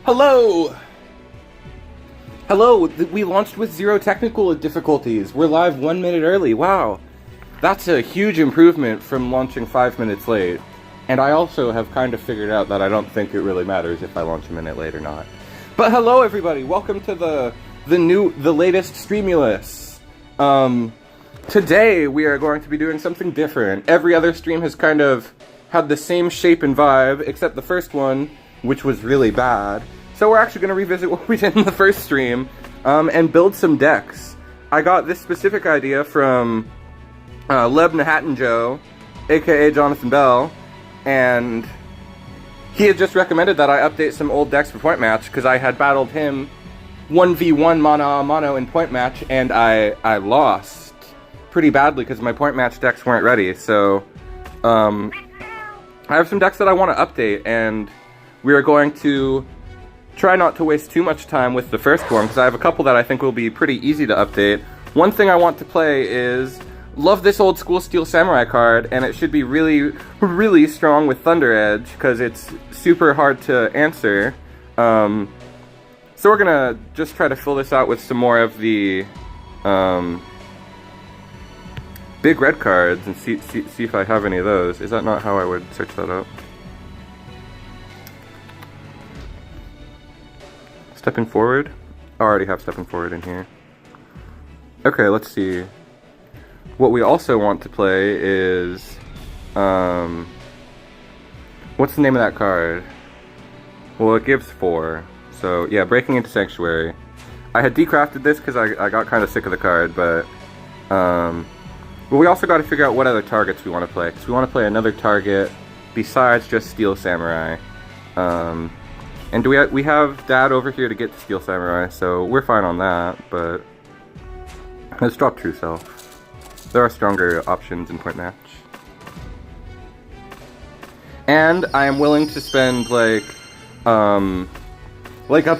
Hello! Hello, we launched with 0 technical difficulties. We're live 1 minute early, wow. That's a huge improvement from launching 5 minutes late. And I also have kind of figured out that I don't think it really matters if I launch a minute late or not. But hello everybody, welcome to the latest Streamulus. Today we are going to be doing something different. Every other stream has kind of had the same shape and vibe, except the first one, which was really bad. So we're actually going to revisit what we did in the first stream, and build some decks. I got this specific idea from Leb Nahattan Joe, aka Jonathan Bell, and he had just recommended that I update some old decks for Point Match, because I had battled him 1v1 mano a mano in Point Match, and I lost pretty badly because my Point Match decks weren't ready. So I have some decks that I want to update, and we are going to try not to waste too much time with the first one, because I have a couple that I think will be pretty easy to update. One thing I want to play is, love this old school Steel Samurai card, and it should be really, really strong with Thunder Edge, because it's super hard to answer. So we're gonna just try to fill this out with some more of the big red cards, and see if I have any of those. Is that not how I would search that up? Stepping Forward? I already have Stepping Forward in here. Okay, let's see. What we also want to play is, what's the name of that card? Well, it gives 4. So, yeah, Breaking into Sanctuary. I had decrafted this because I got kind of sick of the card, but we also got to figure out what other targets we want to play, because we want to play another target besides just Steel Samurai. And we have Dad over here to get to Steel Samurai, so we're fine on that, but let's drop True Self. There are stronger options in Point Match. And I am willing to spend like up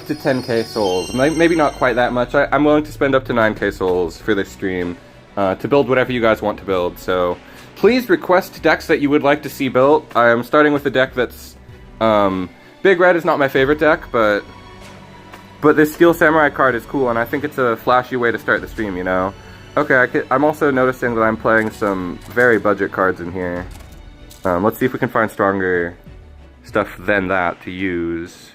to 10k souls. Maybe not quite that much. I'm willing to spend up to 9k souls for this stream to build whatever you guys want to build. So please request decks that you would like to see built. I am starting with a deck that's Big Red is not my favorite deck, but this Steel Samurai card is cool, and I think it's a flashy way to start the stream, you know? Okay, I'm also noticing that I'm playing some very budget cards in here. Let's see if we can find stronger stuff than that to use.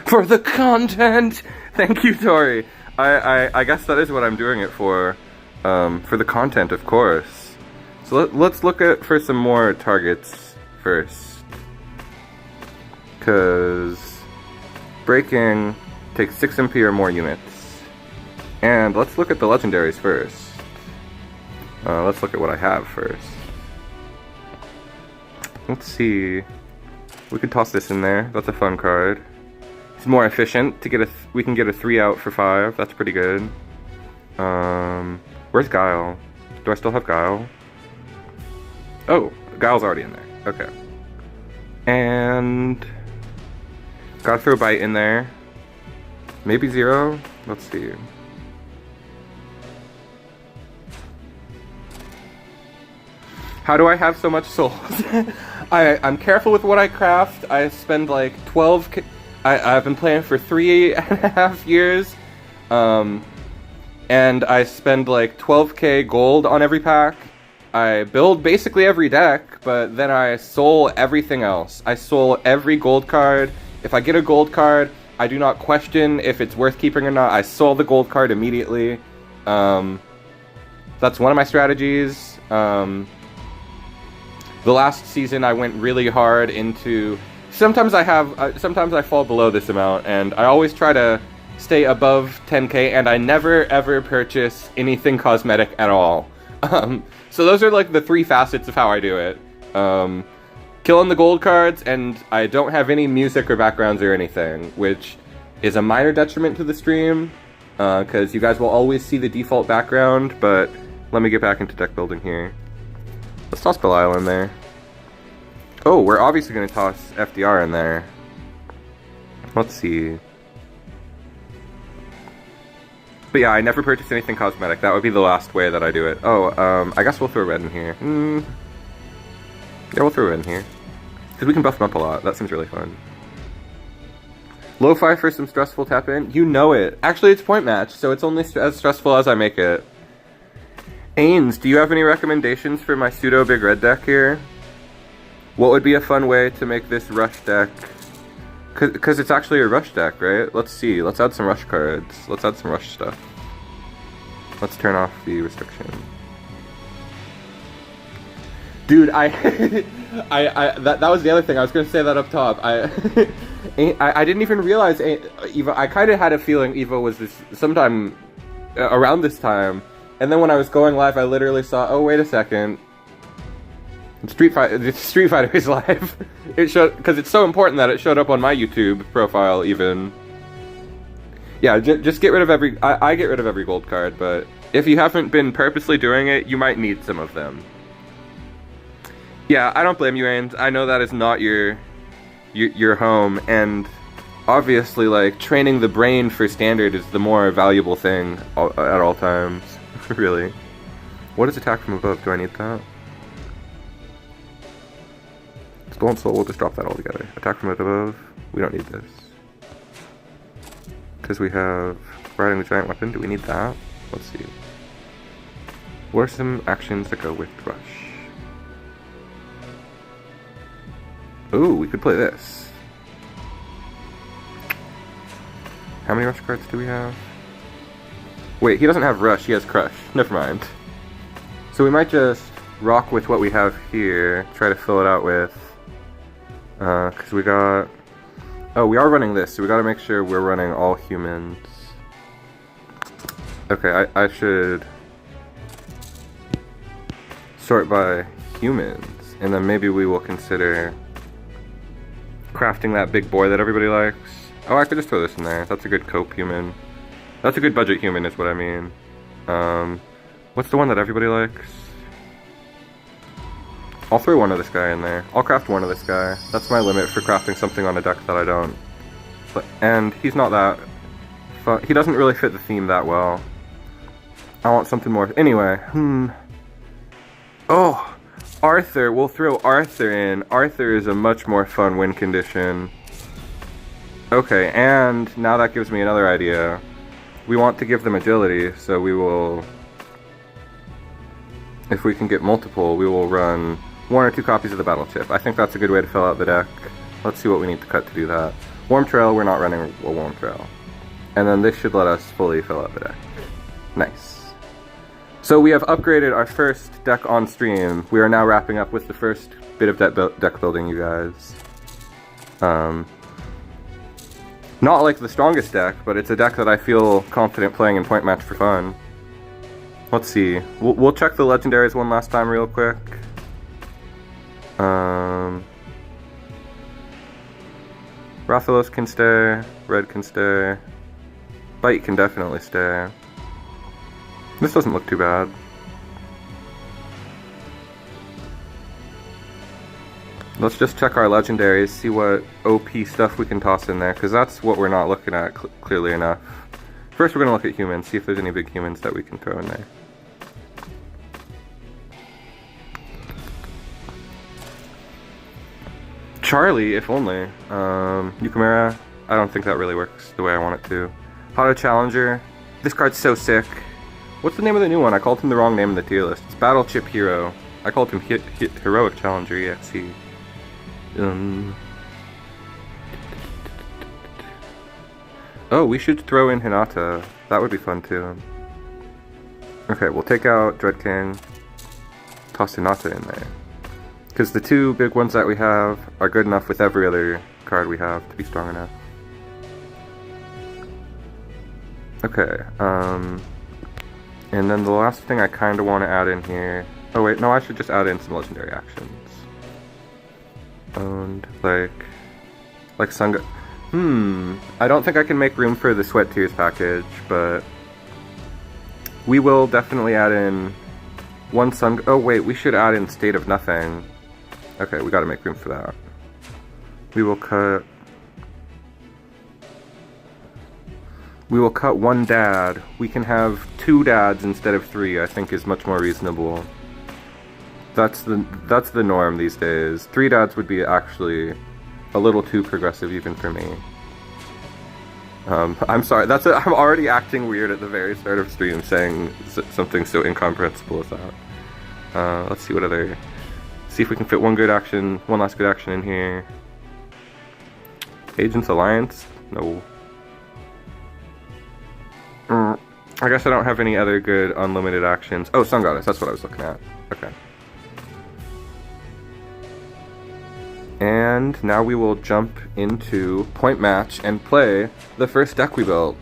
For the content! Thank you, Tori! I guess that is what I'm doing it for the content, of course. So let's look for some more targets first. Because Breaking takes 6 MP or more units. And let's look at the legendaries first. Let's look at what I have first. Let's see. We could toss this in there. That's a fun card. It's more efficient to get we can get a 3 out for 5. That's pretty good. Where's Guile? Do I still have Guile? Oh, Guile's already in there. Okay. And gotta throw Bite in there. Maybe 0? Let's see. How do I have so much souls? I'm careful with what I craft. I spend like 12k. I've been playing for 3.5 years. And I spend like 12k gold on every pack. I build basically every deck, but then I soul everything else. I soul every gold card. If I get a gold card, I do not question if it's worth keeping or not. I sold the gold card immediately. That's one of my strategies. The last season I went really hard into... Sometimes I fall below this amount, and I always try to stay above 10k, and I never ever purchase anything cosmetic at all. So those are like the 3 facets of how I do it. Killing the gold cards, and I don't have any music or backgrounds or anything, which is a minor detriment to the stream, because you guys will always see the default background, but let me get back into deck building here. Let's toss Belial in there. Oh, we're obviously going to toss FDR in there. Let's see. But yeah, I never purchase anything cosmetic. That would be the last way that I do it. Oh, I guess we'll throw red in here. Yeah, we'll throw red in here. Because we can buff them up a lot. That seems really fun. Lo-fi for some stressful tap-in? You know it. Actually, it's point match, so it's only as stressful as I make it. Ains, do you have any recommendations for my pseudo big red deck here? What would be a fun way to make this rush deck? Because it's actually a rush deck, right? Let's see. Let's add some rush cards. Let's add some rush stuff. Let's turn off the restriction. Dude, that was the other thing. I was going to say that up top. I didn't even realize Eva. I kind of had a feeling Eva was this sometime around this time. And then when I was going live, I literally saw, oh, wait a second. Street Fighter is live. It showed, because it's so important that it showed up on my YouTube profile even. Yeah, just get rid of every, I get rid of every gold card, but if you haven't been purposely doing it, you might need some of them. Yeah, I don't blame you, Ains. I know that is not your home, and obviously, like, training the brain for standard is the more valuable thing at all times. Really. What is attack from above? Do I need that? Stolen Soul, we'll just drop that altogether. Attack from above, we don't need this. Because we have riding the giant weapon, do we need that? Let's see. What are some actions that go with rush? Ooh, we could play this. How many rush cards do we have? Wait, he doesn't have rush, he has crush. Never mind. So we might just rock with what we have here, try to fill it out with, because we got, oh, we are running this, so we gotta make sure we're running all humans. Okay, I should sort by humans, and then maybe we will consider crafting that big boy that everybody likes. Oh, I could just throw this in there. That's a good cope human. That's a good budget human is what I mean. What's the one that everybody likes? I'll throw one of this guy in there. I'll craft one of this guy. That's my limit for crafting something on a deck that I don't. And he's not that fun. He doesn't really fit the theme that well. I want something more. Anyway, Oh, Arthur. We'll throw Arthur in. Arthur is a much more fun win condition. Okay, and now that gives me another idea. We want to give them agility, so we will, if we can get multiple, we will run 1 or 2 copies of the battle chip. I think that's a good way to fill out the deck. Let's see what we need to cut to do that. Warm Trail, we're not running a Warm Trail. And then this should let us fully fill out the deck. Nice. So we have upgraded our first deck on stream. We are now wrapping up with the first bit of deck building, you guys. Not like the strongest deck, but it's a deck that I feel confident playing in point match for fun. Let's see. We'll check the legendaries one last time real quick. Rathalos can stay. Red can stay. Bite can definitely stay. This doesn't look too bad. Let's just check our legendaries, see what OP stuff we can toss in there, because that's what we're not looking at clearly enough. First we're going to look at humans, see if there's any big humans that we can throw in there. Charlie, if only. Yukimura, I don't think that really works the way I want it to. Auto Challenger, this card's so sick. What's the name of the new one? I called him the wrong name in the tier list. It's Battle Chip Hero. I called him Heroic Challenger EXE. Oh, we should throw in Hinata. That would be fun too. Okay, we'll take out Dread King. Toss Hinata in there. Because the 2 big ones that we have are good enough with every other card we have to be strong enough. Okay, and then the last thing I kind of want to add in here... Oh wait, no, I should just add in some legendary actions. And, like Sunga... I don't think I can make room for the Sweat Tears package, but... we will definitely add in one Sun... Oh wait, we should add in State of Nothing. Okay, we gotta make room for that. We will cut... we will cut 1 dad. We can have 2 dads instead of 3, I think is much more reasonable. That's the norm these days. 3 dads would be actually a little too progressive even for me. I'm sorry, I'm already acting weird at the very start of stream saying something so incomprehensible as that. Let's see what other... See if we can fit one last good action in here. Agents Alliance? No. I guess I don't have any other good unlimited actions. Oh, Sun Goddess, that's what I was looking at. Okay. And now we will jump into Point Match and play the first deck we built.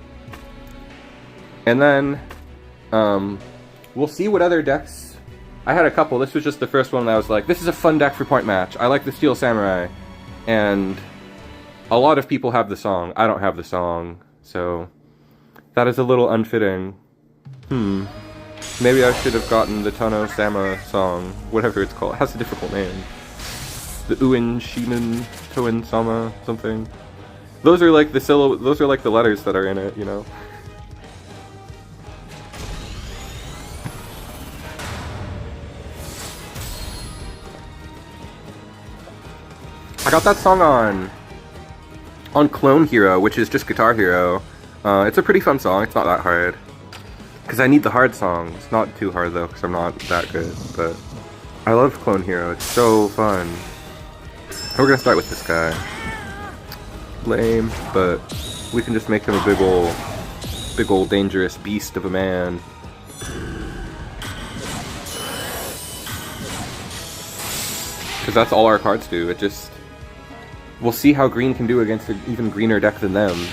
And then, we'll see what other decks... I had a couple. This was just the first one that I was like, this is a fun deck for Point Match. I like the Steel Samurai. And a lot of people have the song. I don't have the song, so... That is a little unfitting. Maybe I should have gotten the Tono Sama song, whatever it's called. It has a difficult name. The Uin Shimen Toin Sama something. Those are like those are like the letters that are in it, you know. I got that song on Clone Hero, which is just Guitar Hero. It's a pretty fun song, it's not that hard. Because I need the hard songs. Not too hard though, because I'm not that good. But I love Clone Hero, it's so fun. We're gonna start with this guy. Lame, but we can just make him a big ol' dangerous beast of a man. Because that's all our cards do, it just... We'll see how green can do against an even greener deck than them.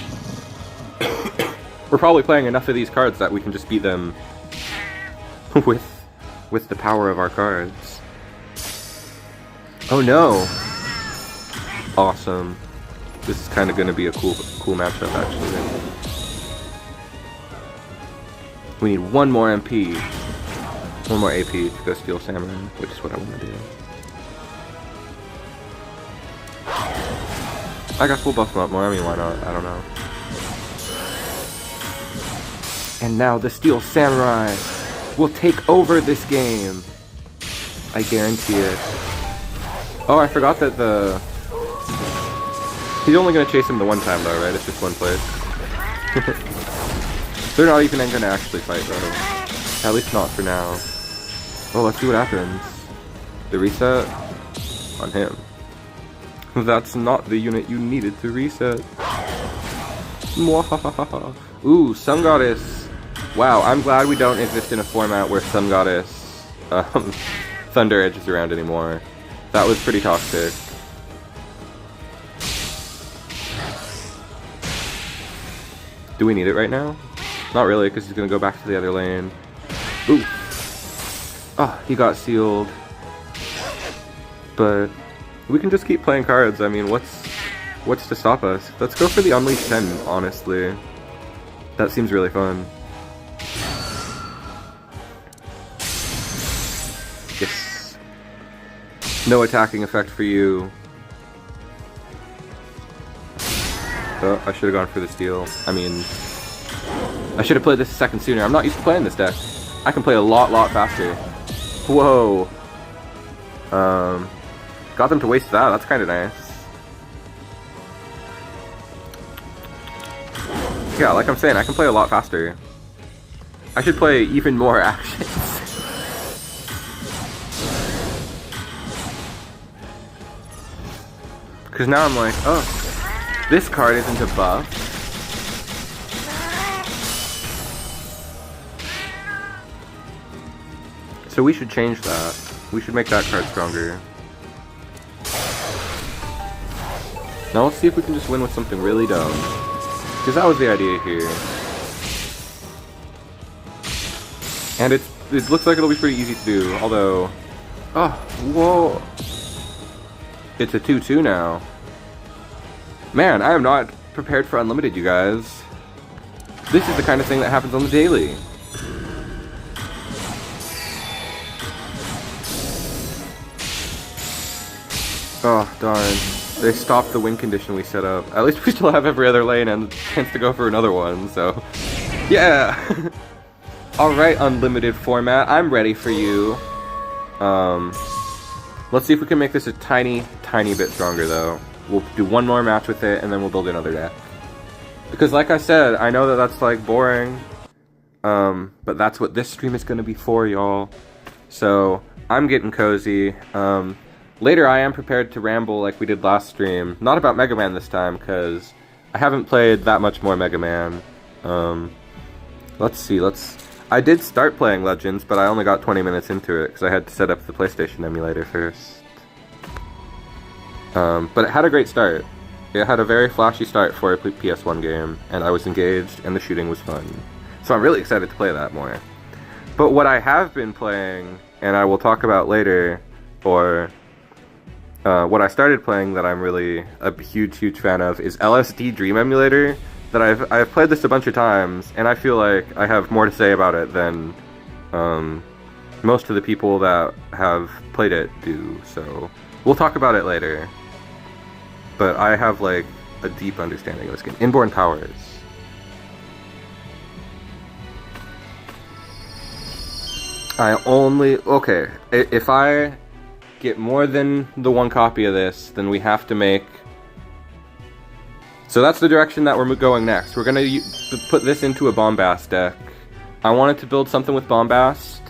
We're probably playing enough of these cards that we can just beat them with the power of our cards. Oh no! Awesome. This is kind of going to be a cool matchup, actually. We need one more MP. One more AP to go Steel Samurai, which is what I want to do. I guess we'll buff them up more. I mean, why not? I don't know. And now the Steel Samurai will take over this game. I guarantee it. Oh, I forgot that the... He's only going to chase him the one time though, right? It's just one place. They're not even going to actually fight though. At least not for now. Oh, let's see what happens. The reset? On him. That's not the unit you needed to reset. Mwahahaha. Ooh, Sun Goddess. Wow, I'm glad we don't exist in a format where Sun Goddess Thunder edges around anymore. That was pretty toxic. Do we need it right now? Not really, because he's going to go back to the other lane. Ooh. Oh, he got sealed. But we can just keep playing cards. I mean, what's to stop us? Let's go for the Unleash 10, honestly. That seems really fun. Yes. No attacking effect for you. Oh, I should have gone for the steal. I mean, I should have played this a second sooner. I'm not used to playing this deck. I can play a lot faster. Whoa. Got them to waste that. That's kind of nice. Yeah, like I'm saying, I can play a lot faster. I should play even more actions. Because now I'm like, oh, this card isn't a buff. So we should change that. We should make that card stronger. Now let's see if we can just win with something really dumb. Because that was the idea here. And it looks like it'll be pretty easy to do, although... Oh, whoa! It's a 2-2 now. Man, I am not prepared for Unlimited, you guys. This is the kind of thing that happens on the daily. Oh, darn. They stopped the win condition we set up. At least we still have every other lane and a chance to go for another one, so... Yeah! Alright, Unlimited format, I'm ready for you. Let's see if we can make this a tiny bit stronger, though. We'll do one more match with it, and then we'll build another deck. Because like I said, I know that that's like boring, but that's what this stream is going to be for, y'all. So I'm getting cozy. Later I am prepared to ramble like we did last stream. Not about Mega Man this time, because I haven't played that much more Mega Man. Let's see, I did start playing Legends, but I only got 20 minutes into it, because I had to set up the PlayStation emulator first. But it had a great start. It had a very flashy start for a PS1 game, and I was engaged, and the shooting was fun. So I'm really excited to play that more. But what I have been playing, and I will talk about later, or what I started playing that I'm really a huge fan of, is LSD Dream Emulator. That I've played this a bunch of times, and I feel like I have more to say about it than most of the people that have played it do. So we'll talk about it later. But I have like a deep understanding of this game. Inborn powers. Okay, if I get more than the one copy of this, then we have to make... So that's the direction that we're going next. We're gonna put this into a Bombast deck. I wanted to build something with Bombast.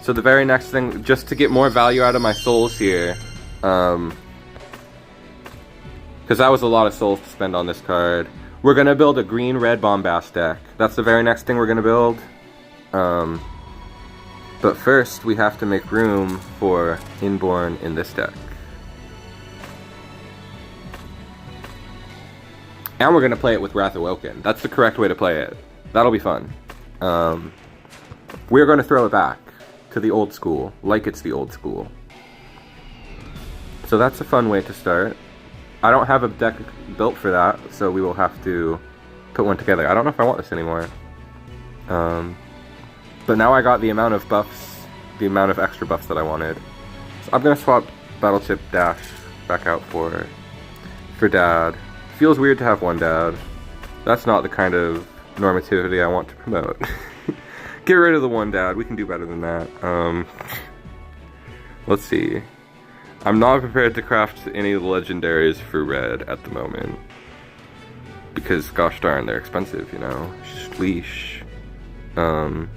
So the very next thing, just to get more value out of my souls here, because that was a lot of souls to spend on this card. We're gonna build a green-red Bombast deck. That's the very next thing we're gonna build. But first, we have to make room for Inborn in this deck. And we're gonna play it with Wrath Awoken. That's the correct way to play it. That'll be fun. We're gonna throw it back to the old school, like it's the old school. So that's a fun way to start. I don't have a deck built for that, so we will have to put one together. I don't know if I want this anymore. But now I got the amount of buffs, the amount of extra buffs that I wanted. So I'm gonna swap Battleship Dash back out for Dad. Feels weird to have one Dad. That's not the kind of normativity I want to promote. Get rid of the one Dad, we can do better than that. Let's see. I'm not prepared to craft any of the legendaries for red at the moment. Because gosh darn, they're expensive, you know? Leash. And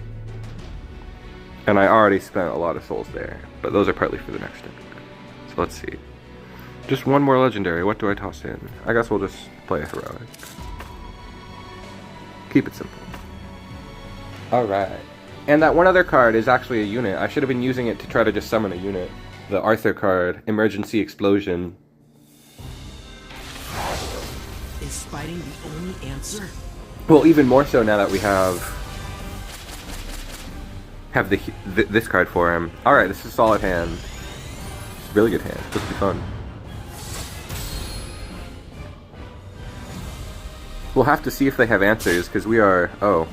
I already spent a lot of souls there, but those are partly for the next deck. So let's see. Just one more legendary, what do I toss in? I guess we'll just play a heroic. Keep it simple. Alright. And that one other card is actually a unit. I should have been using it to try to just summon a unit. The Arthur card, Emergency Explosion. Is fighting the only answer? Well, even more so now that we have this card for him. Alright, this is a solid hand. It's a really good hand. This will be fun. We'll have to see if they have answers, because we are... Oh.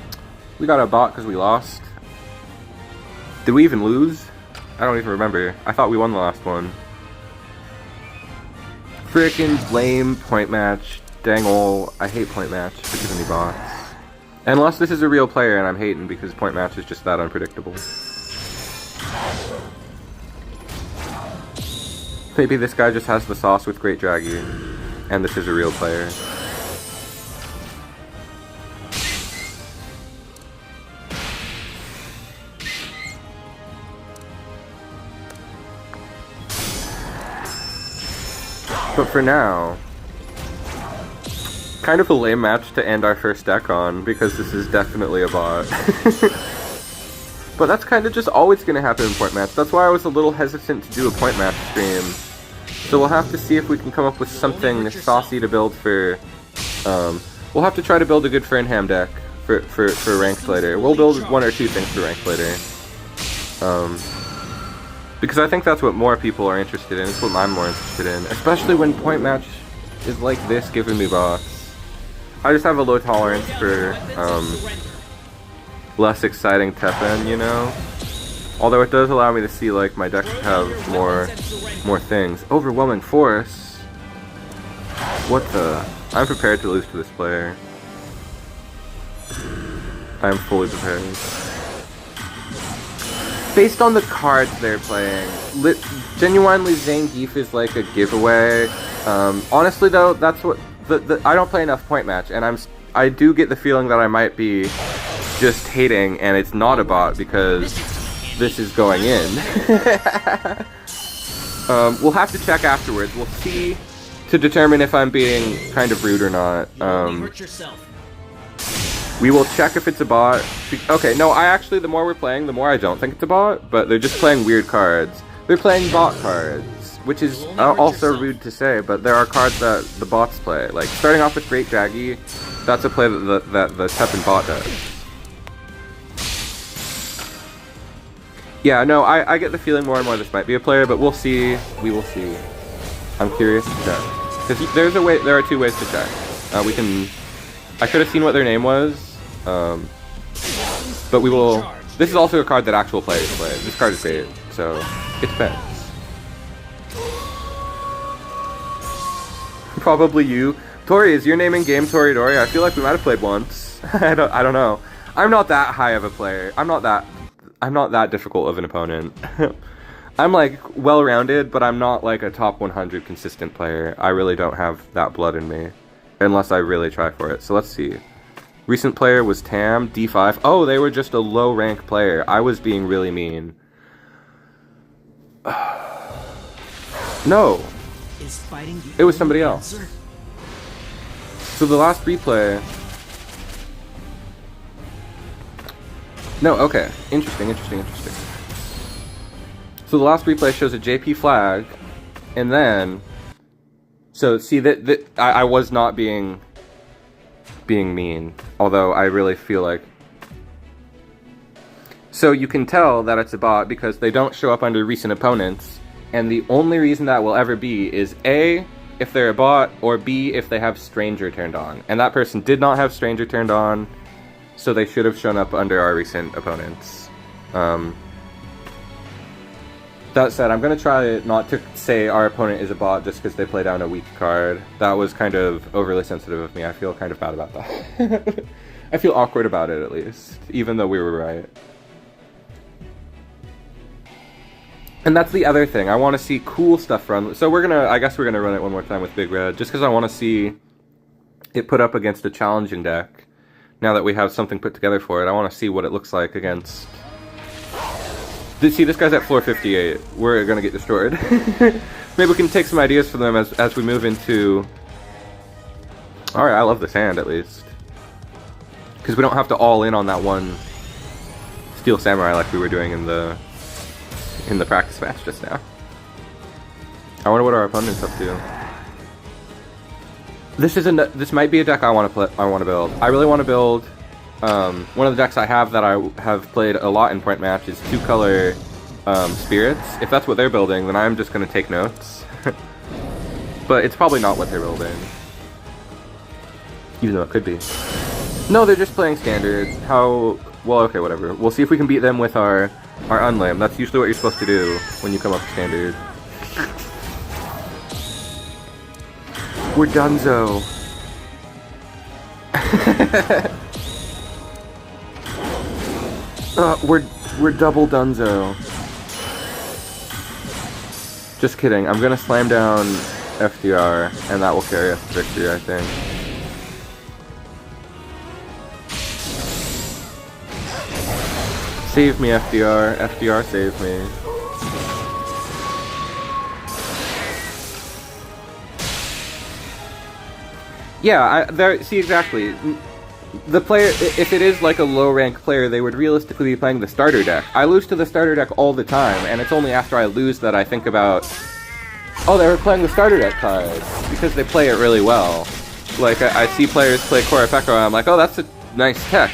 We got a bot because we lost. Did we even lose? I don't even remember. I thought we won the last one. Frickin' lame point match. Dang ol'. I hate point match for giving me bots. Unless this is a real player and I'm hating because point match is just that unpredictable. Maybe this guy just has the sauce with Great Draggy, and this is a real player. But for now, kind of a lame match to end our first deck on, because this is definitely a bot. But that's kind of just always going to happen in point match. That's why I was a little hesitant to do a point match stream. So we'll have to see if we can come up with something saucy to build for... we'll have to try to build a good Fernham deck for ranked later. We'll build one or two things for ranked later. Because I think that's what more people are interested in. It's what I'm more interested in. Especially when point match is like this, giving me bots. I just have a low tolerance for less exciting TEPPEN, you know? Although it does allow me to see like my decks have more things. Overwhelming Force? What the? I'm prepared to lose to this player. I'm fully prepared. Based on the cards they're playing, genuinely Zangief is like a giveaway. Honestly though, that's what I don't play enough point match, and I do get the feeling that I might be just hating, and it's not a bot because this is going in. We'll have to check afterwards. We'll see to determine if I'm being kind of rude or not. We will check if it's a bot. Okay, no, the more we're playing, the more I don't think it's a bot, but they're just playing weird cards. They're playing bot cards, which is also rude to say, but there are cards that the bots play. Like, starting off with Great Jaggy, that's a play that the TEPPEN bot does. Yeah, no, I get the feeling more and more this might be a player, but we'll see. We will see. I'm curious to check. Because there are two ways to check. I could have seen what their name was, but we will... This is also a card that actual players play. This card is great, so it depends. Probably you. Tori, is your name in game Toridori? I feel like we might have played once. I don't know. I'm not that high of a player. I'm not that difficult of an opponent. I'm like well-rounded, but I'm not like a top 100 consistent player. I really don't have that blood in me, unless I really try for it. So let's see. Recent player was Tam, D5. Oh, they were just a low-rank player. I was being really mean. No. It was somebody else. So the last replay... No, okay. Interesting. So the last replay shows a JP flag, and then... So, see, that I was not being mean, although I really feel like... So you can tell that it's a bot because they don't show up under recent opponents, and the only reason that will ever be is A, if they're a bot, or B, if they have Stranger turned on. And that person did not have Stranger turned on, so they should have shown up under our recent opponents. That said, I'm going to try not to say our opponent is a bot just because they play down a weak card. That was kind of overly sensitive of me. I feel kind of bad about that. I feel awkward about it, at least, even though we were right. And that's the other thing. I want to see cool stuff run. So I guess we're going to run it one more time with Big Red, just because I want to see it put up against a challenging deck. Now that we have something put together for it, I want to see what it looks like against... See, this guy's at floor 58. We're gonna get destroyed. Maybe we can take some ideas from them as we move into... Alright, I love this hand, at least. Because we don't have to all in on that one Steel Samurai like we were doing in the practice match just now. I wonder what our opponent's up to. This might be a deck I want to build. I really want to build... one of the decks I have that I have played a lot in point match is 2-color spirits. If that's what they're building, then I'm just going to take notes. But it's probably not what they're building. Even though it could be. No, they're just playing standard. Well, okay, whatever. We'll see if we can beat them with our unlim. That's usually what you're supposed to do when you come up with standard. We're donezo. We're double donezo. Just kidding. I'm gonna slam down FDR, and that will carry us to victory, I think. Save me, FDR. FDR, save me. Yeah, see, exactly. The player, if it is like a low-rank player, they would realistically be playing the starter deck. I lose to the starter deck all the time, and it's only after I lose that I think about, oh, they were playing the starter deck card, because they play it really well. Like, I see players play Korapeko, and I'm like, oh, that's a nice tech.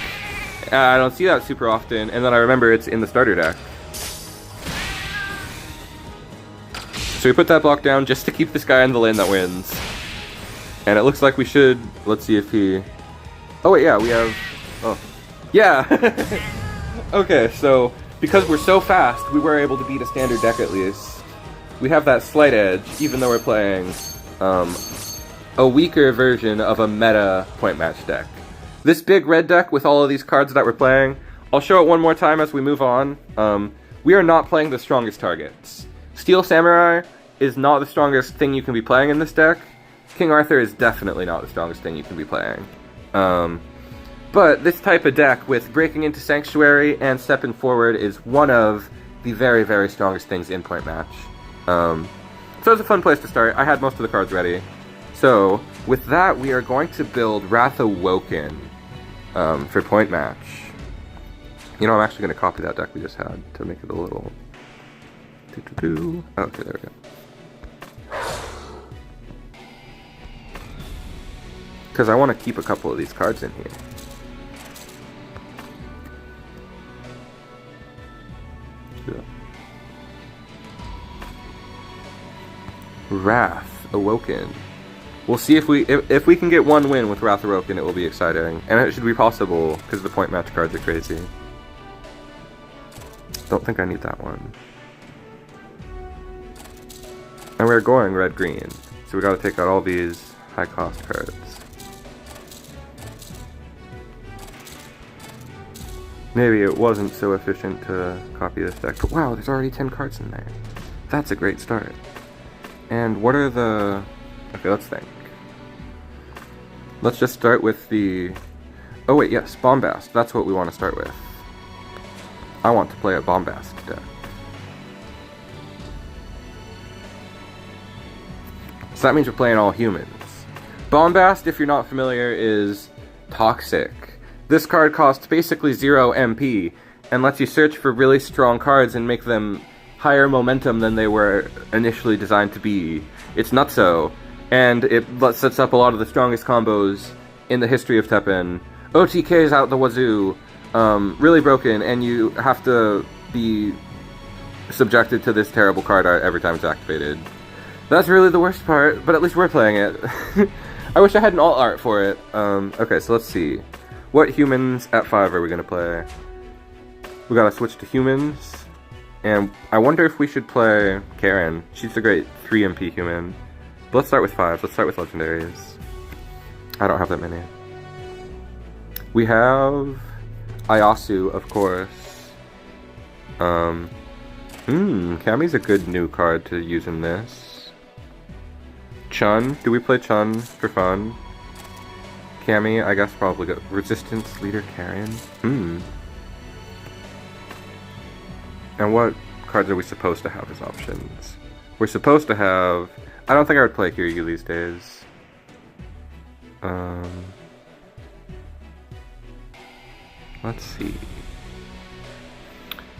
I don't see that super often, and then I remember it's in the starter deck. So we put that block down just to keep this guy in the lane that wins. And it looks like we should, let's see if he... Oh wait, yeah, we have... Oh. Yeah! Okay, so, because we're so fast, we were able to beat a standard deck at least. We have that slight edge, even though we're playing a weaker version of a meta point match deck. This big red deck with all of these cards that we're playing, I'll show it one more time as we move on. We are not playing the strongest targets. Steel Samurai is not the strongest thing you can be playing in this deck. King Arthur is definitely not the strongest thing you can be playing. But this type of deck with breaking into Sanctuary and stepping forward is one of the very, very strongest things in Point Match. So it's a fun place to start. I had most of the cards ready. So with that, we are going to build Wrath Awoken for Point Match. You know, I'm actually going to copy that deck we just had to make it a little... Okay, there we go. Because I want to keep a couple of these cards in here. Yeah. Wrath Awoken. We'll see if we can get one win with Wrath Awoken, it will be exciting. And it should be possible, because the Point Match cards are crazy. Don't think I need that one. And we're going red-green, so we gotta take out all these high-cost cards. Maybe it wasn't so efficient to copy this deck, but wow, there's already 10 cards in there. That's a great start. And what are the... Okay, let's think. Let's just start with the... Oh wait, yes, Bombast. That's what we want to start with. I want to play a Bombast deck. So that means we're playing all humans. Bombast, if you're not familiar, is toxic. This card costs basically 0 MP and lets you search for really strong cards and make them higher momentum than they were initially designed to be. It's nutso, and it sets up a lot of the strongest combos in the history of Teppen. OTK is out the wazoo, really broken, and you have to be subjected to this terrible card art every time it's activated. That's really the worst part, but at least we're playing it. I wish I had an alt art for it. Okay, so let's see. What humans at 5 are we gonna play? We gotta switch to humans. And I wonder if we should play Karen. She's a great 3 MP human. But let's start with 5. Let's start with legendaries. I don't have that many. We have Ayasu, of course. Kami's a good new card to use in this. Chun. Do we play Chun for fun? Kami, I guess probably go. Resistance Leader Karen? And what cards are we supposed to have as options? We're supposed to have... I don't think I would play Kiryu these days. Let's see.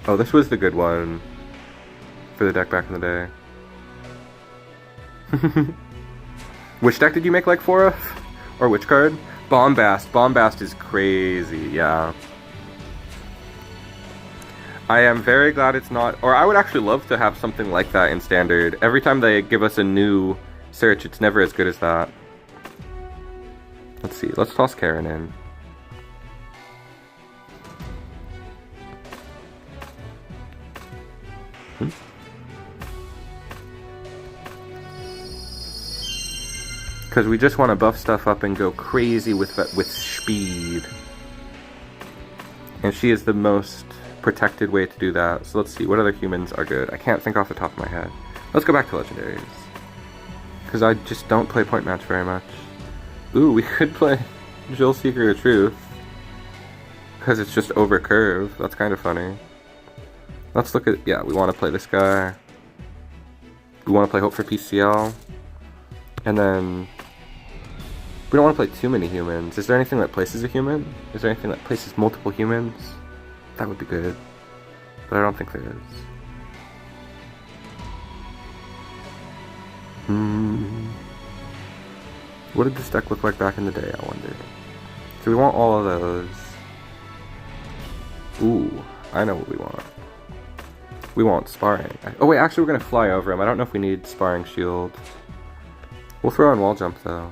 Oh, this was the good one for the deck back in the day. Which deck did you make like 4 of? Or which card? Bombast. Bombast is crazy, yeah. I am very glad it's not... Or I would actually love to have something like that in Standard. Every time they give us a new search, it's never as good as that. Let's see. Let's toss Karen in. Because we just want to buff stuff up and go crazy with speed. And she is the most protected way to do that. So let's see, what other humans are good? I can't think off the top of my head. Let's go back to legendaries. Because I just don't play Point Match very much. Ooh, we could play Jill Seeker of Truth. Because it's just over curve. That's kind of funny. Let's look at... Yeah, we want to play this guy. We want to play Hope for PCL. And then... We don't want to play too many humans. Is there anything that places a human? Is there anything that places multiple humans? That would be good. But I don't think there is. What did this deck look like back in the day, I wonder? So we want all of those. Ooh, I know what we want. We want Sparring. Oh wait, actually we're going to fly over him. I don't know if we need Sparring Shield. We'll throw on Wall Jump though.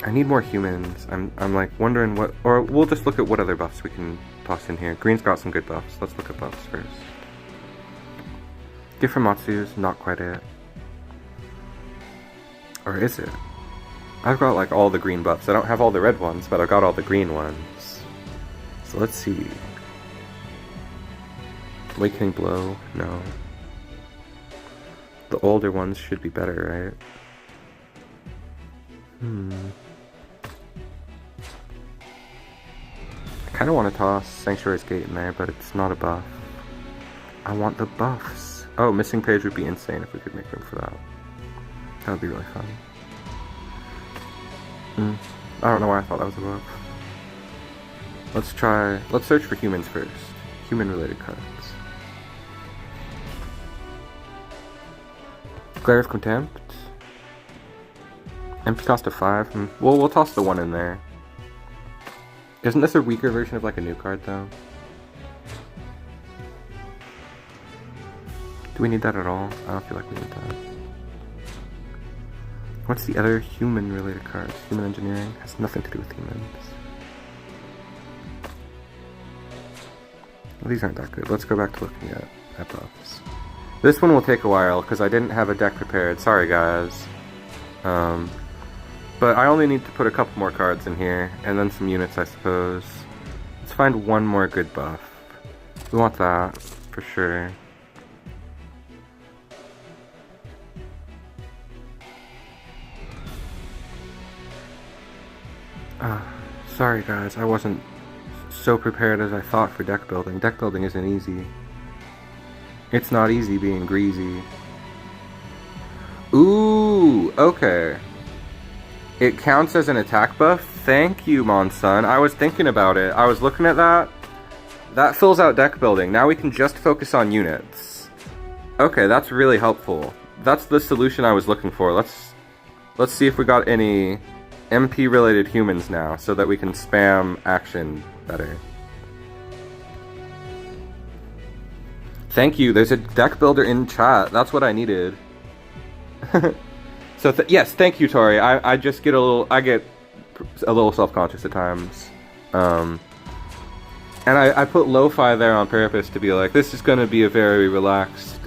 I need more humans. I'm like wondering what, or we'll just look at what other buffs we can toss in here. Green's got some good buffs. Let's look at buffs first. Gift from Matsu's not quite it. Or is it? I've got like all the green buffs. I don't have all the red ones, but I've got all the green ones. So let's see. Awakening Blow, no. The older ones should be better, right? I kind of want to toss Sanctuary's Gate in there, but it's not a buff. I want the buffs. Oh, Missing Page would be insane if we could make room for that. That would be really fun. I don't know why I thought that was a buff. Let's search for humans first. Human-related cards. Glare of Contempt. MP cost of 5. Well, we'll toss the 1 in there. Isn't this a weaker version of like a new card though? Do we need that at all? I don't feel like we need that. What's the other human-related cards? Human Engineering has nothing to do with humans. Well, these aren't that good. Let's go back to looking at buffs. This one will take a while because I didn't have a deck prepared. Sorry, guys. But I only need to put a couple more cards in here, and then some units, I suppose. Let's find one more good buff. We want that, for sure. Sorry guys, I wasn't so prepared as I thought for deck building. Deck building isn't easy. It's not easy being greasy. Ooh, okay. It counts as an attack buff? Thank you, Monsun. I was thinking about it. I was looking at that. That fills out deck building. Now we can just focus on units. Okay, that's really helpful. That's the solution I was looking for. Let's see if we got any MP-related humans now, so that we can spam action better. Thank you. There's a deck builder in chat. That's what I needed. So yes, thank you, Tori. I just get I get a little self-conscious at times. And I put lo-fi there on purpose to be like, this is going to be a very relaxed,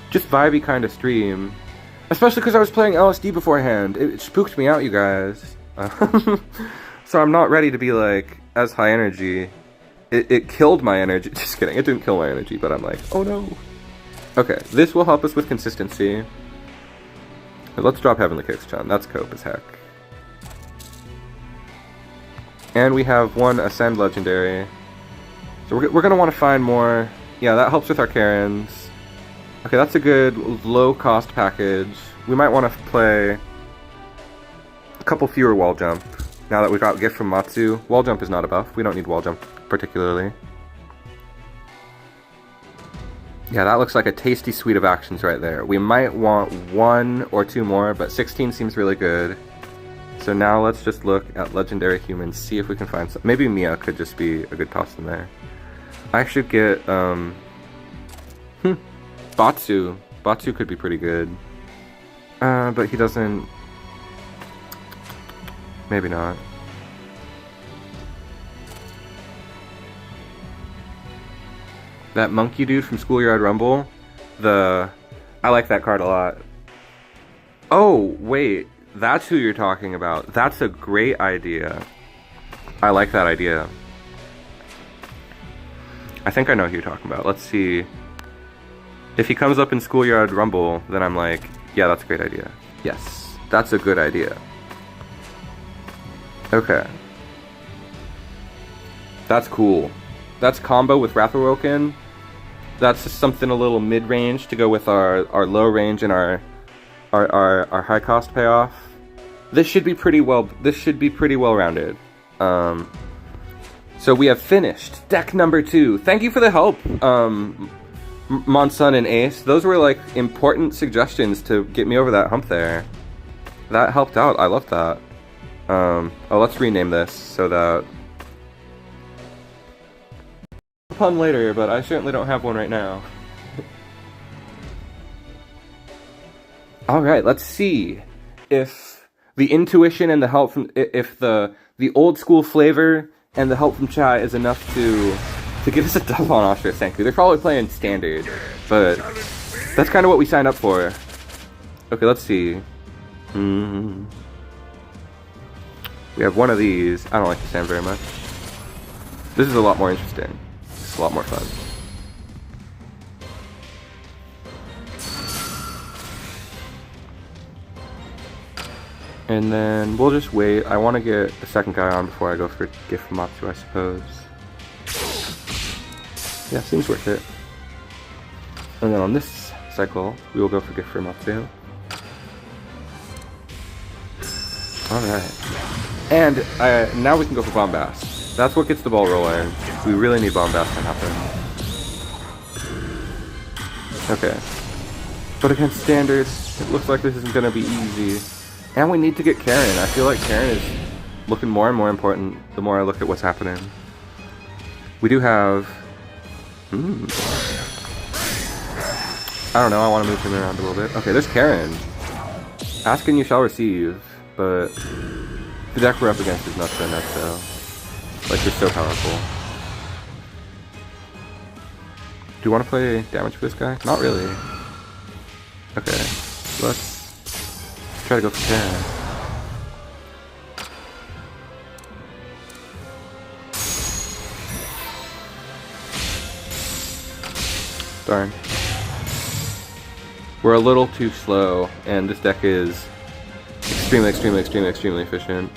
just vibey kind of stream. Especially because I was playing LSD beforehand. It spooked me out, you guys. So I'm not ready to be like, as high energy. It killed my energy. Just kidding, it didn't kill my energy, but I'm like, oh no. Okay, this will help us with consistency. Let's drop Heavenly Kicks, Chun. That's cope as heck. And we have one Ascend Legendary. So we're going to want to find more. Yeah, that helps with our Karens. Okay, that's a good low-cost package. We might want to play a couple fewer Wall Jump. Now that we've got Gift from Matsu. Wall Jump is not a buff. We don't need Wall Jump particularly. Yeah, that looks like a tasty suite of actions right there. We might want 1 or 2 more, but 16 seems really good. So now let's just look at Legendary Humans, see if we can find some. Maybe Mia could just be a good toss in there. I should get, Batsu. Batsu could be pretty good. But he doesn't... Maybe not. That monkey dude from Schoolyard Rumble, I like that card a lot. Oh, wait, that's who you're talking about. That's a great idea. I like that idea. I think I know who you're talking about. Let's see. If he comes up in Schoolyard Rumble, then I'm like, yeah, that's a great idea. Yes, that's a good idea. Okay. That's cool. That's combo with Wrath Awoken. That's just something a little mid-range to go with our low range and our high cost payoff. This should be pretty well rounded. So we have finished deck number 2. Thank you for the help, Monsun and Ace. Those were like important suggestions to get me over that hump there. That helped out. I love that. Oh, let's rename this so that pun later, but I certainly don't have one right now. Alright, let's see if the intuition and the help from if the old school flavor and the help from chat is enough to give us a dub on Oscar Senku. They're probably playing standard, but that's kind of what we signed up for. Okay, let's see. We have one of these. I don't like the sound very much. This is a lot more interesting. It's a lot more fun. And then we'll just wait. I want to get the second guy on before I go for Gift from Matsu, I suppose. Yeah, seems worth it. And then on this cycle, we will go for Gift from Matsu. Alright. And now we can go for Bombast. That's what gets the ball rolling. We really need Bombast to happen. Okay. But against standard, it looks like this isn't going to be easy. And we need to get Karen. I feel like Karen is looking more and more important the more I look at what's happening. We do have... I don't know, I want to move him around a little bit. Okay, there's Karen. Ask and you shall receive, but the deck we're up against is not so nuts though. Like, they're so powerful. Do you want to play damage for this guy? Not really. Okay, let's try to go for Karen. Darn. We're a little too slow, and this deck is extremely efficient.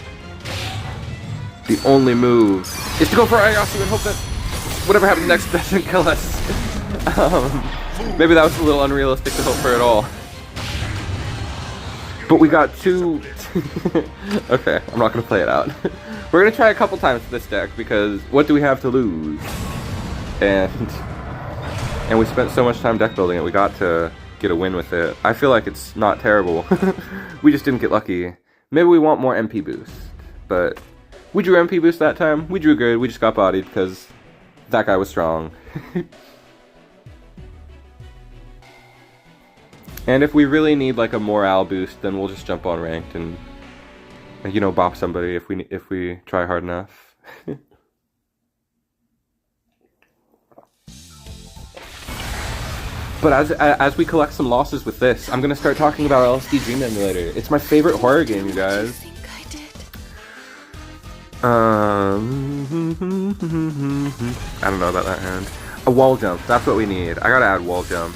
The only move is to go for Ayasu and hope that whatever happens next doesn't kill us. Maybe that was a little unrealistic to hope for at all. But we got two... Okay, I'm not going to play it out. We're going to try a couple times with this deck, because what do we have to lose? And we spent so much time deck building it, we got to get a win with it. I feel like it's not terrible. We just didn't get lucky. Maybe we want more MP boost, but we drew MP boost that time. We drew good, we just got bodied because that guy was strong. And if we really need like a morale boost, then we'll just jump on ranked and you know, bop somebody if we try hard enough. But as we collect some losses with this, I'm gonna start talking about LSD Dream Emulator. It's my favorite horror game, you guys. I don't know about that hand. A wall jump, that's what we need. I gotta add wall jump.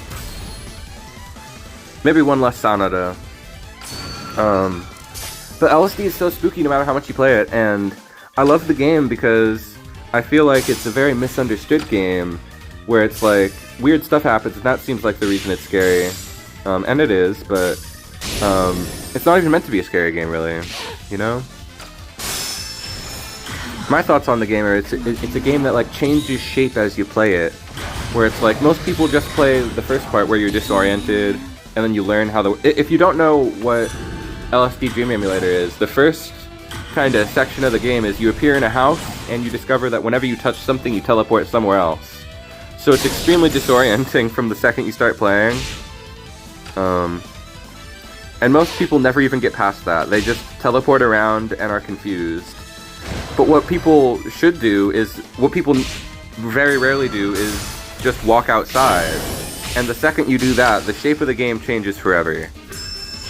Maybe one less Sanada. But LSD is so spooky no matter how much you play it, and I love the game because I feel like it's a very misunderstood game where it's like, weird stuff happens, and that seems like the reason it's scary. And it is, but it's not even meant to be a scary game, really, you know? My thoughts on the game are it's a game that like changes shape as you play it, where it's like most people just play the first part where you're disoriented, and then you learn how the... If you don't know what LSD Dream Emulator is, the first kind of section of the game is you appear in a house, and you discover that whenever you touch something, you teleport somewhere else. So it's extremely disorienting from the second you start playing. And most people never even get past that. They just teleport around and are confused. But what people should do is, what people very rarely do is just walk outside. And the second you do that, the shape of the game changes forever.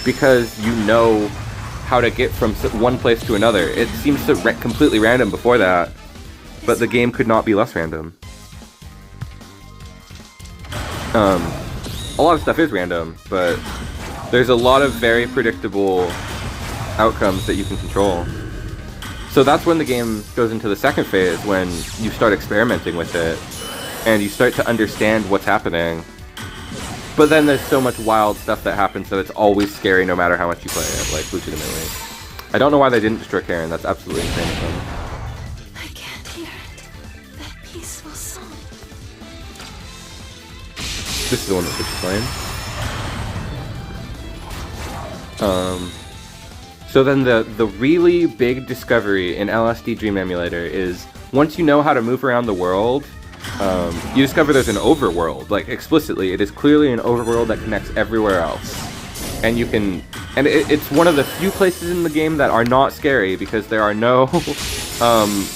Because you know how to get from one place to another. It seems so completely random before that, but the game could not be less random. A lot of stuff is random, but there's a lot of very predictable outcomes that you can control. So that's when the game goes into the second phase, when you start experimenting with it, and you start to understand what's happening. But then there's so much wild stuff that happens that it's always scary no matter how much you play it, like, legitimately. I don't know why they didn't destroy Karen, that's absolutely insane of them. I can't hear it. That peaceful song. This is the one that switches lanes. So then the really big discovery in LSD Dream Emulator is, once you know how to move around the world, you discover there's an overworld. Like, explicitly, it is clearly an overworld that connects everywhere else. And you can... And it's one of the few places in the game that are not scary, because there are no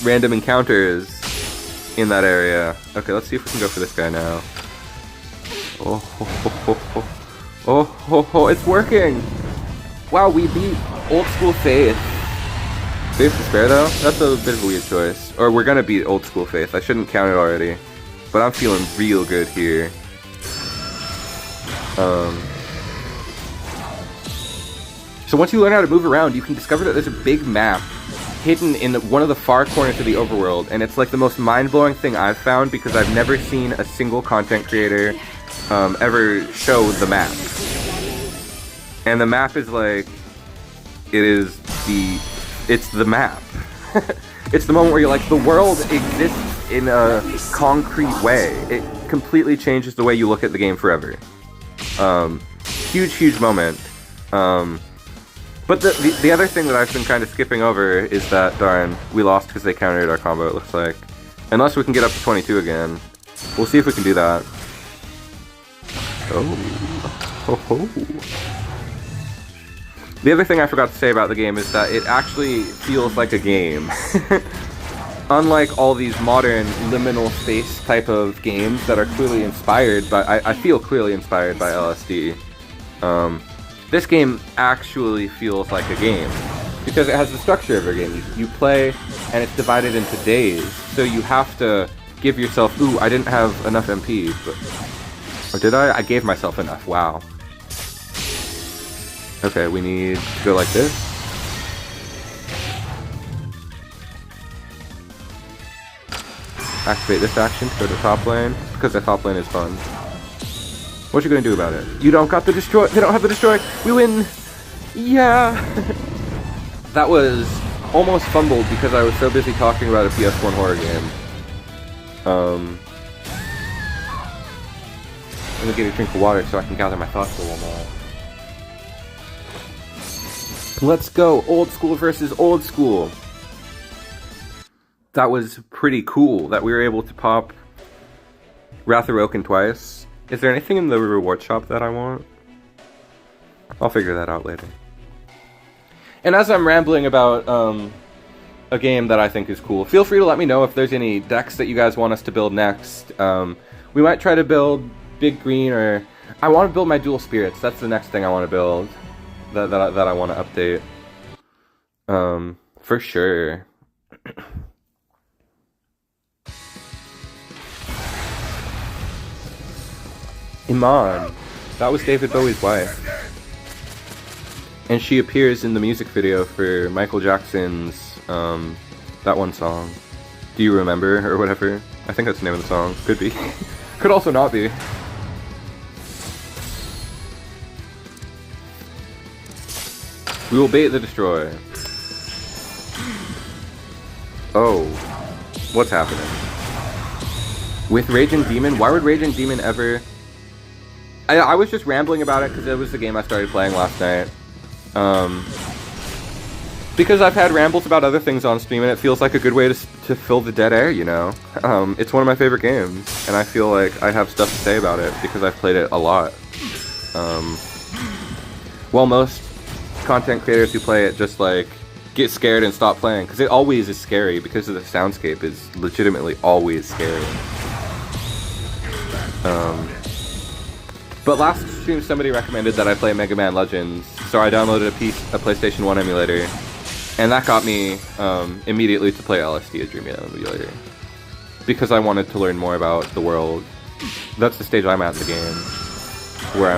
random encounters in that area. Okay, let's see if we can go for this guy now. Oh, ho, ho, ho, ho. Oh, ho, ho, it's working! Wow, we beat Old School Faith. Faith to Spare, though? That's a bit of a weird choice. Or we're gonna beat Old School Faith. I shouldn't count it already. But I'm feeling real good here. So So once you learn how to move around, you can discover that there's a big map hidden in one of the far corners of the overworld, and it's like the most mind-blowing thing I've found because I've never seen a single content creator ever show the map. And the map is like, it's the map. It's the moment where you're like, the world exists in a concrete way. It completely changes the way you look at the game forever. Huge moment. But the other thing that I've been kind of skipping over is that, darn, we lost because they countered our combo, it looks like. Unless we can get up to 22 again. We'll see if we can do that. Oh. Ho ho. The other thing I forgot to say about the game is that it actually feels like a game. Unlike all these modern liminal space type of games that are clearly inspired by, I feel clearly inspired by LSD. This game actually feels like a game because it has the structure of a game. You play and it's divided into days, so you have to give yourself, ooh, I didn't have enough MP, or did I? I gave myself enough, wow. Okay, we need to go like this. Activate this action to go to top lane, because the top lane is fun. What you gonna do about it? You don't got the destroy. They don't have the destroy. We win. Yeah. That was almost fumbled because I was so busy talking about a PS1 horror game. I'm gonna get a drink of water so I can gather my thoughts a little more. Let's go, old school versus old school. That was pretty cool that we were able to pop Wrath of Roken twice. Is there anything in the reward shop that I want? I'll figure that out later. And as I'm rambling about a game that I think is cool, feel free to let me know if there's any decks that you guys want us to build next. We might try to build Big Green, or I want to build my Dual Spirits. That's the next thing I want to build that I want to update. For sure. Iman. That was David Bowie's wife. And she appears in the music video for Michael Jackson's, that one song. Do You Remember, or whatever? I think that's the name of the song. Could be. Could also not be. We will bait the destroy. Oh. What's happening? With Raging Demon? Why would Raging Demon ever... I was just rambling about it because it was the game I started playing last night. Because I've had rambles about other things on stream and it feels like a good way to fill the dead air, you know? It's one of my favorite games, and I feel like I have stuff to say about it because I've played it a lot. Well, most content creators who play it just like get scared and stop playing because it always is scary because of the soundscape is legitimately always scary. But last stream somebody recommended that I play Mega Man Legends, so I downloaded a PlayStation 1 emulator, and that got me immediately to play LSD, a Dreaming emulator, because I wanted to learn more about the world. That's the stage I'm at in the game, where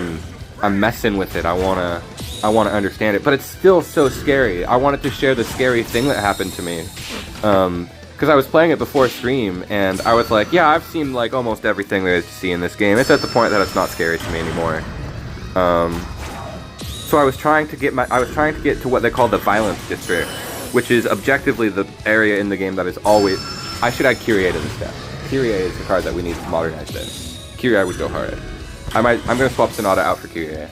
I'm messing with it. I wanna understand it, but it's still so scary. I wanted to share the scary thing that happened to me. Because I was playing it before stream, and I was like, yeah, I've seen like almost everything there is to see in this game. It's at the point that it's not scary to me anymore. So I was trying to get to what they call the Violence District, which is objectively the area in the game that is always... I should add Kyrie to this deck. Kyrie is the card that we need to modernize this. Kyrie would go hard. I'm gonna swap Sonata out for Kyrie.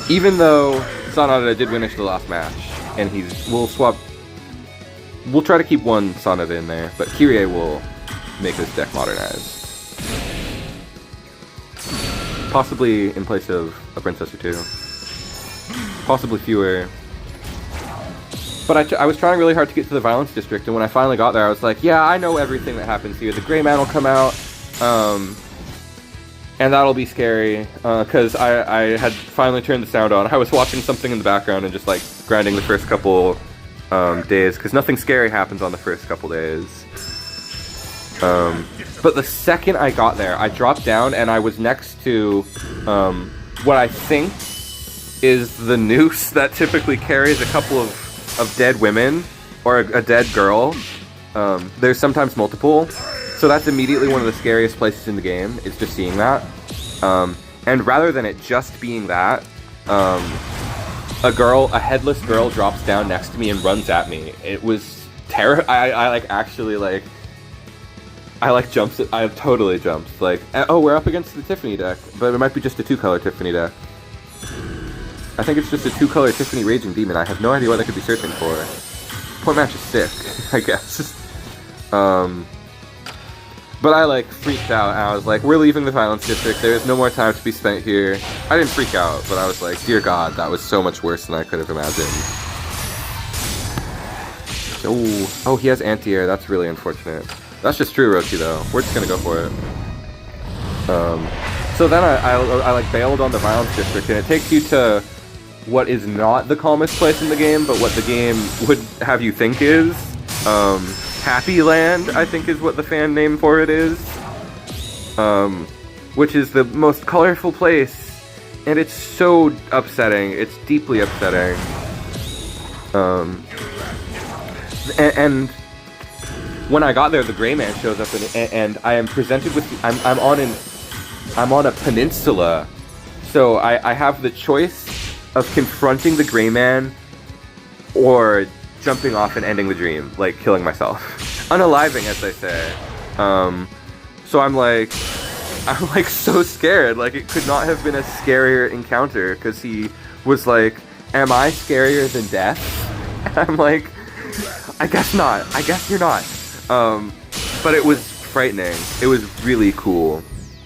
Even though Sonata did finish the last match, and we'll try to keep one Sonata in there, but Kyrie will make this deck modernized. Possibly in place of a princess or two. Possibly fewer. But I was trying really hard to get to the Violence District, and when I finally got there, I was like, yeah, I know everything that happens here. The Grey Man will come out, and that'll be scary, because I had finally turned the sound on. I was watching something in the background and just, like, grinding the first couple days, because nothing scary happens on the first couple days. But the second I got there, I dropped down and I was next to what I think is the noose that typically carries a couple of dead women, or a dead girl. There's sometimes multiple, so that's immediately one of the scariest places in the game, is just seeing that. And rather than it just being that, a headless girl drops down next to me and runs at me. It was terrible. I totally jumped. Like, oh, we're up against the Tiffany deck, but it might be just a 2-color Tiffany deck. I think it's just a 2-color Tiffany Raging Demon. I have no idea what I could be searching for. Point match is sick, I guess. But I, like, freaked out, and I was like, we're leaving the Violence District, there is no more time to be spent here. I didn't freak out, but I was like, dear God, that was so much worse than I could have imagined. Oh, he has anti-air, that's really unfortunate. That's just true, Roshi, though. We're just gonna go for it. So then I like, bailed on the Violence District, and it takes you to what is not the calmest place in the game, but what the game would have you think is. Happy Land, I think is what the fan name for it is. Which is the most colorful place, and it's so upsetting. It's deeply upsetting. And when I got there, the Gray Man shows up, and I am presented with I'm on a peninsula, so I have the choice of confronting the Gray Man or jumping off and ending the dream, like killing myself, unaliving, as they say. So I'm like so scared. Like, it could not have been a scarier encounter, because he was like, "Am I scarier than death?" And I'm like, I guess not. I guess you're not. But it was frightening. It was really cool.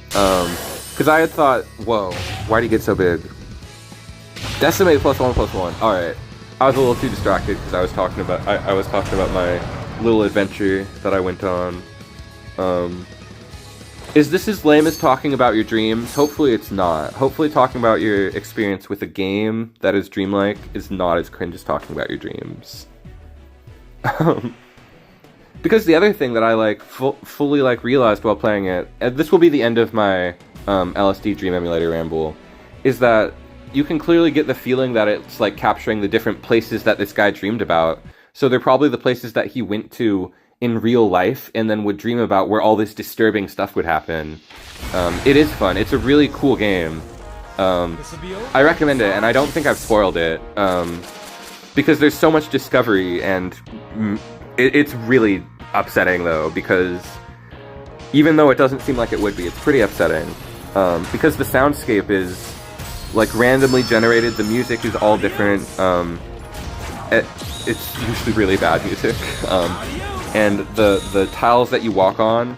Because I had thought, whoa, why'd he get so big? Decimate +1/+1. Alright. I was a little too distracted because I was talking about my little adventure that I went on. Is this as lame as talking about your dreams? Hopefully it's not. Hopefully talking about your experience with a game that is dreamlike is not as cringe as talking about your dreams. Because the other thing that I like fully like realized while playing it, and this will be the end of my LSD Dream Emulator ramble, is that you can clearly get the feeling that it's like capturing the different places that this guy dreamed about. So they're probably the places that he went to in real life and then would dream about, where all this disturbing stuff would happen. It is fun. It's a really cool game. I recommend it, and I don't think I've spoiled it, because there's so much discovery, and it's really upsetting, though, because even though it doesn't seem like it would be, it's pretty upsetting. Because the soundscape is like randomly generated, the music is all different, it's usually really bad music, and the tiles that you walk on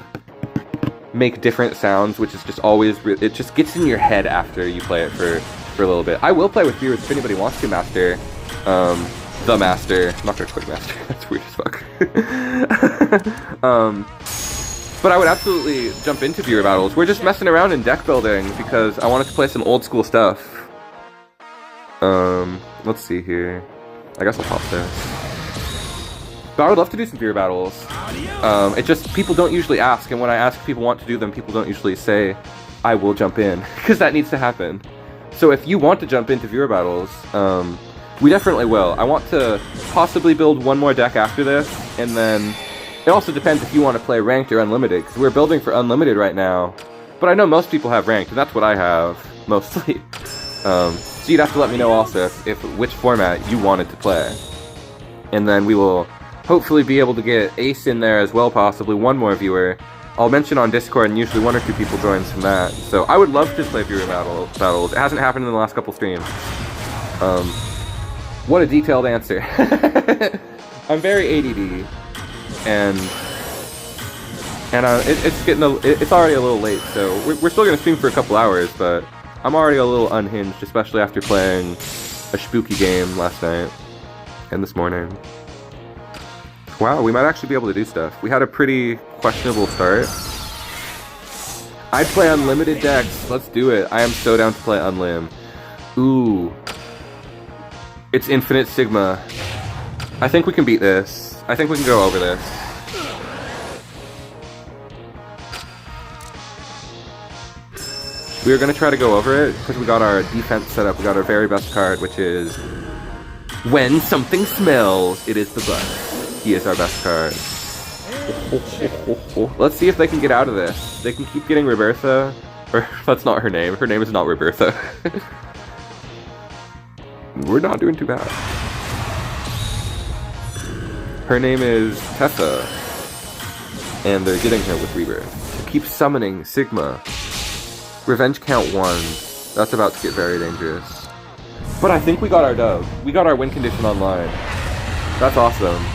make different sounds, which is just always, it just gets in your head after you play it for a little bit. I will play with viewers if anybody wants to master, the master. I'm not gonna click master, that's weird as fuck. But I would absolutely jump into viewer battles. We're just messing around in deck building because I wanted to play some old school stuff. Let's see here. I guess I'll pop this. But I would love to do some viewer battles. It just, people don't usually ask, and when I ask if people want to do them, people don't usually say, I will jump in, because that needs to happen. So if you want to jump into viewer battles, we definitely will. I want to possibly build one more deck after this, and then it also depends if you want to play ranked or unlimited, because we're building for unlimited right now. But I know most people have ranked, and that's what I have, mostly. So you'd have to let me know also which format you wanted to play. And then we will hopefully be able to get Ace in there as well, possibly one more viewer. I'll mention on Discord, and usually 1 or 2 people joins from that. So I would love to play viewer battles. It hasn't happened in the last couple streams. What a detailed answer. I'm very ADD, and it's already a little late, so we're still gonna stream for a couple hours, but I'm already a little unhinged, especially after playing a spooky game last night and this morning. Wow, we might actually be able to do stuff. We had a pretty questionable start. I'd play unlimited decks. Let's do it. I am so down to play Unlim. Ooh. It's Infinite Sigma. I think we can beat this. I think we can go over this. We were going to try to go over it because we got our defense set up. We got our very best card, which is when something smells, it is the bus. He is our best card. Let's see if they can get out of this. They can keep getting Roberta. Or, that's not her name. Her name is not Roberta. We're not doing too bad. Her name is Tessa. And they're getting her with Rebirth. Keep summoning Sigma. Revenge count 1. That's about to get very dangerous. But I think we got our dub. We got our win condition online. That's awesome.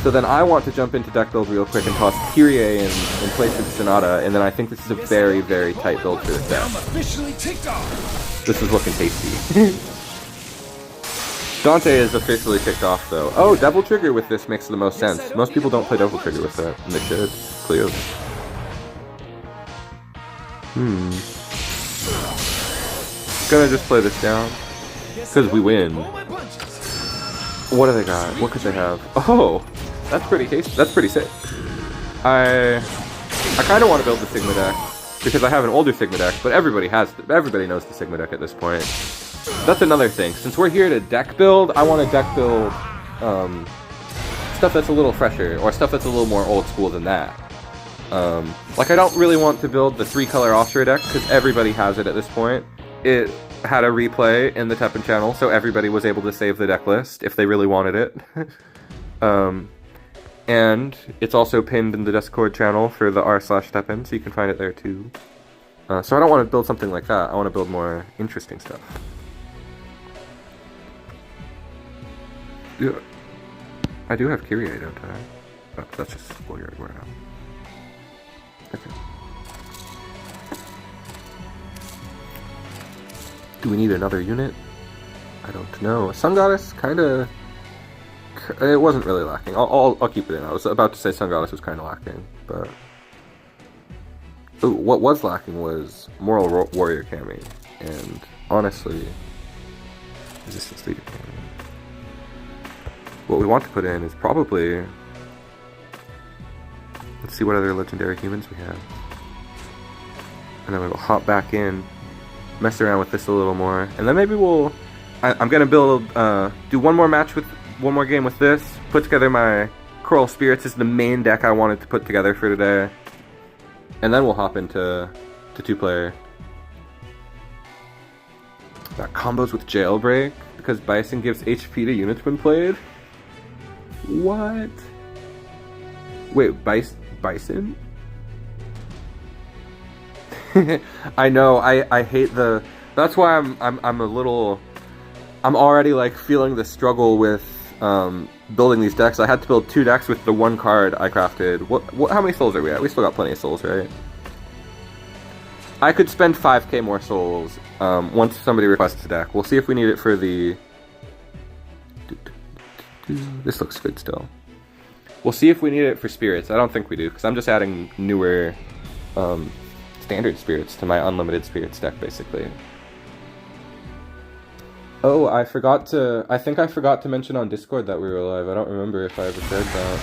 So then I want to jump into deck build real quick and toss Kyrie in place of Sonata, and then I think this is a very, very tight build for this deck. This is looking tasty. Dante is officially kicked off though. Oh, Devil Trigger with this makes the most sense. Most people don't play Devil Trigger with it, and they should, clearly. Gonna just play this down, because we win. What do they got? What could they have? Oh, that's pretty tasty. That's pretty sick. I kind of want to build the Sigma deck, because I have an older Sigma deck, but everybody knows the Sigma deck at this point. That's another thing. Since we're here to deck build, I want to deck build stuff that's a little fresher, or stuff that's a little more old school than that. Like, I don't really want to build the 3-color offshore deck, because everybody has it at this point. It had a replay in the TEPPEN channel, so everybody was able to save the deck list if they really wanted it. And it's also pinned in the Discord channel for the r/TEPPEN, so you can find it there too. So I don't want to build something like that. I want to build more interesting stuff. Yeah. I do have Kyrie, don't I? Oh, that's just where I am. Okay. Do we need another unit? I don't know. Sun Goddess kinda... It wasn't really lacking. I'll keep it in. I was about to say Sun Goddess was kinda lacking, but... Ooh, what was lacking was Moral Warrior Cami. And honestly... Resistance Leader Cami. What we want to put in is probably... Let's see what other legendary humans we have. And then we'll hop back in, mess around with this a little more, and then maybe we'll... I'm gonna build, do one more match with, one more game with this, put together my Coral Spirits as the main deck I wanted to put together for today, and then we'll hop into 2-player. Got combos with Jailbreak, because Bison gives HP to units when played? What? Wait, Bison? I know, I hate the... That's why I'm a little... I'm already like feeling the struggle with building these decks. I had to build 2 decks with the 1 card I crafted. How many souls are we at? We still got plenty of souls, right? I could spend 5k more souls once somebody requests a deck. We'll see if we need it for the... This looks good still. We'll see if we need it for spirits. I don't think we do, because I'm just adding newer standard spirits to my unlimited spirits deck, basically. Oh, I think I forgot to mention on Discord that we were live. I don't remember if I ever said that.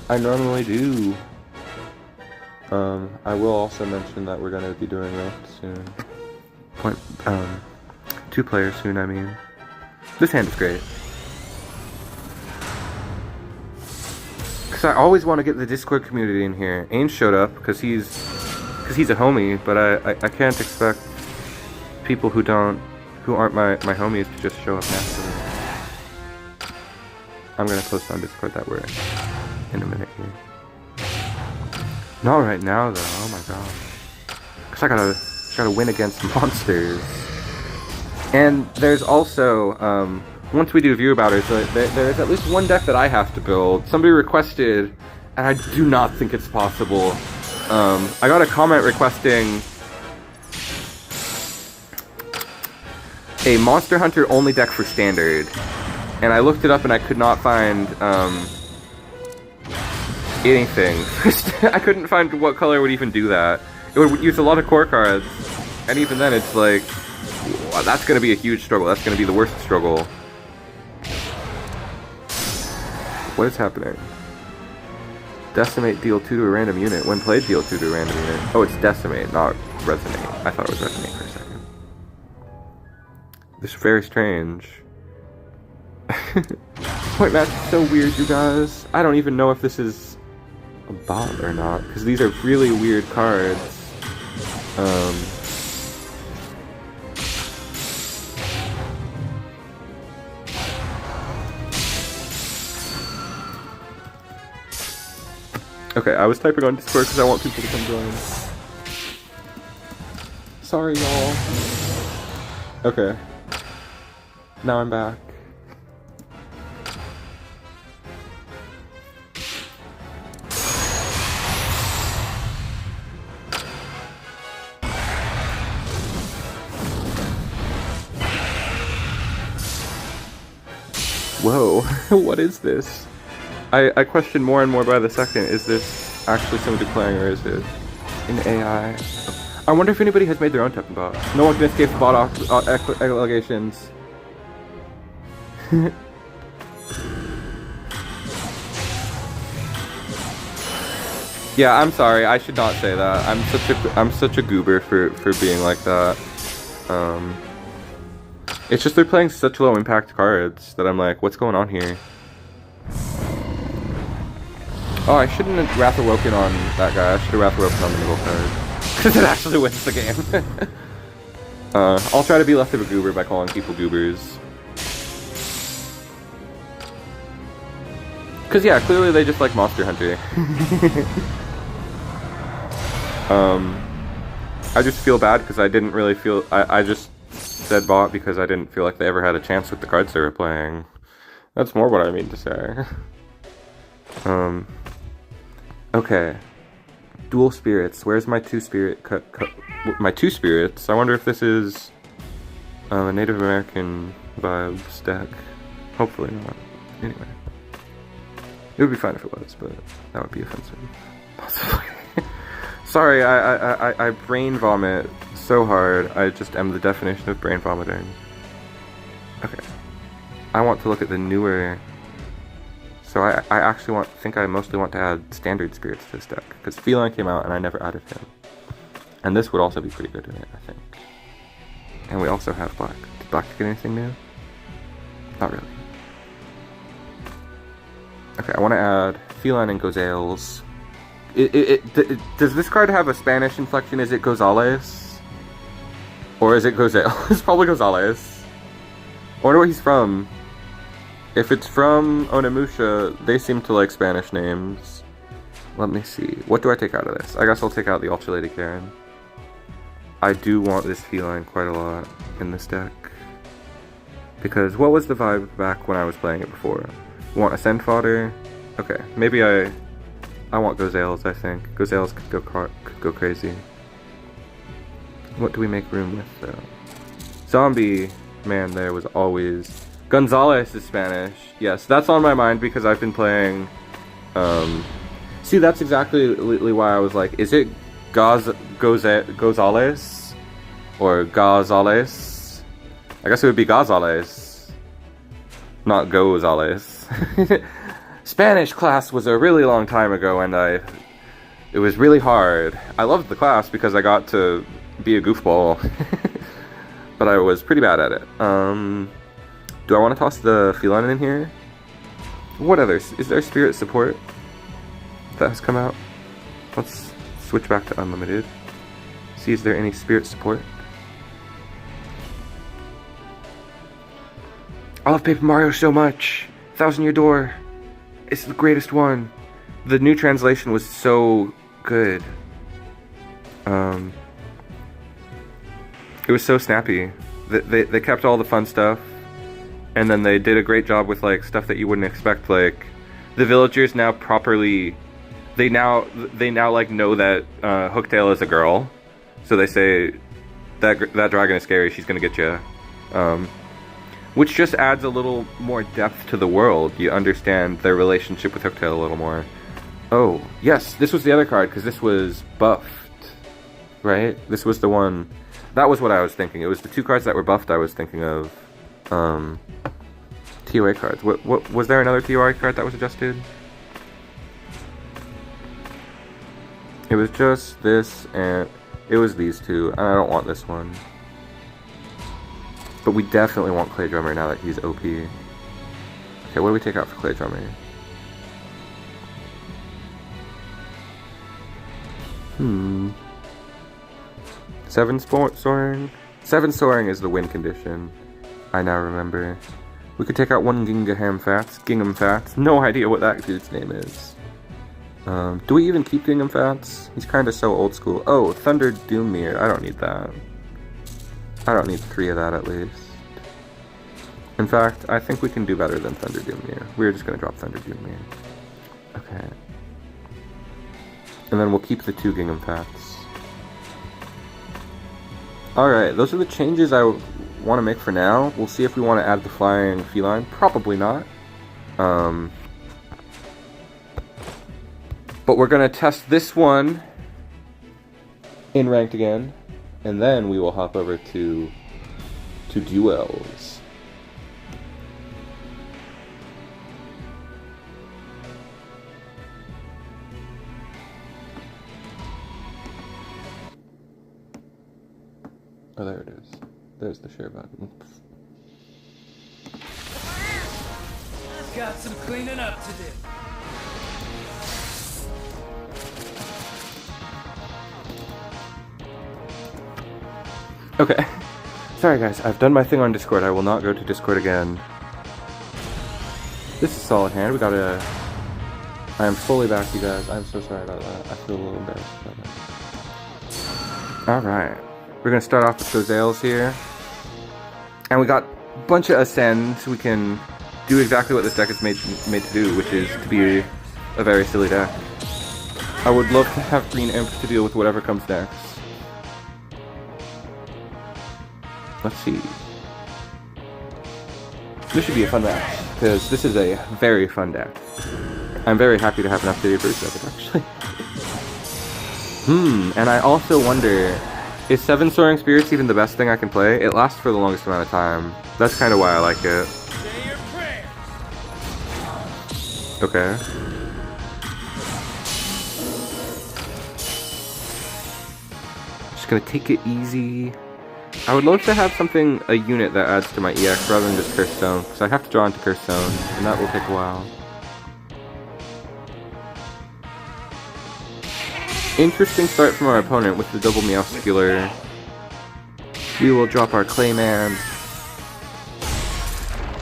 I normally do. I will also mention that we're going to be doing ranked soon. 2-player soon, I mean. This hand is great. Because I always want to get the Discord community in here. Ain showed up because he's a homie, but I can't expect people who aren't my homies to just show up naturally. I'm gonna post on Discord that we're in a minute here. Not right now though, oh my god. Cause I gotta win against monsters. And there's also, once we do viewer battles, there's at least 1 deck that I have to build. Somebody requested, and I do not think it's possible. I got a comment requesting a Monster Hunter only deck for standard, and I looked it up and I could not find anything. I couldn't find what color would even do that. It would use a lot of core cards, and even then it's like, wow, that's going to be a huge struggle. That's going to be the worst struggle. What is happening? Decimate, deal 2 to a random unit. When played, deal 2 to a random unit. Oh, it's decimate, not resonate. I thought it was resonate for a second. This is very strange. Point match is so weird, you guys. I don't even know if this is a bot or not, because these are really weird cards. Okay, I was typing on Discord because I want people to come join. Sorry, y'all. Okay. Now I'm back. Whoa, what is this? I question more and more by the second, is this actually somebody playing or is it an AI? I wonder if anybody has made their own TEPPEN bot. No one can escape the bot allegations. Yeah, I'm sorry, I should not say that. I'm such a goober for being like that. It's just they're playing such low impact cards that I'm like, what's going on here? Oh, I shouldn't have Wrath Awoken on that guy. I should have Wrath Awoken on the middle card. Because it actually wins the game. I'll try to be less of a goober by calling people goobers. Because yeah, clearly they just like Monster Hunter. I just feel bad because I didn't really feel... I just said bot because I didn't feel like they ever had a chance with the cards they were playing. That's more what I mean to say. Okay. Dual spirits. Where's my two my two spirits? I wonder if this is a Native American vibes deck. Hopefully not. Anyway. It would be fine if it was, but that would be offensive. Possibly. Sorry, I brain vomit so hard. I just am the definition of brain vomiting. Okay. I want to look at the newer... So I actually think I mostly want to add standard spirits to this deck, because Feline came out and I never added him. And this would also be pretty good in it, I think. And we also have black. Did black get anything new? Not really. Okay, I want to add Feline and Gozales. Does this card have a Spanish inflection? Is it Gozales? Or is it Gozales? It's probably Gozales. I wonder where he's from. If it's from Onimusha, they seem to like Spanish names. Let me see. What do I take out of this? I guess I'll take out the Ultralated Karen. I do want this Feline quite a lot in this deck. Because what was the vibe back when I was playing it before? Want Ascend Fodder? Okay, maybe I want Gozales, I think. Gozales could go crazy. What do we make room with, though? Zombie man there was always... Gonzalez is Spanish. Yes, that's on my mind because I've been playing... See, that's exactly why I was like, is it Gozales? Or Gozales? I guess it would be Gozales. Not Gozales. Spanish class was a really long time ago and it was really hard. I loved the class because I got to be a goofball. But I was pretty bad at it. Do I want to toss the Feline in here? What others? Is there Spirit Support that has come out? Let's switch back to Unlimited. See, is there any Spirit Support? I love Paper Mario so much. 1,000 Year Door. It's the greatest one. The new translation was so good. It was so snappy. They kept all the fun stuff. And then they did a great job with like stuff that you wouldn't expect. Like the villagers now properly, they now like know that Hooktail is a girl, so they say that dragon is scary. She's gonna get you, which just adds a little more depth to the world. You understand their relationship with Hooktail a little more. Oh yes, this was the other card because this was buffed, right? This was the one. That was what I was thinking. It was the two cards that were buffed. I was thinking of. TOA cards. What was there another TOA card that was adjusted? It was just this, and it was these two, and I don't want this one. But we definitely want Clay Drummer now that he's OP. Okay, what do we take out for Clay Drummer? 7 soaring? 7 soaring is the win condition. I now remember. We could take out 1 Gingham Fats. No idea what that dude's name is. Do we even keep Gingham Fats? He's kind of so old school. Oh, Thunder Doommere. I don't need that. I don't need 3 of that at least. In fact, I think we can do better than Thunder Doommere. We're just going to drop Thunder Doommere. Okay. And then we'll keep the 2 Gingham Fats. Alright, those are the changes I want to make for now. We'll see if we want to add the flying feline. Probably not. But we're going to test this one in ranked again. And then we will hop over to duels. Oh, there it is. There's the share button. I've got some cleaning up to do. Okay. Sorry guys, I've done my thing on Discord. I will not go to Discord again. This is solid hand. We got a... I am fully back, you guys. I'm so sorry about that. I feel a little embarrassed about that. Alright. We're gonna start off with those ales here. And we got a bunch of ascends. We can do exactly what this deck is made to do, which is to be a very silly deck. I would love to have green imp to deal with whatever comes next. Let's see. This should be a fun match, because this is a very fun deck. I'm very happy to have an updated version of it, actually. And I also wonder, is 7 Soaring Spirits even the best thing I can play? It lasts for the longest amount of time. That's kind of why I like it. Okay. Just gonna take it easy. I would love to have something, a unit that adds to my EX rather than just Cursed Stone, because I have to draw into Cursed Stone, and that will take a while. Interesting start from our opponent with the double Meowscular. We will drop our Clayman,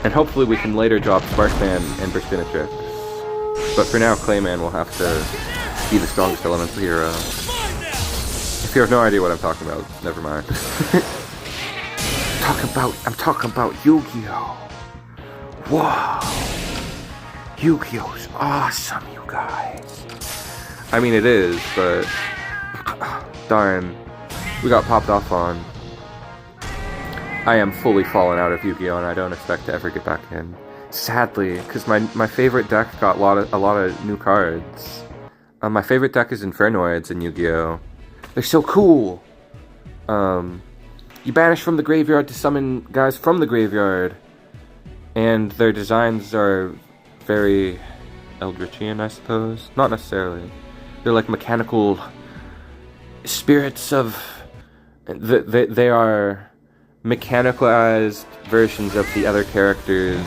and hopefully we can later drop Sparkman and Burstinatrix. But for now, Clayman will have to be the strongest elemental hero. If you have no idea what I'm talking about, never mind. I'm talking about Yu-Gi-Oh! Wow! Yu-Gi-Oh's awesome, you guys. I mean, it is, but darn, we got popped off on. I am fully fallen out of Yu-Gi-Oh! And I don't expect to ever get back in. Sadly, because my favorite deck got a lot of new cards. My favorite deck is Infernoids in Yu-Gi-Oh! They're so cool! You banish from the graveyard to summon guys from the graveyard. And their designs are very Eldritchian, I suppose. Not necessarily. They're like mechanical spirits of... They are mechanicalized versions of the other characters,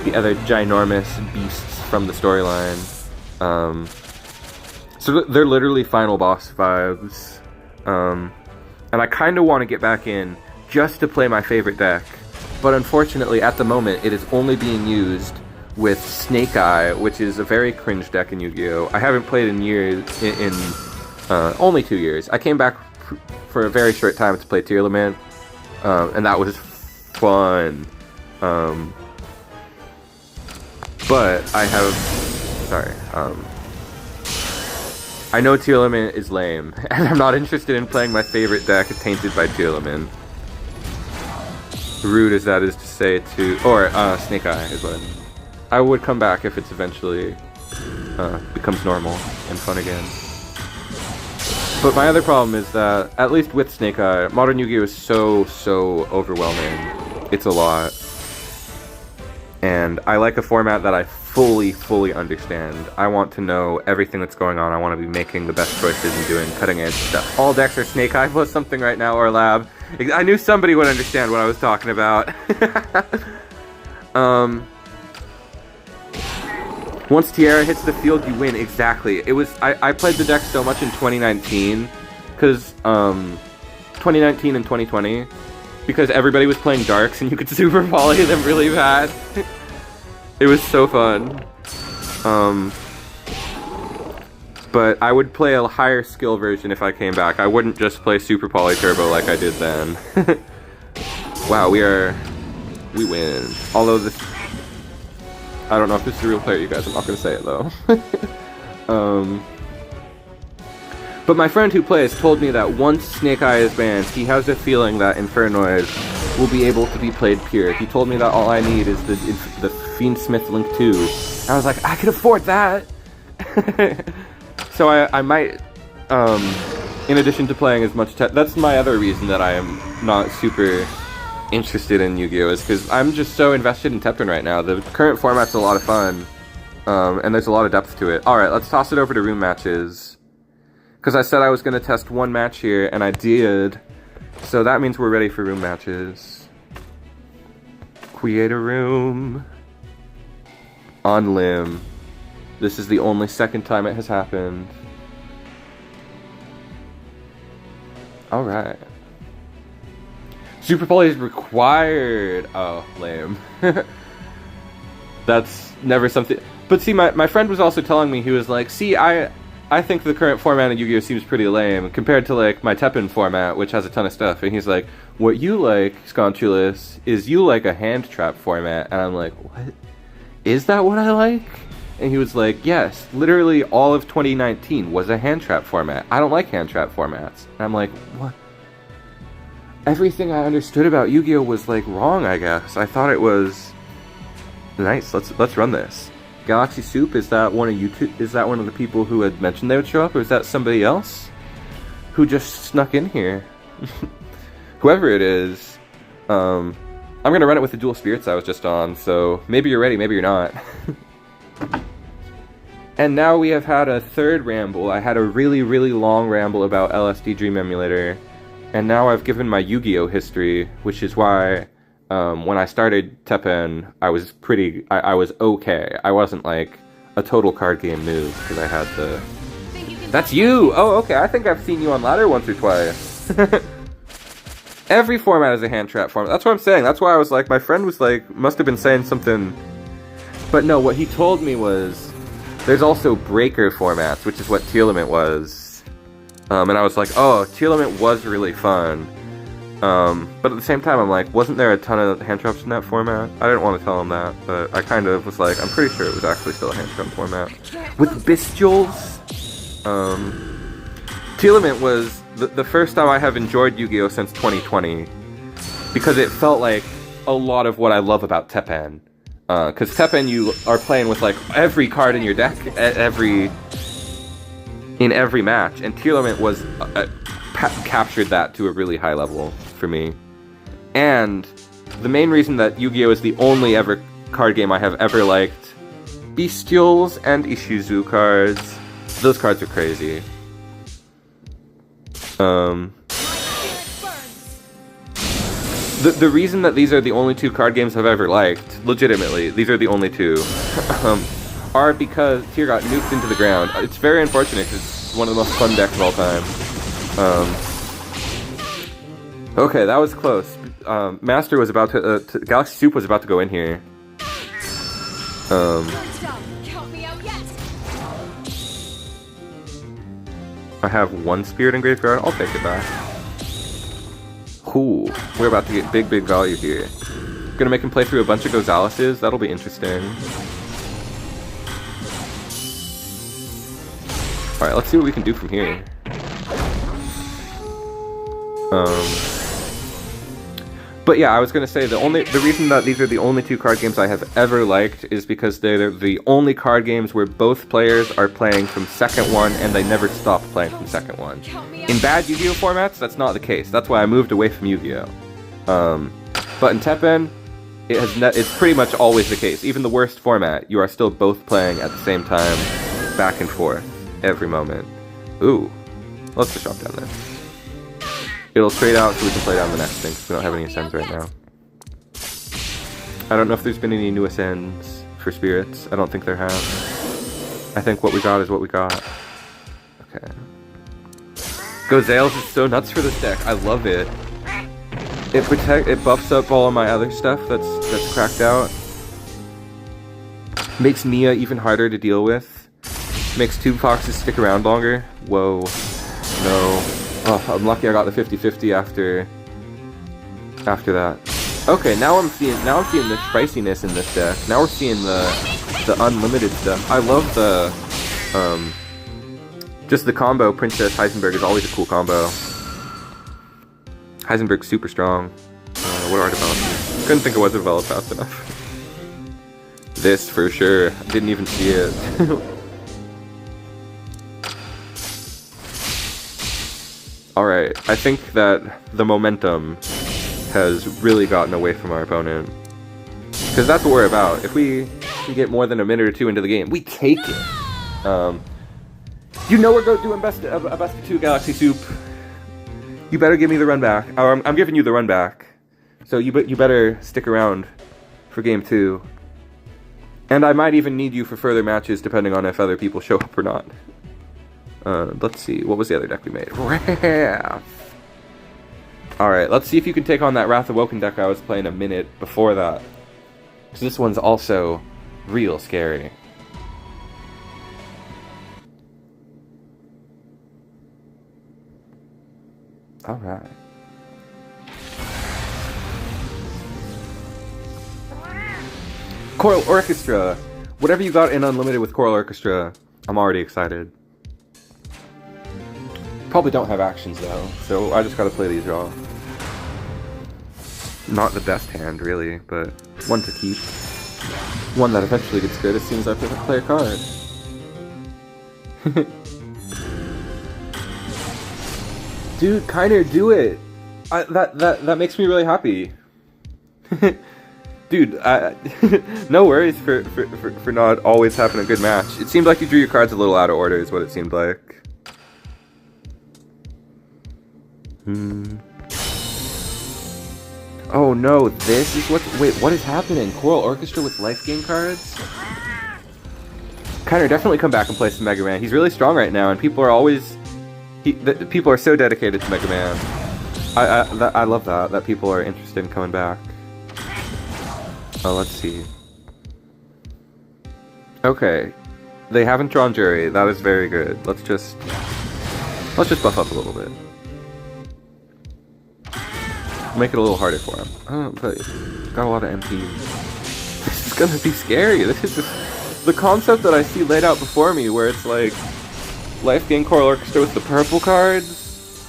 the other ginormous beasts from the storyline. So they're literally final boss vibes. And I kind of want to get back in just to play my favorite deck. But unfortunately, at the moment, it is only being used with Snake Eye, which is a very cringe deck in Yu-Gi-Oh! I haven't played in years, only 2 years. I came back for a very short time to play Tearlament, and that was fun. But I have... Sorry, I know Tearlament is lame, and I'm not interested in playing my favorite deck tainted by Tearlament. Rude as that is to say to... Or, Snake Eye is what I mean. I would come back if it's eventually becomes normal and fun again. But my other problem is that, at least with Snake Eye, Modern Yu-Gi-Oh! Is so overwhelming. It's a lot. And I like a format that I fully understand. I want to know everything that's going on. I want to be making the best choices and doing cutting edge stuff. All decks are Snake Eye plus something right now, or Lab. I knew somebody would understand what I was talking about. Once Tierra hits the field, you win. Exactly. It was. I played the deck so much in 2019, because 2019 and 2020, because everybody was playing Darks and you could super volley them really bad. It was so fun. But I would play a higher skill version if I came back. I wouldn't just play Super Poly Turbo like I did then. Wow, we win. Although this, I don't know if this is a real player, you guys. I'm not gonna say it though. But my friend who plays told me that once Snake Eye is banned, he has a feeling that Infernoid will be able to be played pure. He told me that all I need is the Fiendsmith Link 2. I was like, I could afford that! So I might, in addition to playing as much that's my other reason that I am not super interested in Yu-Gi-Oh! Is because I'm just so invested in TEPPEN right now. The current format's a lot of fun, and there's a lot of depth to it. Alright, let's toss it over to room matches. Because I said I was going to test one match here, and I did. So that means we're ready for room matches. Create a room. On Limb. This is the only second time it has happened. Alright. Super Poly is required. Oh, lame. That's never something... But see, my friend was also telling me, he was like, see, I think the current format of Yu-Gi-Oh! Seems pretty lame compared to, like, my TEPPEN format, which has a ton of stuff. And he's like, what you like, Sconchulus, is you like a hand trap format. And I'm like, what? Is that what I like? And he was like, yes, literally all of 2019 was a hand trap format. I don't like hand trap formats. And I'm like, what? Everything I understood about Yu-Gi-Oh! Was, like, wrong, I guess. I thought it was nice. Let's run this. Galaxy Soup, is that one of you two? Is that one of the people who had mentioned they would show up, or is that somebody else who just snuck in here? Whoever it is, I'm gonna run it with the dual spirits I was just on, so maybe you're ready, maybe you're not. And now we have had a third ramble. I had a really long ramble about LSD Dream Emulator, and now I've given my Yu-Gi-Oh! History, which is why when I started TEPPEN, I was okay. I wasn't like a total card game noob, because I had the... That's you! Oh, okay, I think I've seen you on ladder once or twice. Every format is a hand trap format. That's what I'm saying. That's why I was like, my friend was like, must have been saying something. But no, what he told me was, there's also breaker formats, which is what Tearlament was. And I was like, oh, Tearlament was really fun. But at the same time, I'm like, wasn't there a ton of hand traps in that format? I didn't want to tell him that, but I kind of was like, I'm pretty sure it was actually still a hand trap format. With Bestials, Tearlament was the first time I have enjoyed Yu-Gi-Oh! Since 2020, because it felt like a lot of what I love about TEPPEN. Because TEPPEN, you are playing with like every card in your deck in every match, and Tearlament was captured that to a really high level for me. And the main reason that Yu-Gi-Oh! Is the only ever card game I have ever liked, Bestials and Ishizu cards, those cards are crazy. The reason that these are the only two card games I've ever liked, legitimately, these are the only two, are because Tyr got nuked into the ground. It's very unfortunate because it's one of the most fun decks of all time. Okay, that was close. Master was about to, Galaxy Soup was about to go in here. I have one Spirit in Graveyard, I'll take it back. Ooh, we're about to get big value here. Gonna make him play through a bunch of Gonzaleses, that'll be interesting. Alright, let's see what we can do from here. But yeah, I was gonna say the reason that these are the only two card games I have ever liked is because they're the only card games where both players are playing from second one and they never stop playing from second one. In bad Yu-Gi-Oh! Formats, that's not the case. That's why I moved away from Yu-Gi-Oh! But in TEPPEN, it's pretty much always the case. Even the worst format, you are still both playing at the same time, back and forth, every moment. Ooh, let's just drop down there. It'll trade out so we can play down the next thing, because we don't have any ascends right now. I don't know if there's been any new ascends for spirits. I don't think there have. I think what we got is what we got. Okay. Gozales is so nuts for this deck. I love it. It buffs up all of my other stuff that's cracked out. Makes Nia even harder to deal with. Makes Tube Foxes stick around longer. Whoa. No. Oh, I'm lucky I got the 50-50 after that. Okay, now I'm seeing the spiciness in this deck. Now we're seeing the unlimited stuff. I love the just the combo. Princess Heisenberg is always a cool combo. Heisenberg's super strong. What are developers? Couldn't think it was developed fast enough. This for sure. Didn't even see it. Alright, I think that the momentum has really gotten away from our opponent. Because that's what we're about. If we can get more than a minute or two into the game, we take it. You know we're doing a best of 2 Galaxy Soup. You better give me the run back. I'm giving you the run back. So you better stick around for game 2. And I might even need you for further matches depending on if other people show up or not. Let's see. What was the other deck we made? Wrath. Alright, let's see if you can take on that Wrath Awoken deck I was playing a minute before that. Because this one's also real scary. Alright. Choral Orchestra! Whatever you got in Unlimited with Choral Orchestra, I'm already excited. Probably don't have actions though, so I just gotta play these raw. Not the best hand, really, but one to keep. One that eventually gets good as soon as I play a card. Dude, Kiner, do it! That makes me really happy. Dude, no worries for not always having a good match. It seemed like you drew your cards a little out of order is what it seemed like. Oh no, this is what... Wait, what is happening? Choral Orchestra with life gain cards? Kiner, definitely come back and play some Mega Man. He's really strong right now, and people are always... people are so dedicated to Mega Man. I love that people are interested in coming back. Oh, let's see. Okay. They haven't drawn Jury. That is very good. Let's just buff up a little bit. Make it a little harder for him. Oh, but got a lot of MPs. This is gonna be scary. This is just the concept that I see laid out before me, where it's like life gain Choral Orchestra with the purple cards.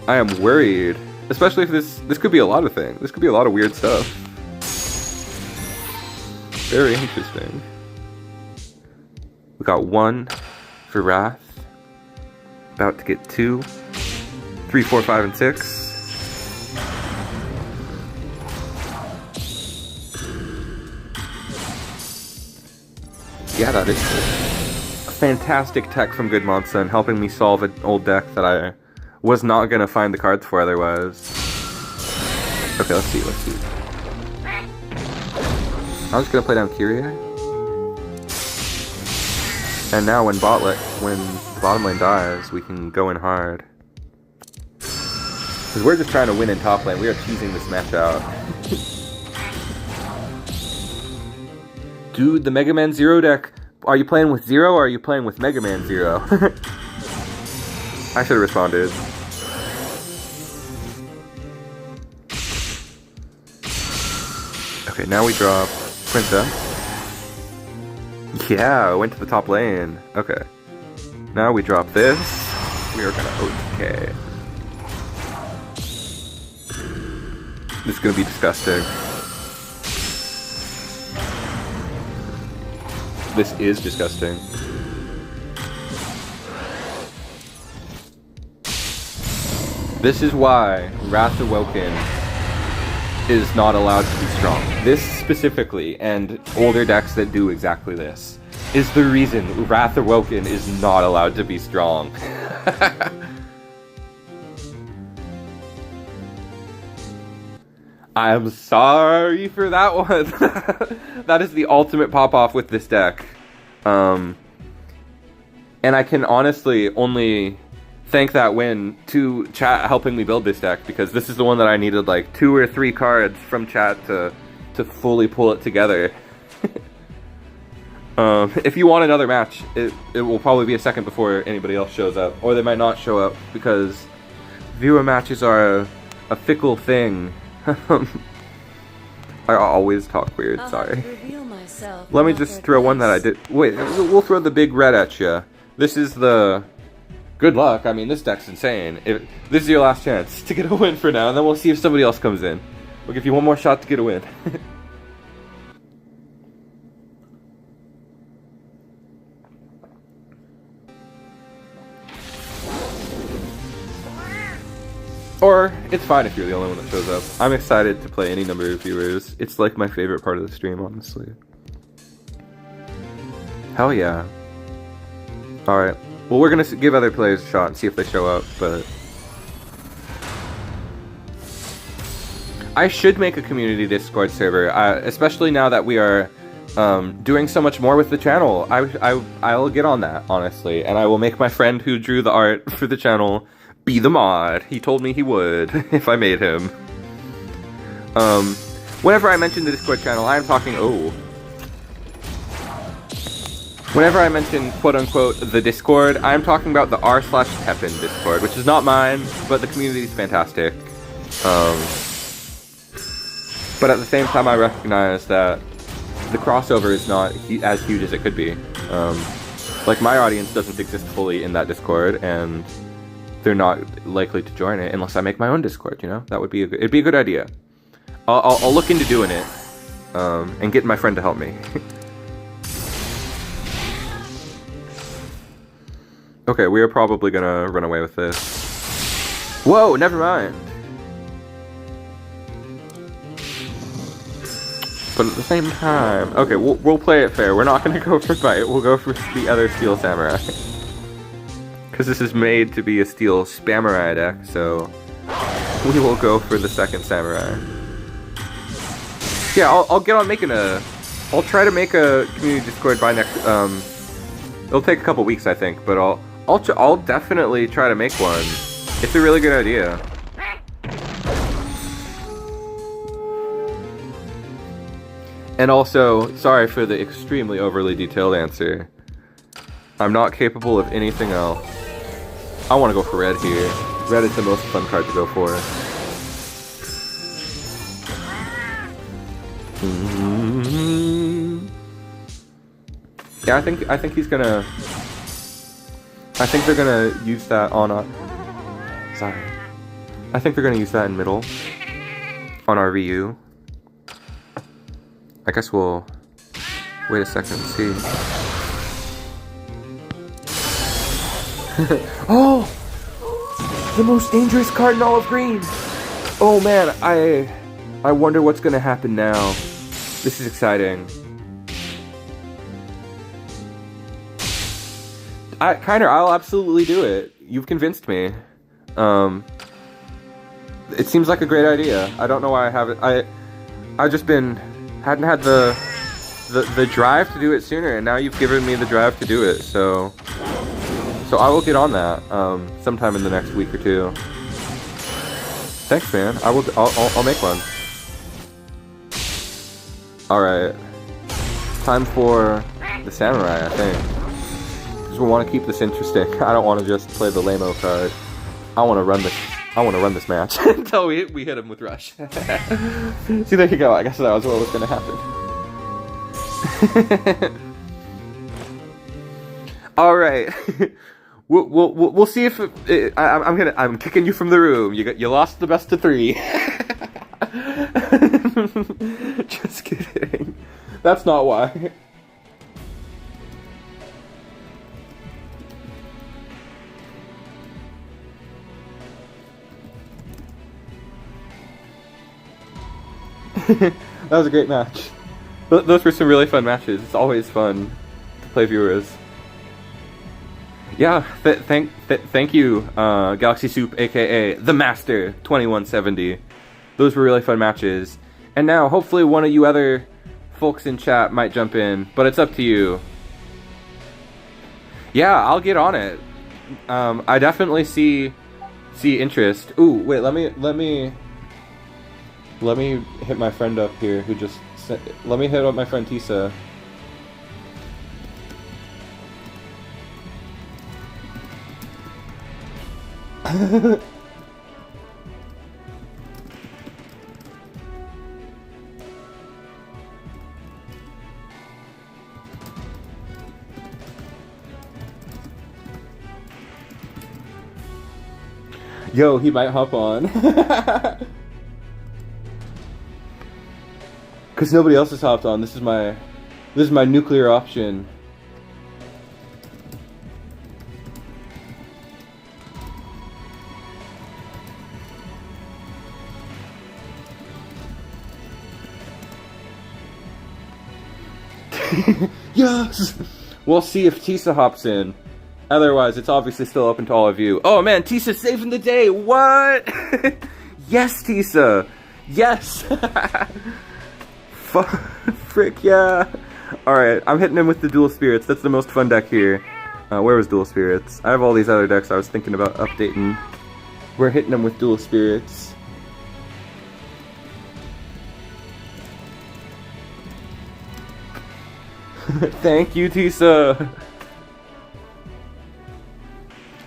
I am worried, especially if this could be a lot of things. This could be a lot of weird stuff. Very interesting. We got 1 for Wrath. About to get 2, 3, 4, 5, and 6. Yeah, that is cool. A fantastic tech from Good Monson, helping me solve an old deck that I was not gonna find the cards for otherwise. Okay, let's see. I'm just gonna play down Kyrie. And now when the bottom lane dies, we can go in hard. Because we're just trying to win in top lane. We are cheesing this match out. Dude, the Mega Man Zero deck. Are you playing with Zero or are you playing with Mega Man Zero? I should have responded. Okay, now we drop Princess. Yeah, went to the top lane. Okay. Now we drop this. We are gonna OTK. This is gonna be disgusting. This is disgusting. This is why Wrath Awoken is not allowed to be strong. This specifically, and older decks that do exactly this, is the reason Wrath Awoken is not allowed to be strong. I'm sorry for that one. That is the ultimate pop-off with this deck. And I can honestly only thank that win to chat helping me build this deck, because this is the one that I needed like 2 or 3 cards from chat to fully pull it together. If you want another match, it will probably be a second before anybody else shows up, or they might not show up, because viewer matches are a fickle thing. I always talk weird, sorry. Let me just throw one that I did. Wait, we'll throw the big red at you. This is the... Good luck. I mean, this deck's insane. This is your last chance to get a win for now, and then we'll see if somebody else comes in. We'll give you one more shot to get a win. Or, it's fine if you're the only one that shows up. I'm excited to play any number of viewers. It's like my favorite part of the stream, honestly. Hell yeah. Alright. Well, we're gonna give other players a shot and see if they show up, but... I should make a community Discord server, especially now that we are doing so much more with the channel. I'll get on that, honestly, and I will make my friend who drew the art for the channel be the mod. He told me he would, if I made him. Whenever I mention the Discord channel, I'm talking... Whenever I mention, quote-unquote, the Discord, I'm talking about the r/TEPPEN Discord, which is not mine, but the community is fantastic. But at the same time, I recognize that the crossover is not as huge as it could be. Like, my audience doesn't exist fully in that Discord, and they're not likely to join it unless I make my own Discord, you know? That would be it'd be a good idea. I'll look into doing it, and getting my friend to help me. Okay, we are probably gonna run away with this. Whoa, never mind. But at the same time, okay, we'll play it fair. We're not gonna go for fight. We'll go for the other Steel Samurai. Because this is made to be a Steel Spamurai deck, so we will go for the second Samurai. Yeah, I'll get on making I'll try to make a community Discord by next. It'll take a couple weeks, I think, but I'll definitely try to make one. It's a really good idea. And also, sorry for the extremely overly detailed answer. I'm not capable of anything else. I want to go for red here. Red is the most fun card to go for. Yeah, I think he's gonna... I think they're gonna use that on a... Sorry. I think they're gonna use that in middle. On our Ryu. I guess we'll... Wait a second and see. Oh! The most dangerous card in all of green! Oh man, I wonder what's gonna happen now. This is exciting. I'll absolutely do it. You've convinced me. It seems like a great idea. I don't know why I haven't. I've just hadn't had the drive to do it sooner, and now you've given me the drive to do it. So I will get on that sometime in the next week or two. Thanks, man. I'll make one. All right. Time for the samurai, I think. We want to keep this interesting. I don't want to just play the lame-o card. I want to run this match until we hit him with rush. See, there you go. I guess that was what was going to happen. All right. We'll see if I'm kicking you from the room. You lost the best of 3. Just kidding. That's not why. That was a great match. Those were some really fun matches. It's always fun to play viewers. Yeah, thank you, Galaxy Soup, aka The Master 2170. Those were really fun matches. And now, hopefully one of you other folks in chat might jump in, but it's up to you. Yeah, I'll get on it. I definitely see interest. Ooh, wait, let me hit my friend up here who just sent, let me hit up my friend Tisa. Yo, he might hop on. Cause nobody else has hopped on. This is my nuclear option. Yes! We'll see if Tisa hops in. Otherwise, it's obviously still open to all of you. Oh man, Tisa's saving the day! What? Yes, Tisa! Yes! Frick, yeah! Alright, I'm hitting him with the Dual Spirits. That's the most fun deck here. Where was Dual Spirits? I have all these other decks I was thinking about updating. We're hitting him with Dual Spirits. Thank you, Tisa!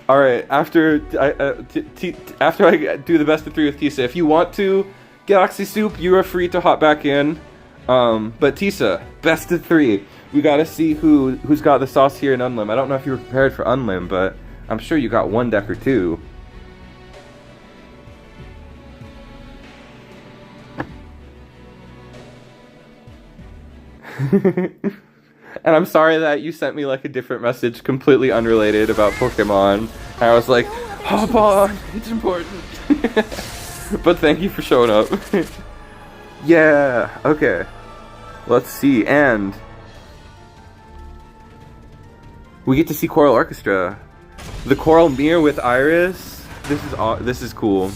Alright, after I do the best of 3 with Tisa, if you want to, Galaxy Soup, you are free to hop back in. But Tisa, best of 3. We gotta see who's got the sauce here in Unlim. I don't know if you were prepared for Unlim, but I'm sure you got one deck or two. And I'm sorry that you sent me like a different message completely unrelated about Pokemon. And I was like, hop on, it's important. But thank you for showing up. Yeah, okay. Let's see, and we get to see Choral Orchestra. The Choral Mirror with Iris. This is cool.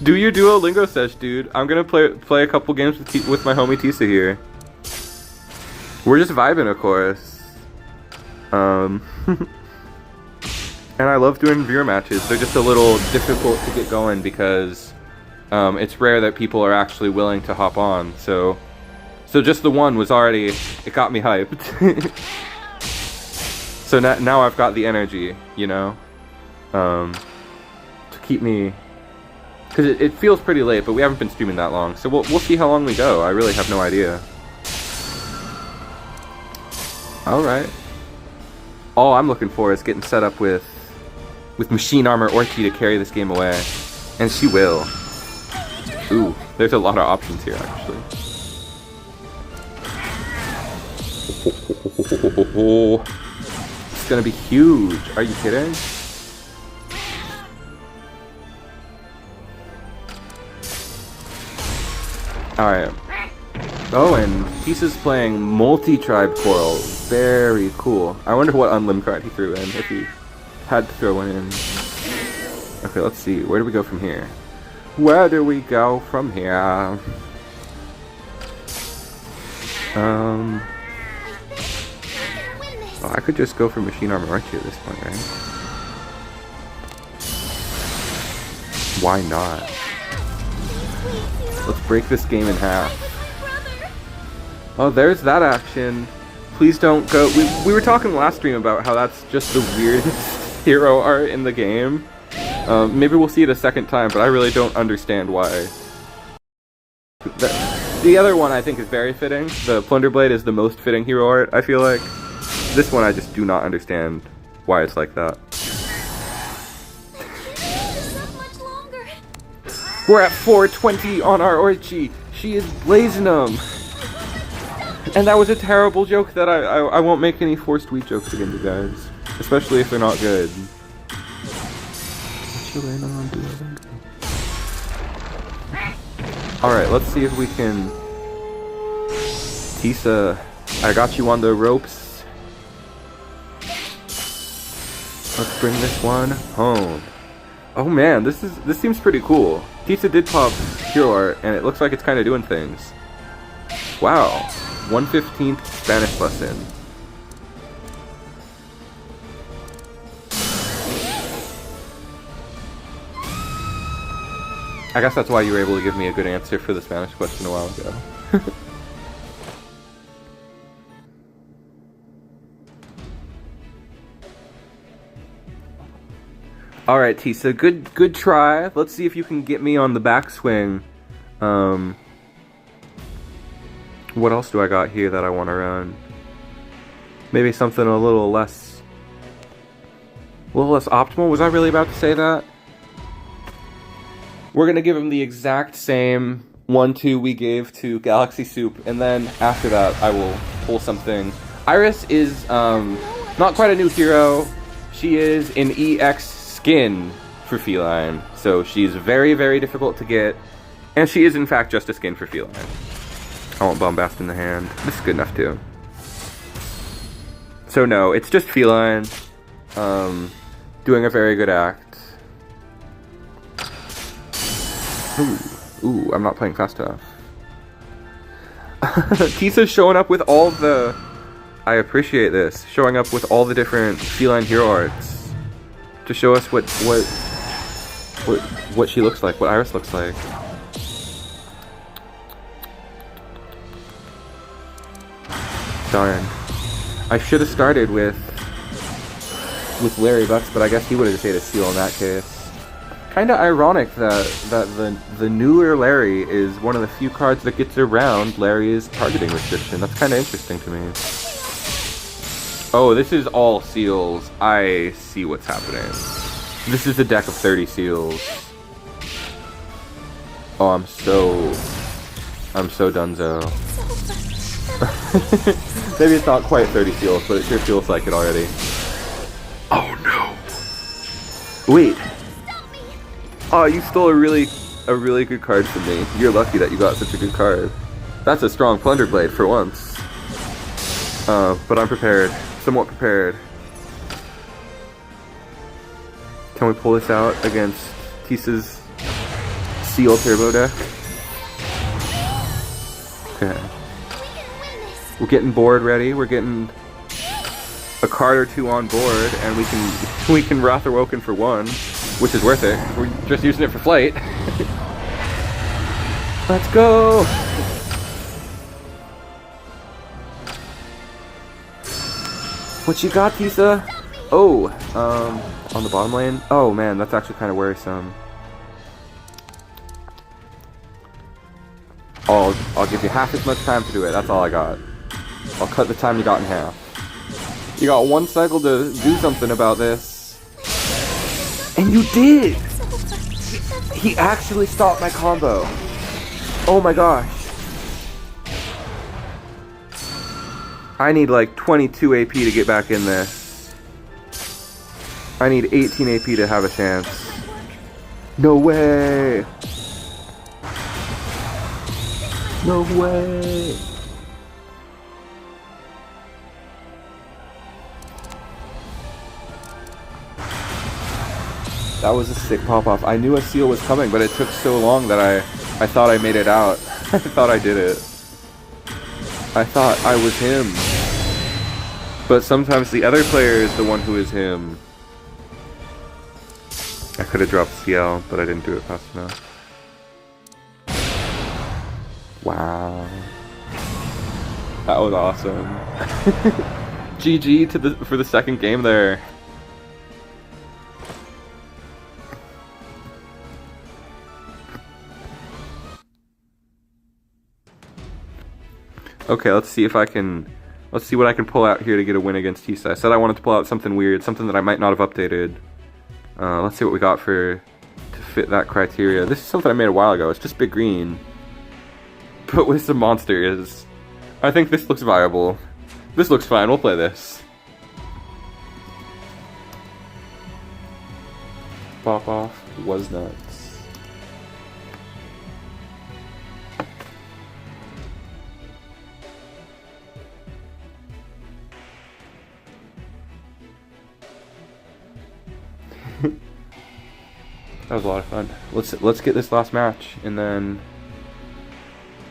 Do your Duolingo sesh, dude. I'm gonna play a couple games with my homie Tisa here. We're just vibing, of course. And I love doing viewer matches. They're just a little difficult to get going because it's rare that people are actually willing to hop on. So just the one was already, it got me hyped. So now I've got the energy, you know, to keep me, because it feels pretty late, but we haven't been streaming that long. So we'll see how long we go. I really have no idea. Alright. All I'm looking for is getting set up with Machine Armor Orchi to carry this game away. And she will. Ooh, there's a lot of options here, actually. It's gonna be huge. Are you kidding? Alright. Oh, and Tisa's playing multi-tribe Choral. Very cool. I wonder what Unlim card he threw in, if he had to throw one in. Okay, let's see. Where do we go from here? Where do we go from here? Oh, I could just go for Machine Armor Archie at this point, right? Why not? Let's break this game in half. Oh, there's that action. Please don't go. We were talking last stream about how that's just the weirdest hero art in the game. Maybe we'll see it a second time, but I really don't understand why. The other one I think is very fitting. The Plunderblade is the most fitting hero art, I feel like. This one I just do not understand why it's like that. We're at 420 on our Orchi. She is blazing them. And that was a terrible joke that I won't make any forced wheat jokes again, you guys. Especially if they're not good. Alright, let's see if we can... Tisa, I got you on the ropes. Let's bring this one home. Oh man, this seems pretty cool. Tisa did pop Hero Art, and it looks like it's kind of doing things. Wow, 1/15th Spanish lesson. I guess that's why you were able to give me a good answer for the Spanish question a while ago. Alright, Tisa, good try. Let's see if you can get me on the backswing. What else do I got here that I want to run? Maybe something a little less optimal? Was I really about to say that? We're going to give him the exact same 1-2 we gave to Galaxy Soup, and then after that I will pull something. Iris is not quite a new hero. She is an EX skin for Feline, so she's very, very difficult to get, and she is in fact just a skin for Feline. I want Bombast in the hand. This is good enough too. So no, it's just Feline doing a very good act. Ooh, I'm not playing fast enough. Tisa's showing up with all the... I appreciate this. Showing up with all the different Feline hero arts to show us what she looks like, what Iris looks like. Darn. I should have started with Larry Bucks, but I guess he would have just ate a seal in that case. Kinda ironic that the newer Larry is one of the few cards that gets around Larry's targeting restriction. That's kinda interesting to me. Oh, this is all seals. I see what's happening. This is a deck of 30 seals. Oh, I'm so donezo. Maybe it's not quite 30 seals, but it sure feels like it already. Oh no! Wait. Oh, you stole a really good card from me. You're lucky that you got such a good card. That's a strong Plunder Blade for once. But I'm prepared. Somewhat prepared. Can we pull this out against Tisa's Seal Turbo deck? Okay. We're getting board ready. We're getting a card or two on board, and we can Wrath Awoken for one, which is worth it. We're just using it for flight. Let's go! What you got, Tisa? Oh, on the bottom lane? Oh man, that's actually kind of worrisome. I'll give you half as much time to do it. That's all I got. I'll cut the time you got in half. You got one cycle to do something about this. And you did! He actually stopped my combo. Oh my gosh. I need like 22 AP to get back in this. I need 18 AP to have a chance. No way! No way! That was a sick pop-off. I knew a seal was coming, but it took so long that I thought I made it out. I thought I did it. I thought I was him. But sometimes the other player is the one who is him. I could have dropped CL, but I didn't do it fast enough. Wow. That was awesome. GG for the second game there. Okay, let's see what I can pull out here to get a win against Tisa. I said I wanted to pull out something weird, something that I might not have updated. Let's see what we got to fit that criteria. This is something I made a while ago. It's just big green, but with some monsters. I think this looks viable. This looks fine. We'll play this. Pop off was nuts. That was a lot of fun. Let's get this last match, and then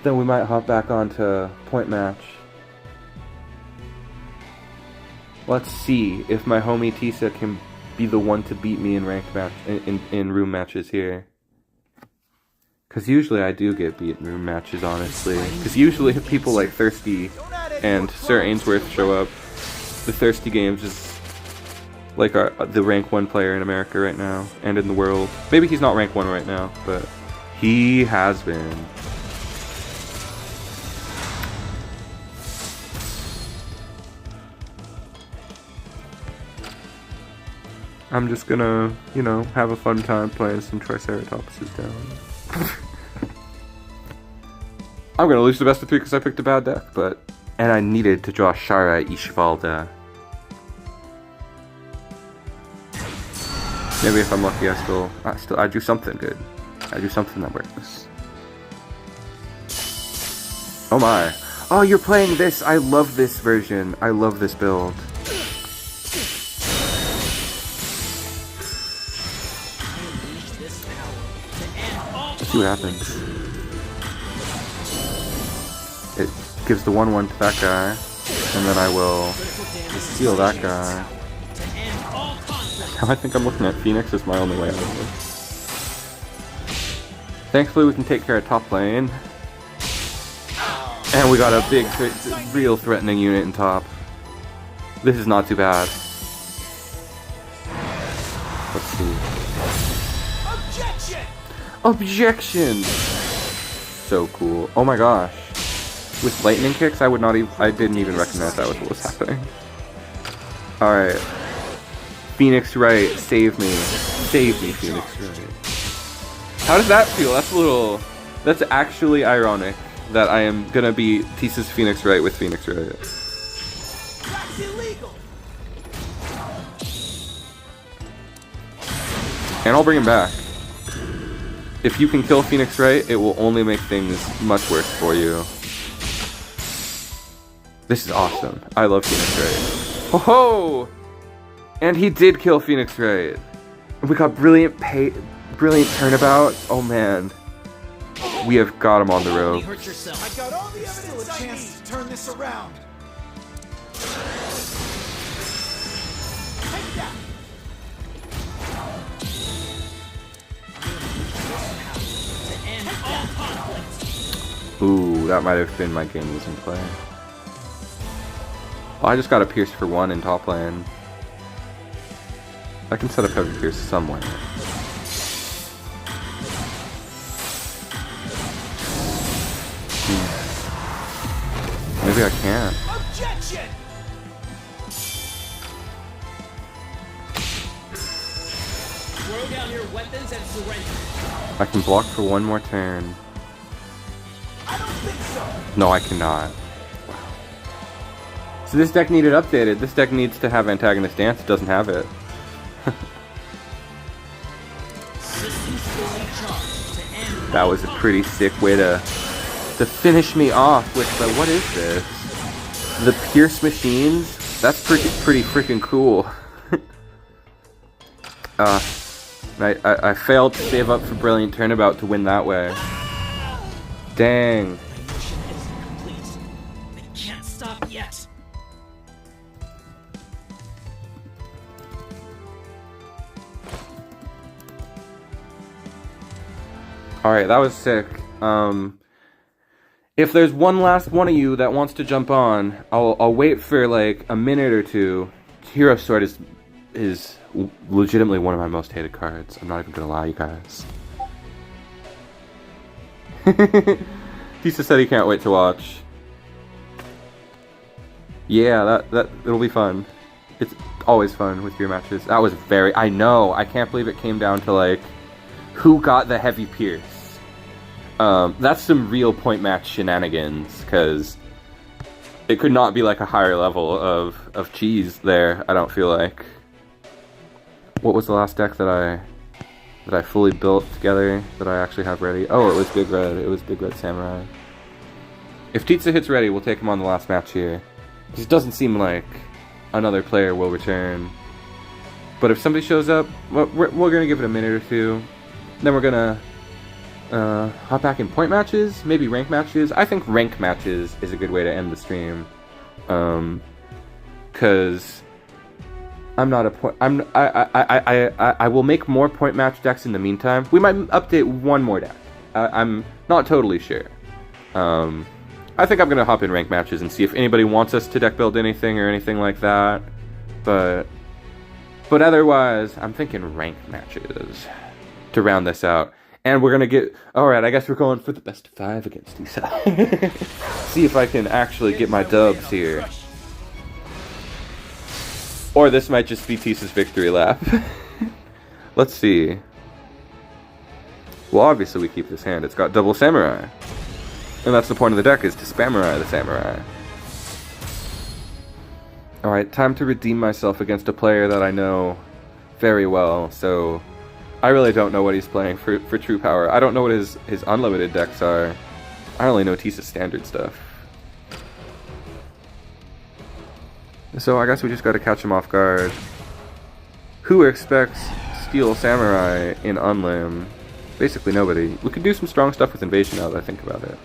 we might hop back onto point match. Let's see if my homie Tisa can be the one to beat me in ranked match in room matches here. Because usually I do get beat in room matches, honestly. Because usually if people like Thirsty and Sir Ainsworth show up, the Thirsty Games is like the rank 1 player in America right now, and in the world. Maybe he's not rank 1 right now, but he has been. I'm just gonna, you know, have a fun time playing some Triceratopses down. I'm gonna lose the best of 3 because I picked a bad deck, and I needed to draw Shara Ishvalda. Maybe if I'm lucky, I do something good. I do something that works. Oh my! Oh, you're playing this! I love this version. I love this build. Let's see what happens. It gives the 1/1 to that guy, and then I will steal that guy. Now I think I'm looking at Phoenix as my only way out of this. Thankfully we can take care of top lane. And we got a big, real threatening unit in top. This is not too bad. Let's see. Objection! Objection! So cool. Oh my gosh. With lightning kicks, I didn't even recognize that was what was happening. Alright. Phoenix Wright, save me. Save me, Phoenix Wright. How does that feel? That's actually ironic that I am gonna be Tisa's Phoenix Wright with Phoenix Wright. That's illegal. And I'll bring him back. If you can kill Phoenix Wright, it will only make things much worse for you. This is awesome. I love Phoenix Wright. Ho ho! And he did kill Phoenix Wright. We got brilliant turnabout. Oh man. We have got him on the rope. I got all the evidence I need to turn this around. Take that. To end all conflict. Ooh, that might have been my game-losing play. Well, I just got a Pierce for 1 in top lane. I can set up Heavy Pierce somewhere. Maybe I can't. Objection! Throw down your weapons and surrender. I can block for 1 more turn. I don't think so. No, I cannot. So this deck needed updated. This deck needs to have Antagonist Dance. It doesn't have it. That was a pretty sick way to finish me off with the, what is this? The Pierce Machines? That's pretty freaking cool. I failed to save up for Brilliant Turnabout to win that way. Dang. My mission isn't complete. I can't stop yet. Alright, that was sick. If there's one last one of you that wants to jump on, I'll wait for like a minute or two. Hero Sword is legitimately one of my most hated cards. I'm not even gonna lie, you guys. Tisa said he can't wait to watch. Yeah, that it'll be fun. It's always fun with your matches. That was I know, I can't believe it came down to like who got the Heavy Pierce. That's some real point match shenanigans, because it could not be like a higher level of cheese there, I don't feel like. What was the last deck that I fully built together, that I actually have ready? Oh, it was Big Red. It was Big Red Samurai. If Tisa hits ready, we'll take him on the last match here. Because it doesn't seem like another player will return. But if somebody shows up, we're going to give it a minute or two. Then we're gonna hop back in point matches, maybe rank matches. I think rank matches is a good way to end the stream, because I'm not a point. I will make more point match decks in the meantime. We might update one more deck. I'm not totally sure. I think I'm gonna hop in rank matches and see if anybody wants us to deck build anything or anything like that. But otherwise, I'm thinking rank matches to round this out. And we're gonna get... Alright, I guess we're going for the best of 5 against Tisa. See if I can actually get my dubs here. Or this might just be Tisa's victory lap. Let's see. Well, obviously we keep this hand. It's got double samurai. And that's the point of the deck, is to spamurai the samurai. Alright, time to redeem myself against a player that I know very well, so... I really don't know what he's playing for True Power. I don't know what his unlimited decks are. I only know Tisa's standard stuff. So I guess we just gotta catch him off guard. Who expects Steel Samurai in Unlim? Basically nobody. We could do some strong stuff with Invasion now that I think about it.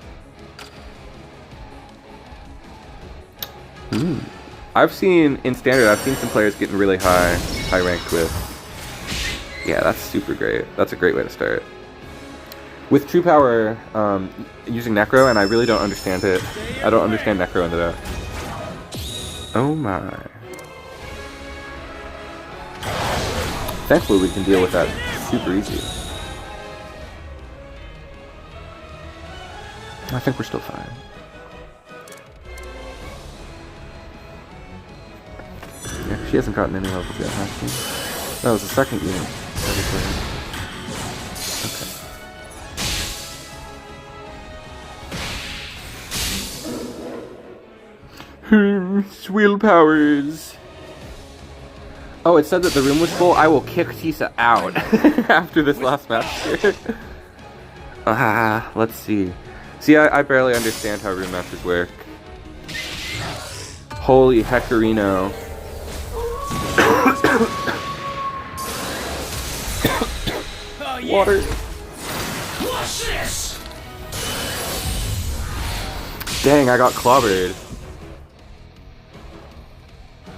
I've seen, in Standard, I've seen some players getting really high ranked with. Yeah, that's super great. That's a great way to start. With True Power, using Necro, and I really don't understand it. I don't understand Necro in the deck. Oh my. Thankfully we can deal with that super easy. I think we're still fine. Yeah, she hasn't gotten any levels yet, has she? That was the second unit. Okay. Swill powers. Oh, it said that the room was full. I will kick Tisa out after this last match here. Let's see. See, I barely understand how room matches work. Holy hectorino. Water. Dang, I got clobbered.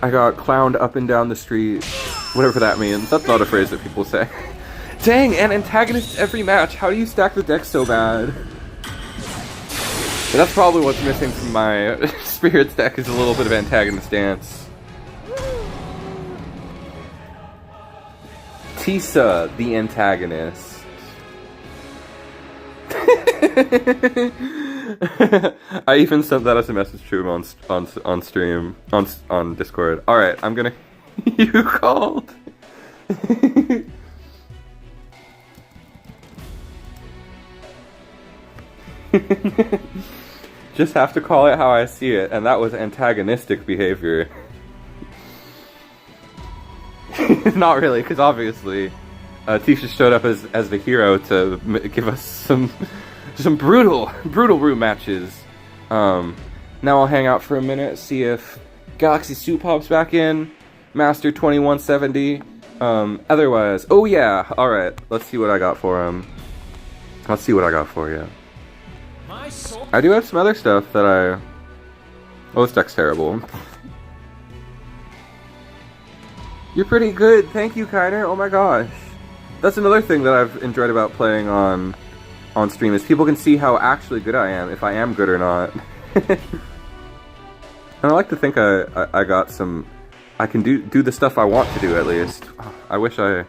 I got clowned up and down the street. Whatever that means. That's not a phrase that people say. Dang, and antagonists every match. How do you stack the deck so bad? But that's probably what's missing from my Spirits deck, is a little bit of antagonist dance. Tisa, the antagonist. I even sent that as a message to him on stream, on Discord. Alright, I'm gonna... You called! Just have to call it how I see it, and that was antagonistic behavior. Not really, because obviously Tisha showed up as the hero to give us some brutal room matches. Now I'll hang out for a minute, see if Galaxy Suit pops back in, Master 2170. Otherwise, oh yeah, alright, let's see what I got for him. Let's see what I got for you. I do have some other stuff that I... Oh, this deck's terrible. You're pretty good, thank you, Kyner. Oh my gosh. That's another thing that I've enjoyed about playing on stream, is people can see how actually good I am, if I am good or not. And I like to think I got some... I can do the stuff I want to do, at least. I wish I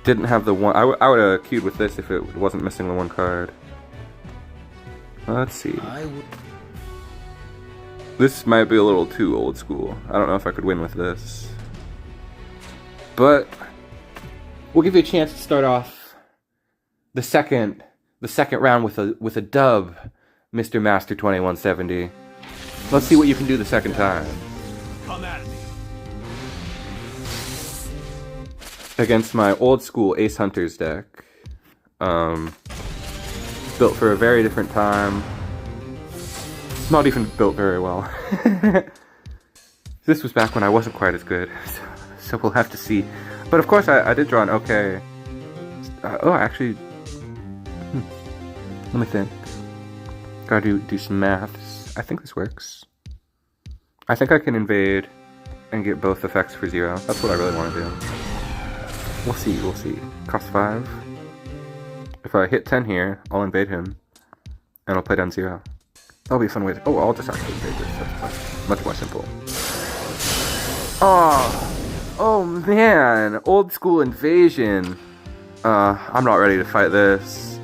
didn't have the one... I would have queued with this if it wasn't missing the one card. Let's see. This might be a little too old school. I don't know if I could win with this. But we'll give you a chance to start off the second round with a dub, Mr. Master 2170. Let's see what you can do the second time. Come at me. Against my old school Ace Hunters deck. Built for a very different time. Not even built very well. This was back when I wasn't quite as good. So we'll have to see. But of course I did draw an okay Oh, actually... Let me think. Gotta do some maths. I think this works. I think I can invade and get both effects for 0. That's what I really want to do. We'll see, we'll see. Cost 5. If I hit 10 here, I'll invade him. And I'll play down 0. That'll be a fun way to... Oh, I'll just actually invade this. That's much more simple. Oh man! Old school invasion. I'm not ready to fight this.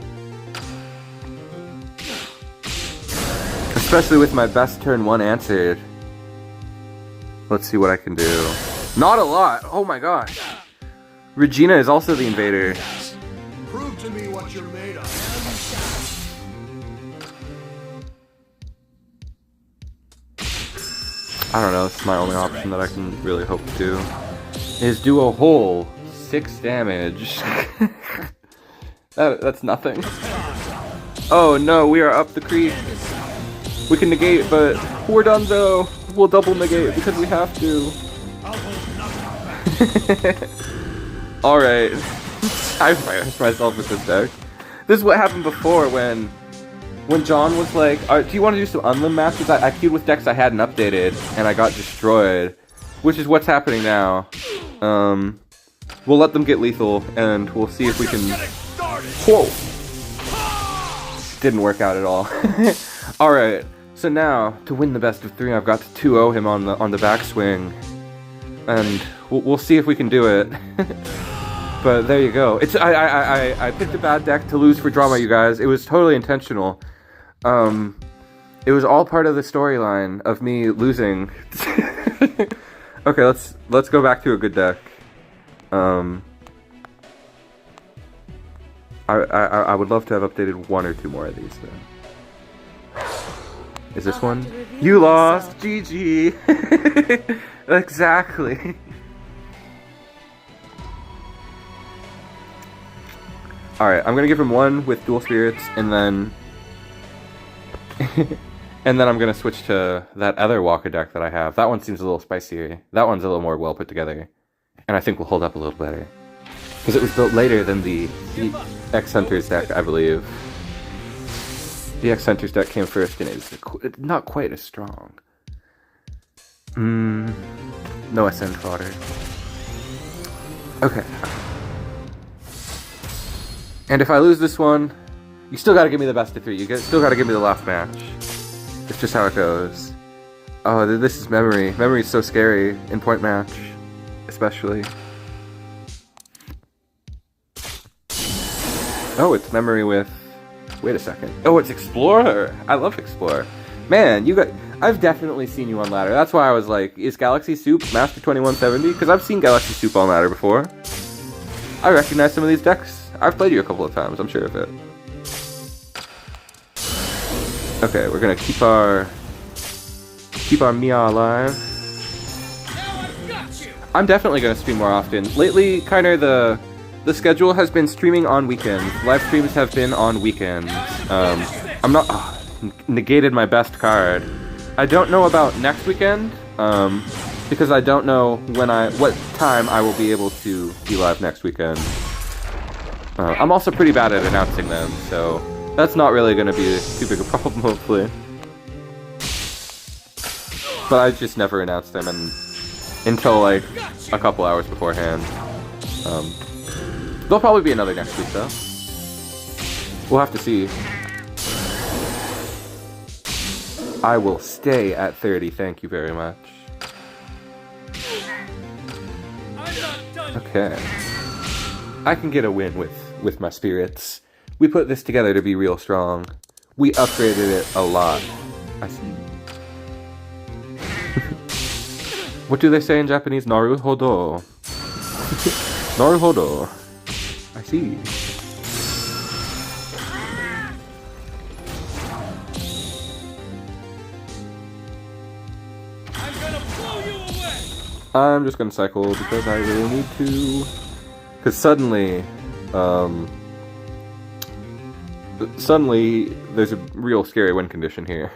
Especially with my best turn 1 answered. Let's see what I can do. Not a lot! Oh my gosh! Regina is also the invader. Prove to me what you're made of. I don't know, this is my only option that I can really hope to do. Is do a whole 6 damage. That's nothing. Oh no, we are up the creek. We can negate, but we're done though. We'll double negate because we have to. Alright. I embarrassed myself with this deck. This is what happened before when John was like, do you want to do some unlim matches? I queued with decks I hadn't updated, and I got destroyed. Which is what's happening now. We'll let them get lethal, and we'll see if we can... Whoa! Didn't work out at all. Alright, so now, to win the best of 3, I've got to 2-0 him on the backswing. And we'll see if we can do it. But there you go. I picked a bad deck to lose for drama, you guys. It was totally intentional. It was all part of the storyline of me losing. Okay, let's go back to a good deck. I would love to have updated 1 or 2 more of these though. Is this one? You lost! GG! Exactly. Alright, I'm gonna give him 1 with dual spirits, and then... and then I'm gonna switch to that other Walker deck that I have. That one seems a little spicier. That one's a little more well put together. And I think will hold up a little better. Because it was built later than the X-Hunters deck, I believe. The X-Hunters deck came first, and it's not quite as strong. No Ascend fodder. Okay. And if I lose this one, you still gotta give me the best of 3. You still gotta give me the last match. It's just how it goes. Oh, this is memory. Memory is so scary in point match, especially. Oh, it's memory with... Wait a second. Oh, it's Explorer! I love Explorer. Man, I've definitely seen you on ladder. That's why I was like, is Galaxy Soup Master 2170? Because I've seen Galaxy Soup on ladder before. I recognize some of these decks. I've played you a couple of times, I'm sure of it. Okay, we're gonna keep our Mia alive. I'm definitely gonna stream more often. Lately, kind of the schedule has been streaming on weekends. Live streams have been on weekends. I'm not negated my best card. I don't know about next weekend, because I don't know what time I will be able to be live next weekend. I'm also pretty bad at announcing them, so that's not really going to be too big a problem, hopefully. But I just never announce them until like a couple hours beforehand. There'll probably be another next week, though. We'll have to see. I will stay at 30, thank you very much. Okay. I can get a win with my spirits. We put this together to be real strong. We upgraded it a lot. I see. What do they say in Japanese? Naruhodo. Naruhodo. I see. I'm gonna blow you away. I'm just gonna cycle because I really need to. Because suddenly there's a real scary win condition here.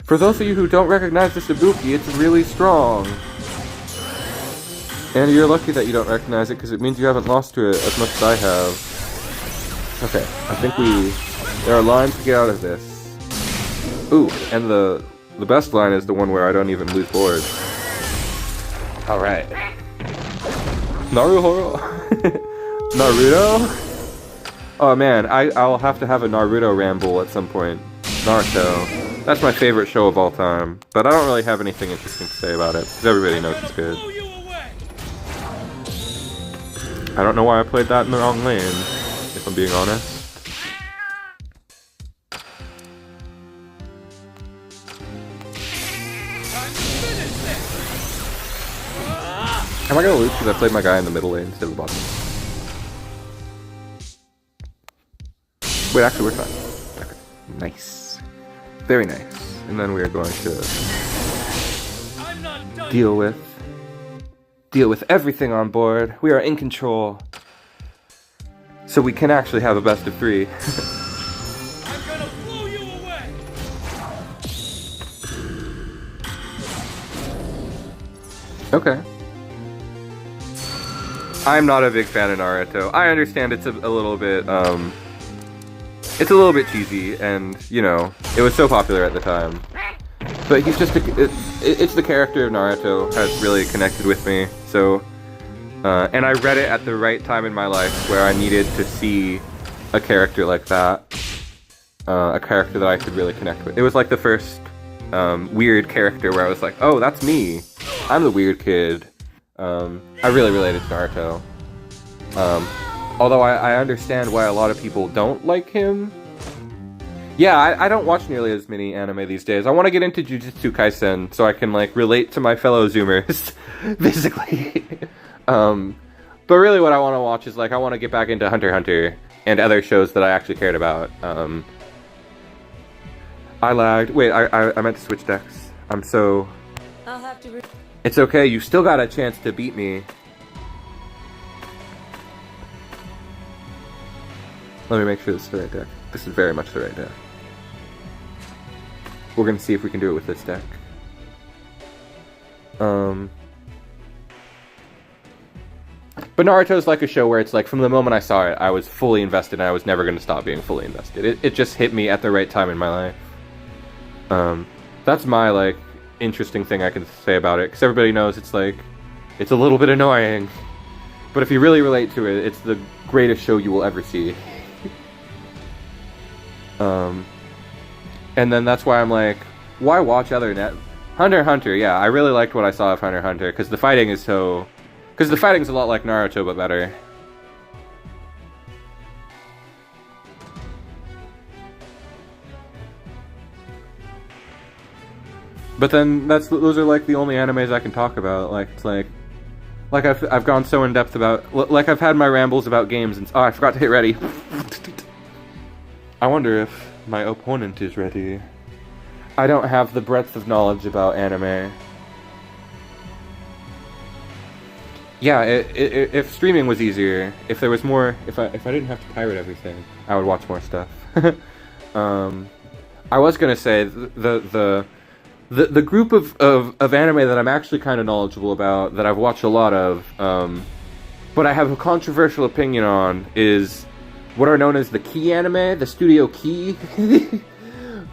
For those of you who don't recognize this Ibuki, it's really strong. And you're lucky that you don't recognize it, because it means you haven't lost to it as much as I have. Okay, I think there are lines to get out of this. Ooh, and the best line is the one where I don't even lose board. Alright. Naruto? Naruto? Oh man, I'll have to have a Naruto ramble at some point. Naruto. That's my favorite show of all time. But I don't really have anything interesting to say about it, because everybody knows it's good. I don't know why I played that in the wrong lane, if I'm being honest. Am I gonna lose because I played my guy in the middle lane instead of the bottom? Wait, actually we're fine. Okay. Nice. Very nice. And then we are going to deal with everything on board. We are in control. So we can actually have a best of 3. I'm gonna blow you away. Okay. I'm not a big fan of Naruto. I understand it's a little bit cheesy, and you know, it was so popular at the time. But he's just it's the character of Naruto has really connected with me. So, and I read it at the right time in my life where I needed to see a character like that, a character that I could really connect with. It was like the first weird character where I was like, oh, that's me. I'm the weird kid. I really related to Naruto. Although I understand why a lot of people don't like him. Yeah, I don't watch nearly as many anime these days. I want to get into Jujutsu Kaisen so I can, like, relate to my fellow Zoomers, physically. But really what I want to watch is, like, I want to get back into Hunter x Hunter and other shows that I actually cared about. I lagged. Wait, I meant to switch decks. I'm so... I'll have to... It's okay, you still got a chance to beat me. Let me make sure this is the right deck. This is very much the right deck. We're gonna see if we can do it with this deck. But Naruto's like a show where it's like, from the moment I saw it, I was fully invested and I was never gonna stop being fully invested. It just hit me at the right time in my life. That's my, like, interesting thing I can say about it, because everybody knows it's like, it's a little bit annoying. But if you really relate to it, it's the greatest show you will ever see. And then that's why I'm like, why watch other Hunter x Hunter, yeah, I really liked what I saw of Hunter x Hunter, because the fighting is so... Because the fighting's a lot like Naruto, but better. But then those are like the only animes I can talk about. Like, it's like I've gone so in depth about, like, I've had my rambles about games and... Oh, I forgot to hit ready. I wonder if my opponent is ready. I don't have the breadth of knowledge about anime. Yeah, if streaming was easier, if there was more, if I didn't have to pirate everything, I would watch more stuff. I was gonna say the group of anime that I'm actually kind of knowledgeable about, that I've watched a lot of, but I have a controversial opinion on, is what are known as the Key anime, the Studio Key.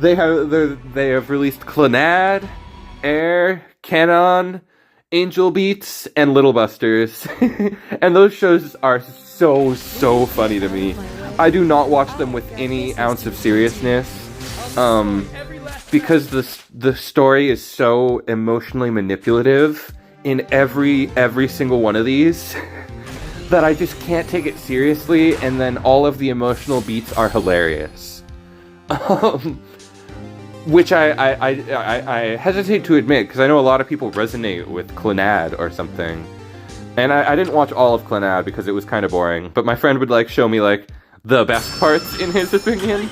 They have released Clannad, Air, Canon, Angel Beats, and Little Busters. And those shows are so funny to me. I do not watch them with any ounce of seriousness, because the story is so emotionally manipulative in every single one of these that I just can't take it seriously, and then all of the emotional beats are hilarious. Which I hesitate to admit, because I know a lot of people resonate with Clannad or something. And I didn't watch all of Clannad because it was kind of boring, but my friend would, like, show me, like, the best parts in his opinion.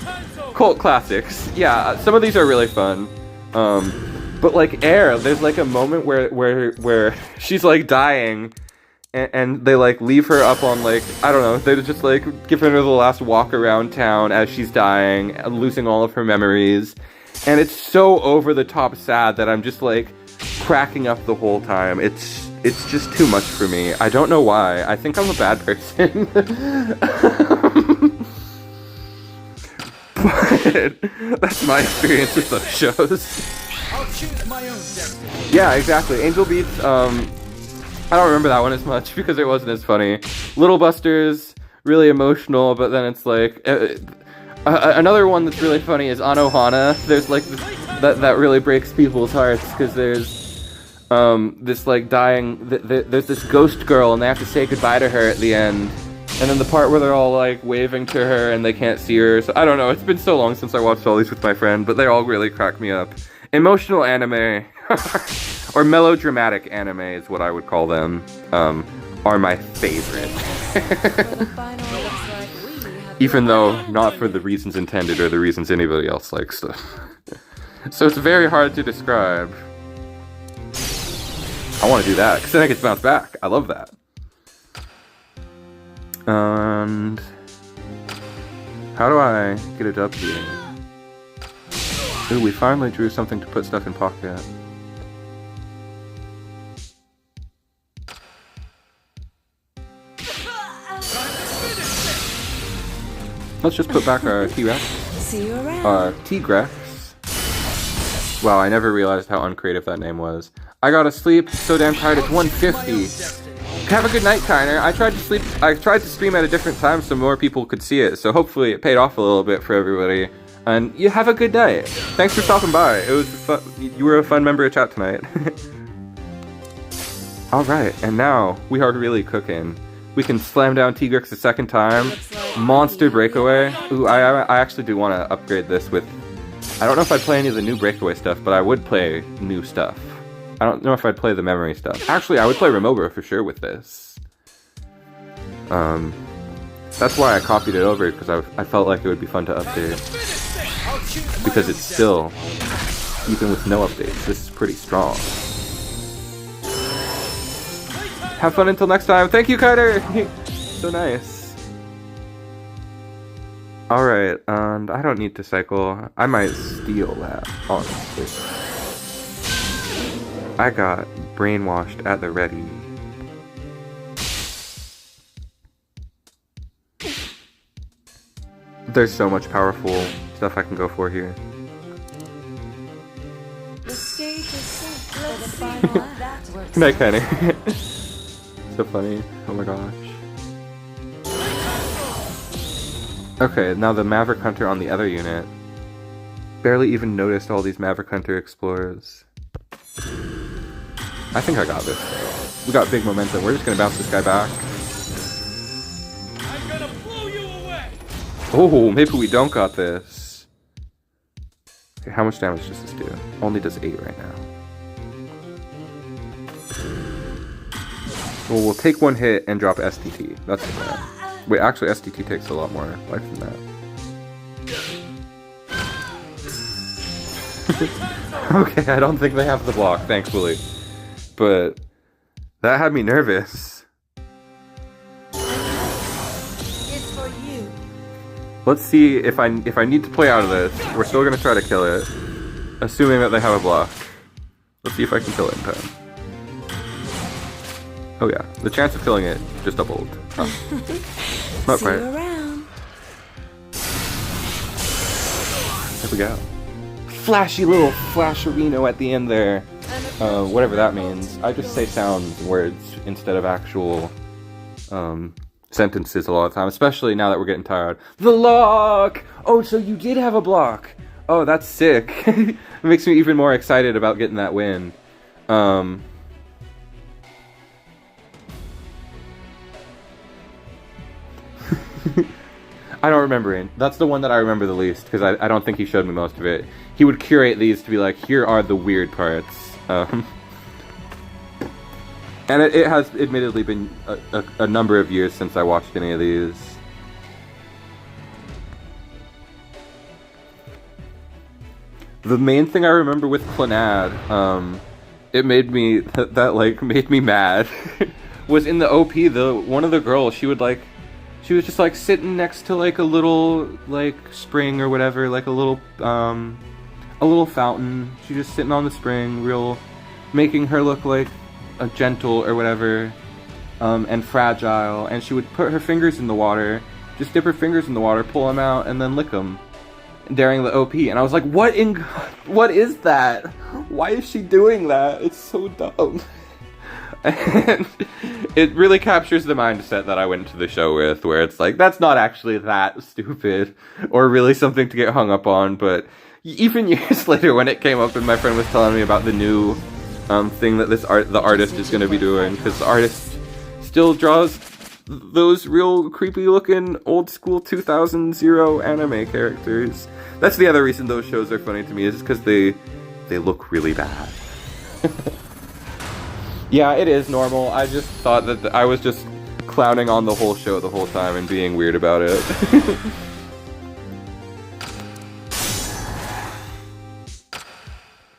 Cult classics. Yeah, some of these are really fun. But, like, Air, there's, like, a moment where she's, like, dying, and they, like, leave her up on, like, I don't know, they're just, like, giving her the last walk around town as she's dying, losing all of her memories. And it's so over-the-top sad that I'm just, like, cracking up the whole time. It's it's just too much for me. I don't know why. I think I'm a bad person. But that's my experience with those shows. I'll choose my own destiny. Yeah, exactly. Angel Beats, I don't remember that one as much because it wasn't as funny. Little Busters, really emotional, but then it's like... another one that's really funny is Anohana. There's like that really breaks people's hearts because there's this like dying... there's this ghost girl and they have to say goodbye to her at the end. And then the part where they're all like waving to her and they can't see her. So I don't know, it's been so long since I watched all these with my friend, but they all really crack me up. Emotional anime, or melodramatic anime is what I would call them, are my favorite. Even though not for the reasons intended or the reasons anybody else likes them. So it's very hard to describe. I want to do that, because then I get to bounce back. I love that. And how do I get it up here? Ooh, we finally drew something to put stuff in pocket. Let's just put back our T-Rex. See you around. Our T-Grex. Wow, I never realized how uncreative that name was. I gotta sleep, so damn tired, it's 1:50. Have a good night, Tyner. I tried to stream at a different time so more people could see it, so hopefully it paid off a little bit for everybody. And you have a good night. Thanks for stopping by. It was fun. You were a fun member of chat tonight. Alright, and now we are really cooking. We can slam down Tigrex a second time. Monster Breakaway. Ooh, I actually do want to upgrade this with... I don't know if I'd play any of the new Breakaway stuff, but I would play new stuff. I don't know if I'd play the memory stuff. Actually, I would play Remover for sure with this. That's why I copied it over, because I felt like it would be fun to update. Because it's still, even with no updates, this is pretty strong. Have fun until next time. Thank you, Carter! So nice. Alright, and I don't need to cycle. I might steal that, honestly. I got brainwashed at the ready. There's so much powerful stuff I can go for here. The stage is set for the final act. Night Kenny. So funny. Oh my gosh. Okay, now the Maverick Hunter on the other unit. Barely even noticed all these Maverick Hunter explorers. I think I got this though. We got big momentum. We're just gonna bounce this guy back. I'm gonna blow you away. Oh, maybe we don't got this. Okay, how much damage does this do? Only does 8 right now. Well, we'll take one hit and drop STT. That's the plan. Wait, actually STT takes a lot more life than that. Okay, I don't think they have the block, thankfully. But that had me nervous. It's for you. Let's see if I need to play out of this. We're still gonna try to kill it, assuming that they have a block. Let's see if I can kill it in time. Oh yeah, the chance of killing it just doubled. Oh. Not See you quite. around. There we go. Flashy little flasherino at the end there. Whatever that means. I just say sounds and words instead of actual sentences a lot of the time, especially now that we're getting tired. The lock! Oh, so you did have a block. Oh, that's sick. It makes me even more excited about getting that win. I don't remember it. That's the one that I remember the least, because I don't think he showed me most of it. He would curate these to be like, here are the weird parts. And it has admittedly been a number of years since I watched any of these. The main thing I remember with Clannad, it made me, that made me mad, was in the OP, one of the girls, she was just like sitting next to like a little like spring or whatever, like a little fountain. She just sitting on the spring, making her look like gentle or whatever, and fragile, and she would put her fingers in the water, just dip her fingers in the water, pull them out, and then lick them during the OP. And I was like, what is that? Why is she doing that? It's so dumb. And it really captures the mindset that I went to the show with, where it's like, that's not actually that stupid, or really something to get hung up on. But even years later, when it came up and my friend was telling me about the new thing that the artist is going to be doing, because the artist still draws those real creepy looking old school 2000s anime characters. That's the other reason those shows are funny to me, is because they look really bad. Yeah, it is normal. I just thought that I was just clowning on the whole show the whole time and being weird about it.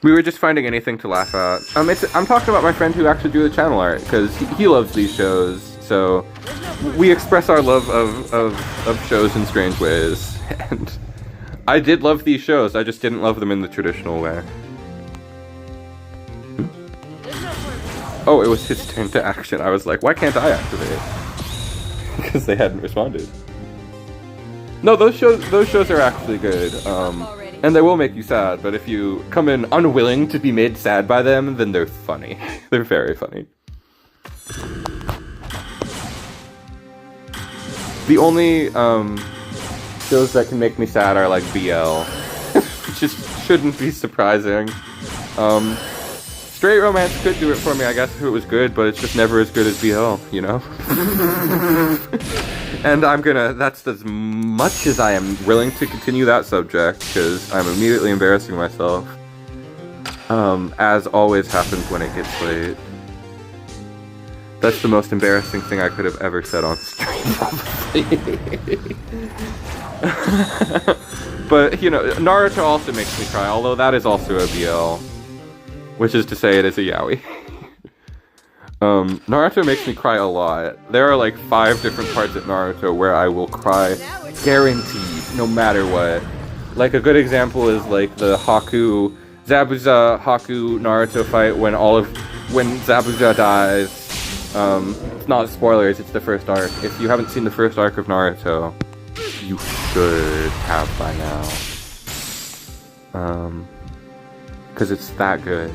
We were just finding anything to laugh at. I'm talking about my friend who actually drew the channel art, because he loves these shows, so we express our love of shows in strange ways. And I did love these shows, I just didn't love them in the traditional way. Oh, it was his turn to action. I was like, why can't I activate? Because they hadn't responded. No, those shows are actually good. And they will make you sad, but if you come in unwilling to be made sad by them, then they're funny. They're very funny. The only shows that can make me sad are like BL. Which just shouldn't be surprising. Straight romance could do it for me, I guess, if it was good, but it's just never as good as BL, you know? And that's as much as I am willing to continue that subject, because I'm immediately embarrassing myself. As always happens when it gets late. That's the most embarrassing thing I could have ever said on stream, probably. But, you know, Naruto also makes me cry, although that is also a BL. Which is to say, it is a yaoi. Naruto makes me cry a lot. There are like 5 different parts of Naruto where I will cry, guaranteed, no matter what. Like a good example is like the Zabuza Haku Naruto fight when Zabuza dies. It's not spoilers, it's the first arc. If you haven't seen the first arc of Naruto, you should have by now. Because it's that good.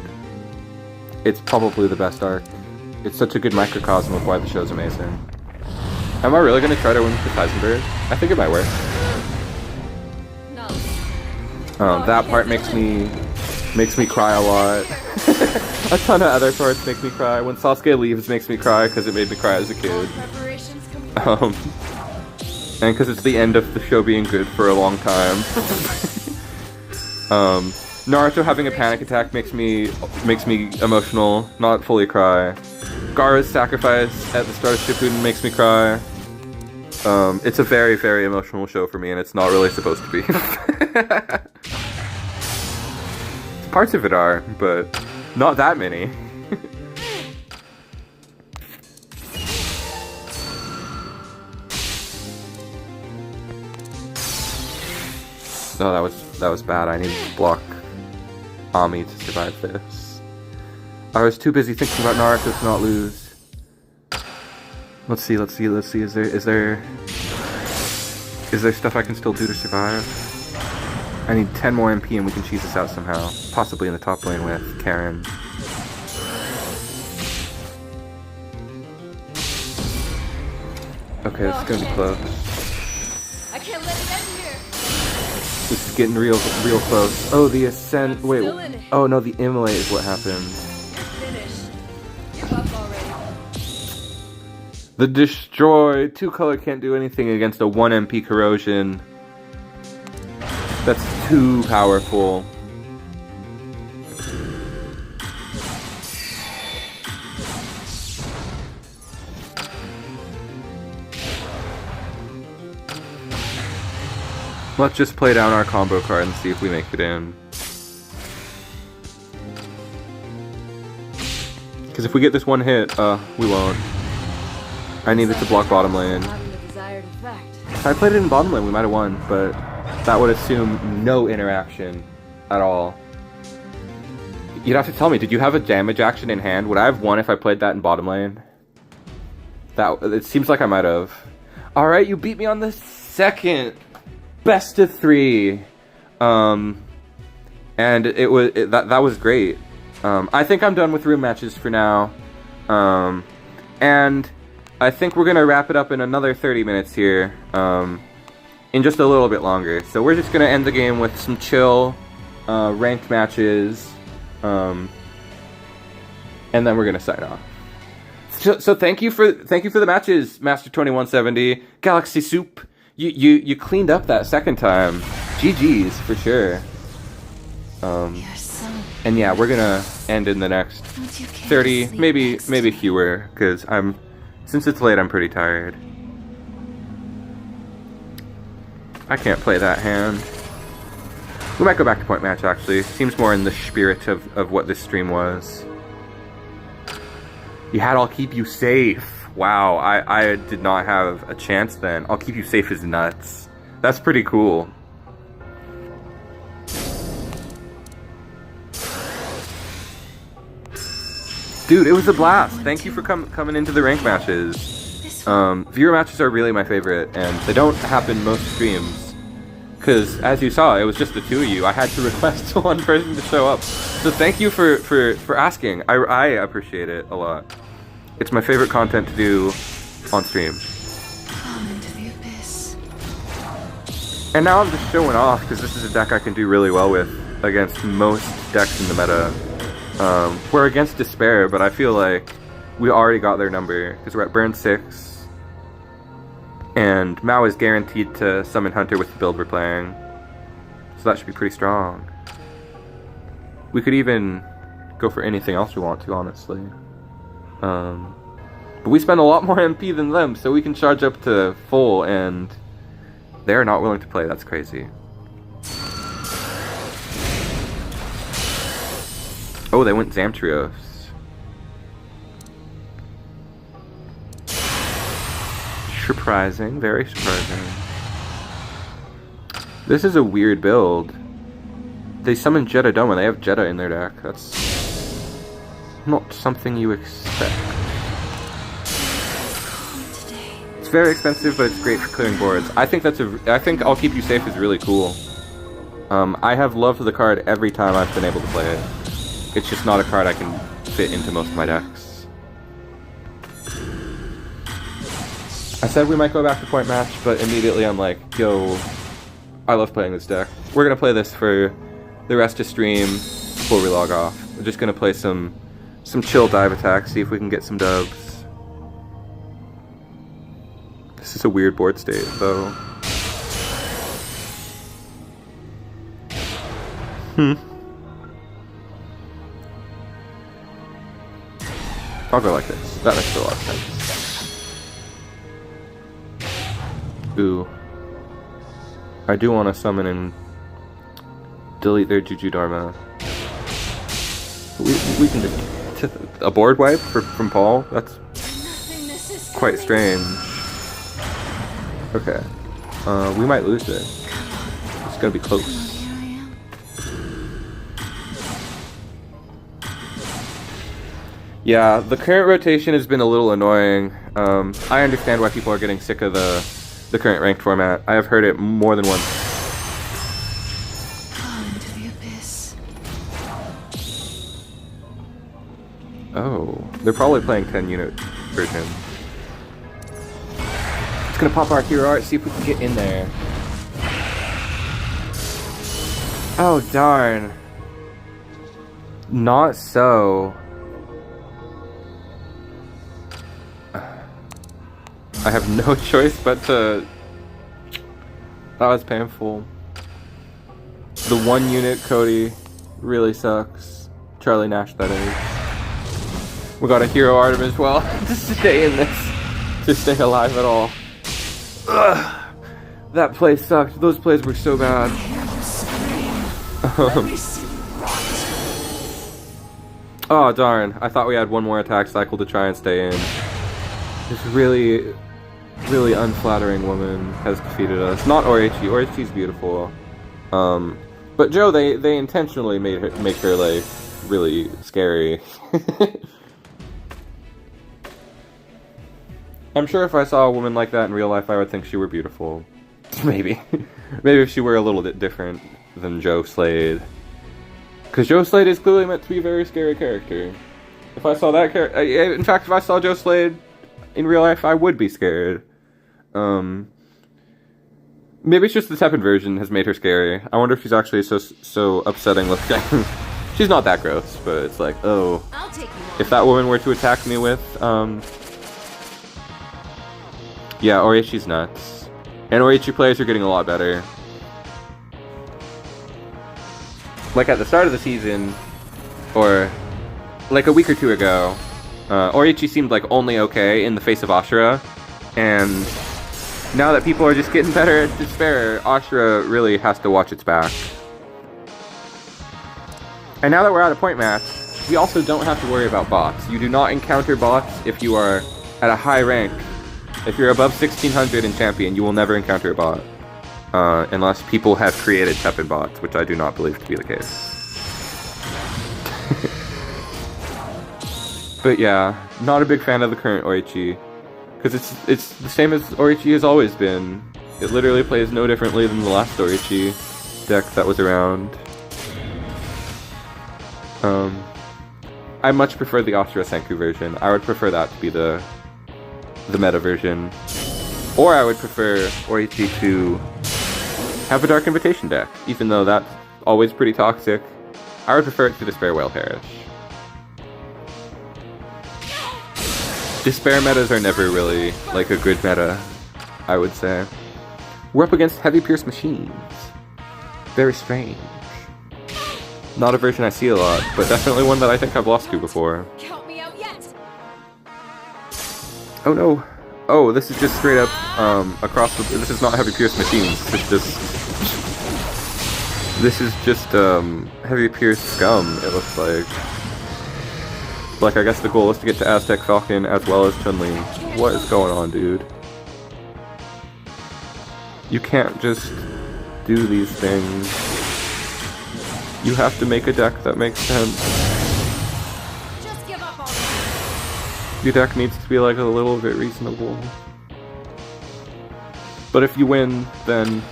It's probably the best arc. It's such a good microcosm of why the show's amazing. Am I really going to try to win with Heisenberg? I think it might work. That part makes me cry a lot. A ton of other parts make me cry. When Sasuke leaves makes me cry because it made me cry as a kid. And because it's the end of the show being good for a long time. Naruto having a panic attack makes me emotional, not fully cry. Gaara's sacrifice at the start of Shippuden makes me cry. It's a very, very emotional show for me, and it's not really supposed to be. Parts of it are, but not that many. Oh, that was bad. I needed to block Ami to survive this. I was too busy thinking about Naruto to not lose. Let's see. Is there stuff I can still do to survive? I need 10 more MP and we can cheese this out somehow. Possibly in the top lane with Karen. Okay, this is gonna be close. I can't let it end here. This is getting real close. Oh, the ascent. Wait. Oh no, the immolate is what happened. Finish. Give up already. The destroy. 2-color can't do anything against a 1 MP corrosion. That's too powerful. Let's just play down our combo card and see if we make it in. Because if we get this one hit, we won't. I need it to block bottom lane. If I played it in bottom lane, we might have won, but that would assume no interaction at all. You'd have to tell me, did you have a damage action in hand? Would I have won if I played that in bottom lane? It seems like I might have. Alright, you beat me on the second. Best of 3. And that was great. I think I'm done with room matches for now. And I think we're gonna wrap it up in another 30 minutes here. In just a little bit longer. So we're just gonna end the game with some chill ranked matches. And then we're gonna sign off. So thank you for the matches, Master 2170, Galaxy Soup. You cleaned up that second time. GG's for sure. And yeah, we're gonna end in the next 30, maybe fewer, because since it's late, I'm pretty tired. I can't play that hand. We might go back to point match actually. Seems more in the spirit of what this stream was. You had I'll keep you safe. Wow, I did not have a chance then. I'll keep you safe is nuts. That's pretty cool. Dude, it was a blast. Thank you for coming into the rank matches. Viewer matches are really my favorite, and they don't happen most streams. Because, as you saw, it was just the two of you. I had to request one person to show up. So thank you for asking. I appreciate it a lot. It's my favorite content to do on stream. And now I'm just showing off, because this is a deck I can do really well with against most decks in the meta. We're against Despair, but I feel like we already got their number, because we're at burn 6. And Mao is guaranteed to summon Hunter with the build we're playing. So that should be pretty strong. We could even go for anything else we want to, honestly. But we spend a lot more MP than them, so we can charge up to full, and they're not willing to play. That's crazy. Oh, they went Zamtrios. Surprising, very surprising. This is a weird build. They summon Jeddah Doma, they have Jeddah in their deck. That's not something you expect. It's very expensive, but it's great for clearing boards. I think I'll Keep You Safe is really cool. I have loved the card every time I've been able to play it. It's just not a card I can fit into most of my decks. I said we might go back to point match, but immediately I'm like, yo, I love playing this deck. We're gonna play this for the rest of stream before we log off. We're just gonna play some chill dive attacks, see if we can get some dubs. This is a weird board state, though. I'll go like this. That makes a lot of sense. Ooh. I do want to summon and delete their Juju Dharma. We can just... A board wipe from Paul? That's quite strange. Okay. We might lose this. It's gonna be close. Yeah, the current rotation has been a little annoying. I understand why people are getting sick of the current ranked format. I have heard it more than once. Oh, they're probably playing 10 unit version. It's gonna pop our hero art, see if we can get in there. Oh, darn. Not so. I have no choice but to... That was painful. The 1 unit Cody really sucks. Charlie Nash, that is. We got a hero art as well to stay in this. To stay alive at all. Ugh. That play sucked. Those plays were so bad. Oh darn. I thought we had one more attack cycle to try and stay in. This really unflattering woman has defeated us. Not Orichi. Orichi's beautiful. But Joe, they intentionally make her like really scary. I'm sure if I saw a woman like that in real life, I would think she were beautiful. Maybe. Maybe if she were a little bit different than Joe Slade. Because Joe Slade is clearly meant to be a very scary character. If I saw that character... In fact, if I saw Joe Slade in real life, I would be scared. Maybe it's just the TEPPEN version has made her scary. I wonder if she's actually so upsetting looking. She's not that gross, but it's like, oh... I'll take you on. If that woman were to attack me with, yeah, Orichi's nuts. And Orichi players are getting a lot better. Like at the start of the season, or like a week or two ago, Orichi seemed like only okay in the face of Ashura, and now that people are just getting better at Despair, Ashura really has to watch its back. And now that we're at a point match, we also don't have to worry about bots. You do not encounter bots if you are at a high rank. If you're above 1600 in Champion, you will never encounter a bot. Unless people have created TEPPEN bots, which I do not believe to be the case. But yeah, not a big fan of the current Orichi. Because it's the same as Orichi has always been. It literally plays no differently than the last Orichi deck that was around. I much prefer the Ashura Senku version. I would prefer that to be the meta version. Or I would prefer Orichi to have a Dark Invitation deck, even though that's always pretty toxic. I would prefer it to Despair Whale Perish. Despair metas are never really like a good meta, I would say. We're up against Heavy Pierce Machines. Very strange. Not a version I see a lot, but definitely one that I think I've lost to before. Count me out yet. Oh no. Oh, this is just straight up across the... This is not Heavy Pierce Machines. This is just Heavy Pierce Scum, it looks like. Like, I guess the goal is to get to Aztec Falcon as well as Chun-Li. What is going on, dude? You can't just do these things. You have to make a deck that makes sense. Just give up on Your deck needs to be like a little bit reasonable. But if you win, then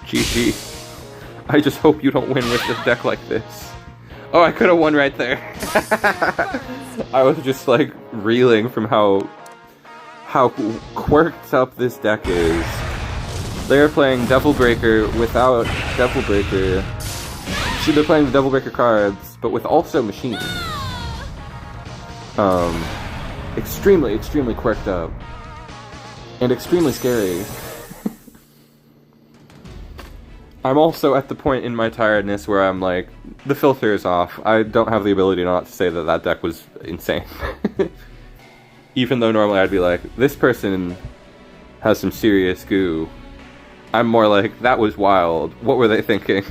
GG. I just hope you don't win with this deck like this. Oh, I could have won right there. I was just like reeling from how quirked up this deck is. They're playing Devil Breaker without Devil Breaker. See, they're playing the Devil Breaker cards, but with also machines. Extremely, extremely quirked up. And extremely scary. I'm also at the point in my tiredness where I'm like, the filter is off. I don't have the ability not to say that that deck was insane. Even though normally I'd be like, this person has some serious goo. I'm more like, that was wild. What were they thinking?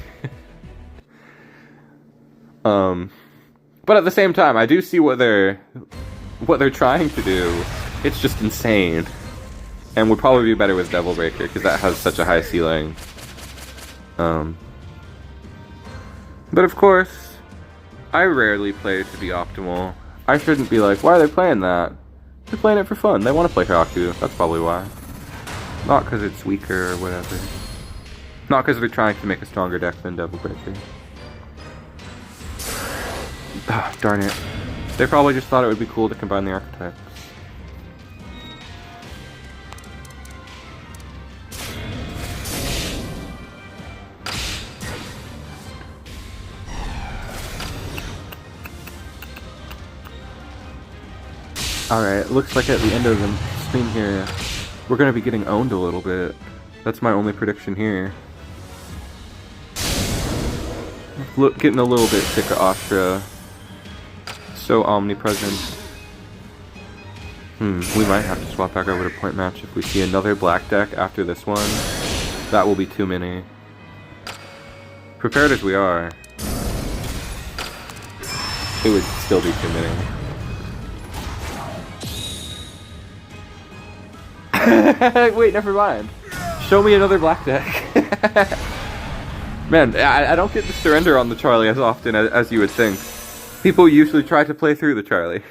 But at the same time, I do see what they're trying to do. It's just insane. And would probably be better with Devil Breaker, because that has such a high ceiling. But of course, I rarely play to be optimal. I shouldn't be like, why are they playing that? They're playing it for fun. They want to play Haku. That's probably why. Not because it's weaker or whatever. Not because they're trying to make a stronger deck than Devil Breaker. Ah, darn it. They probably just thought it would be cool to combine the archetypes. Alright, looks like at the end of the stream here, we're going to be getting owned a little bit. That's my only prediction here. Getting a little bit sick of Ashura. So omnipresent. We might have to swap back over to point match if we see another black deck after this one. That will be too many. Prepared as we are, it would still be too many. Wait, never mind. Show me another black deck. Man, I don't get to surrender on the Charlie as often as you would think. People usually try to play through the Charlie.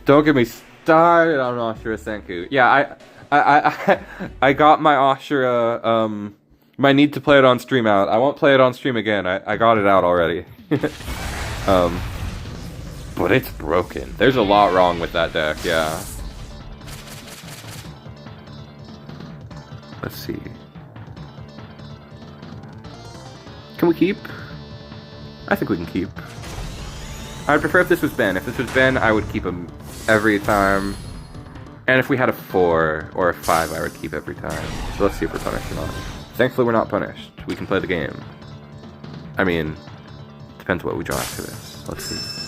Don't get me started on Ashura Senku. Yeah, I got my Ashura, my need to play it on stream out. I won't play it on stream again. I got it out already. But it's broken. There's a lot wrong with that deck, yeah. Let's see. Can we keep? I think we can keep. I'd prefer if this was Ben. If this was Ben, I would keep him every time. And if we had a 4 or a 5, I would keep every time. So let's see if we're punished or not. Thankfully, we're not punished. We can play the game. I mean, depends what we draw after this. Let's see.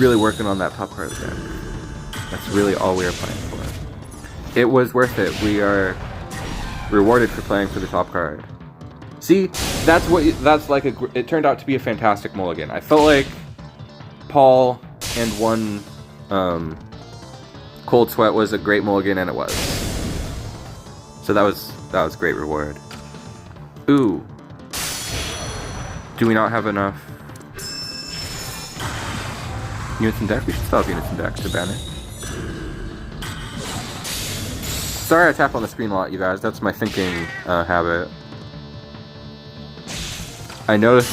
Really working on that top card again. That's really all we are playing for. It was worth it. We are rewarded for playing for the top card. See, it turned out to be a fantastic mulligan. I felt like Paul and one Cold Sweat was a great mulligan, and it was. So that was great reward. Ooh. Do we not have enough units in deck? We should still have units in deck to ban it. Sorry I tap on the screen a lot, you guys. That's my thinking habit. I noticed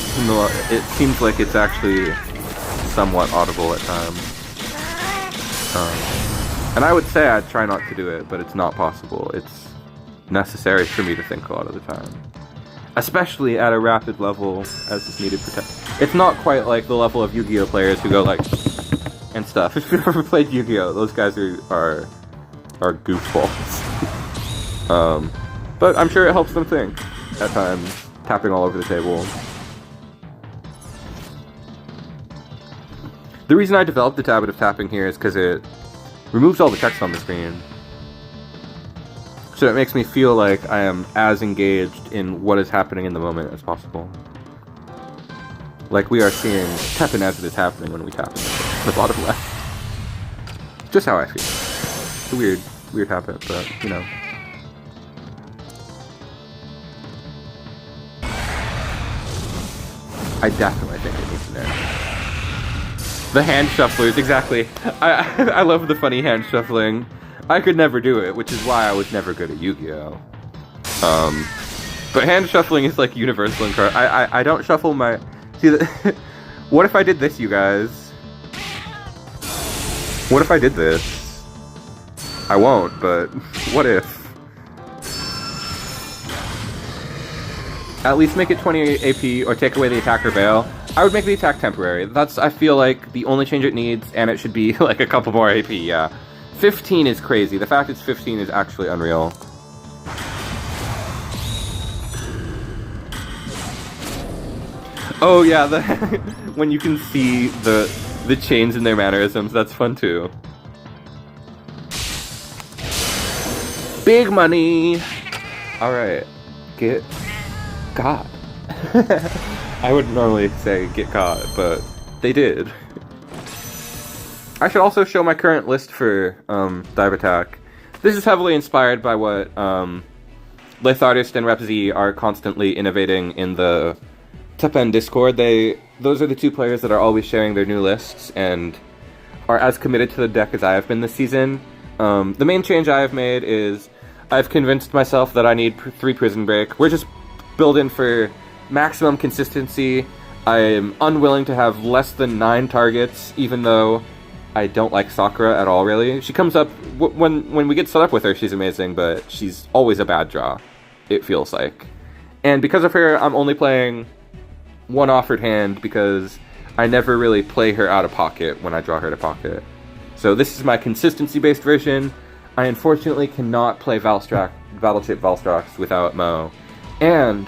it seems like it's actually somewhat audible at times. And I would say I'd try not to do it, but it's not possible. It's necessary for me to think a lot of the time. Especially at a rapid level as is needed for It's not quite like the level of Yu-Gi-Oh players who go like and stuff. If you've ever played Yu-Gi-Oh, those guys are goofballs. But I'm sure it helps them think at times, tapping all over the table. The reason I developed the habit of tapping here is because it removes all the text on the screen. So it makes me feel like I am as engaged in what is happening in the moment as possible. Like we are seeing TEPPEN as it is happening when we tap in the bottom left. Just how I feel. It's a weird habit, but you know. I definitely think it needs an nerf. The hand shufflers, exactly. I love the funny hand shuffling. I could never do it, which is why I was never good at Yu-Gi-Oh! But hand shuffling is like universal in card. I don't shuffle my... See, what if I did this, you guys? What if I did this? I won't, but what if? At least make it 20 AP or take away the attacker veil. I would make the attack temporary. That's, I feel like, the only change it needs, and it should be like a couple more AP, yeah. 15 is crazy. The fact it's 15 is actually unreal. Oh yeah, when you can see the change in their mannerisms, that's fun too. Big money! Alright, get God. I wouldn't normally say get caught, but they did. I should also show my current list for Dive Attack. This is heavily inspired by what Lethargist and RepZ are constantly innovating in the TEPPEN Discord. Those are the two players that are always sharing their new lists and are as committed to the deck as I have been this season. The main change I have made is I've convinced myself that I need 3 Prison Break. We're just building for maximum consistency. I am unwilling to have less than 9 targets, even though I don't like Sakura at all, really. She comes up, when we get set up with her, she's amazing, but she's always a bad draw, it feels like. And because of her, I'm only playing 1 offered hand, because I never really play her out of pocket when I draw her to pocket. So this is my consistency-based version. I unfortunately cannot play Battleship Valstrax without Mo. And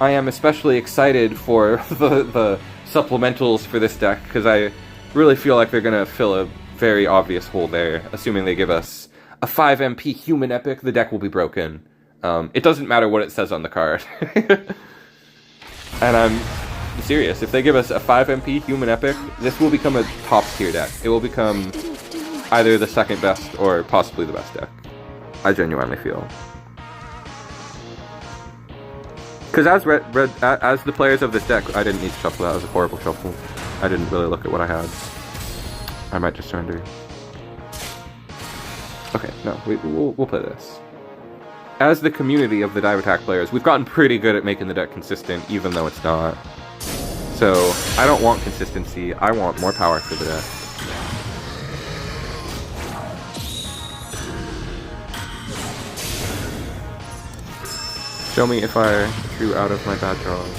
I am especially excited for the supplementals for this deck, because I really feel like they're going to fill a very obvious hole there. Assuming they give us a 5 MP human epic, the deck will be broken. It doesn't matter what it says on the card. And I'm serious. If they give us a 5 MP human epic, this will become a top tier deck. It will become either the second best or possibly the best deck. I genuinely feel. Because as the players of this deck, I didn't need to shuffle. That was a horrible shuffle. I didn't really look at what I had. I might just surrender. Okay, no, we'll play this. As the community of the dive attack players, we've gotten pretty good at making the deck consistent, even though it's not. So, I don't want consistency, I want more power for the deck. Show me if I drew out of my bad draws.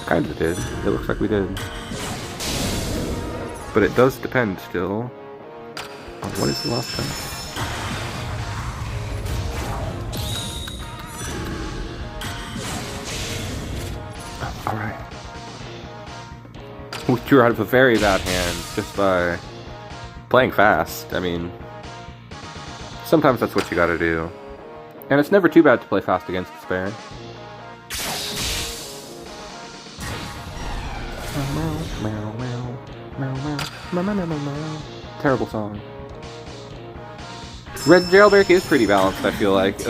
Kinda did. It looks like we did. But it does depend still on what is the last time. Alright. We drew out of a very bad hand just by playing fast. I mean, sometimes that's what you gotta do. And it's never too bad to play fast against Despair. Terrible song. Red Jailbreak is pretty balanced, I feel like.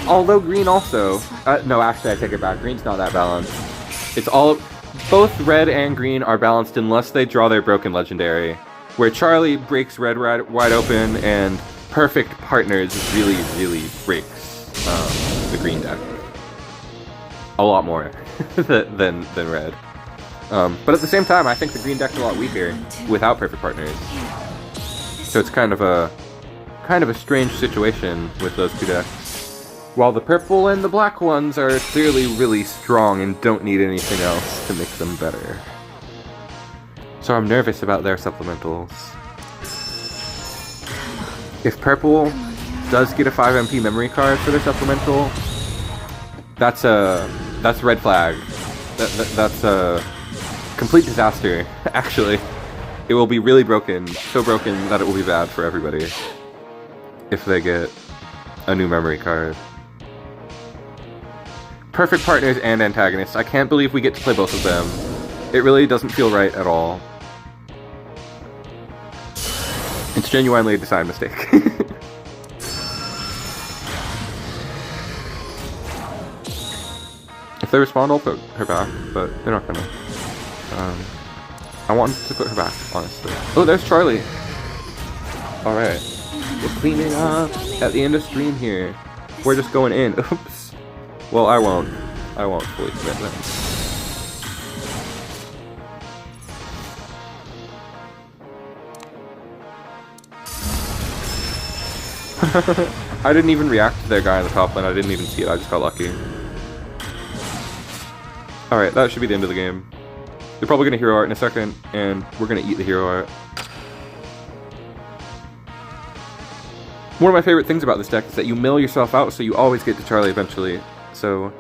Although green also... no, actually I take it back. Green's not that balanced. It's all... Both red and green are balanced unless they draw their broken legendary. Where Charlie breaks red wide open and Perfect Partners really, really breaks the green deck. A lot more than red. But at the same time, I think the green deck's a lot weaker without Perfect Partners. So it's kind of a strange situation with those two decks. While the purple and the black ones are clearly really strong and don't need anything else to make them better. So I'm nervous about their supplementals. If purple does get a 5 MP memory card for their supplemental, that's a red flag. That's a complete disaster, actually. It will be really broken, so broken that it will be bad for everybody if they get a new memory card. Perfect Partners and Antagonists. I can't believe we get to play both of them. It really doesn't feel right at all. It's genuinely a design mistake. If they respond, I'll put her back, but they're not gonna. I want to put her back, honestly. Oh, there's Charlie! Alright. We're cleaning up at the end of stream here. We're just going in. Oops. Well, I won't fully commit then. I didn't even react to their guy in the top lane. I didn't even see it. I just got lucky. Alright, that should be the end of the game. They're probably going to hero art in a second, and we're going to eat the hero art. One of my favorite things about this deck is that you mill yourself out, so you always get to Charlie eventually. So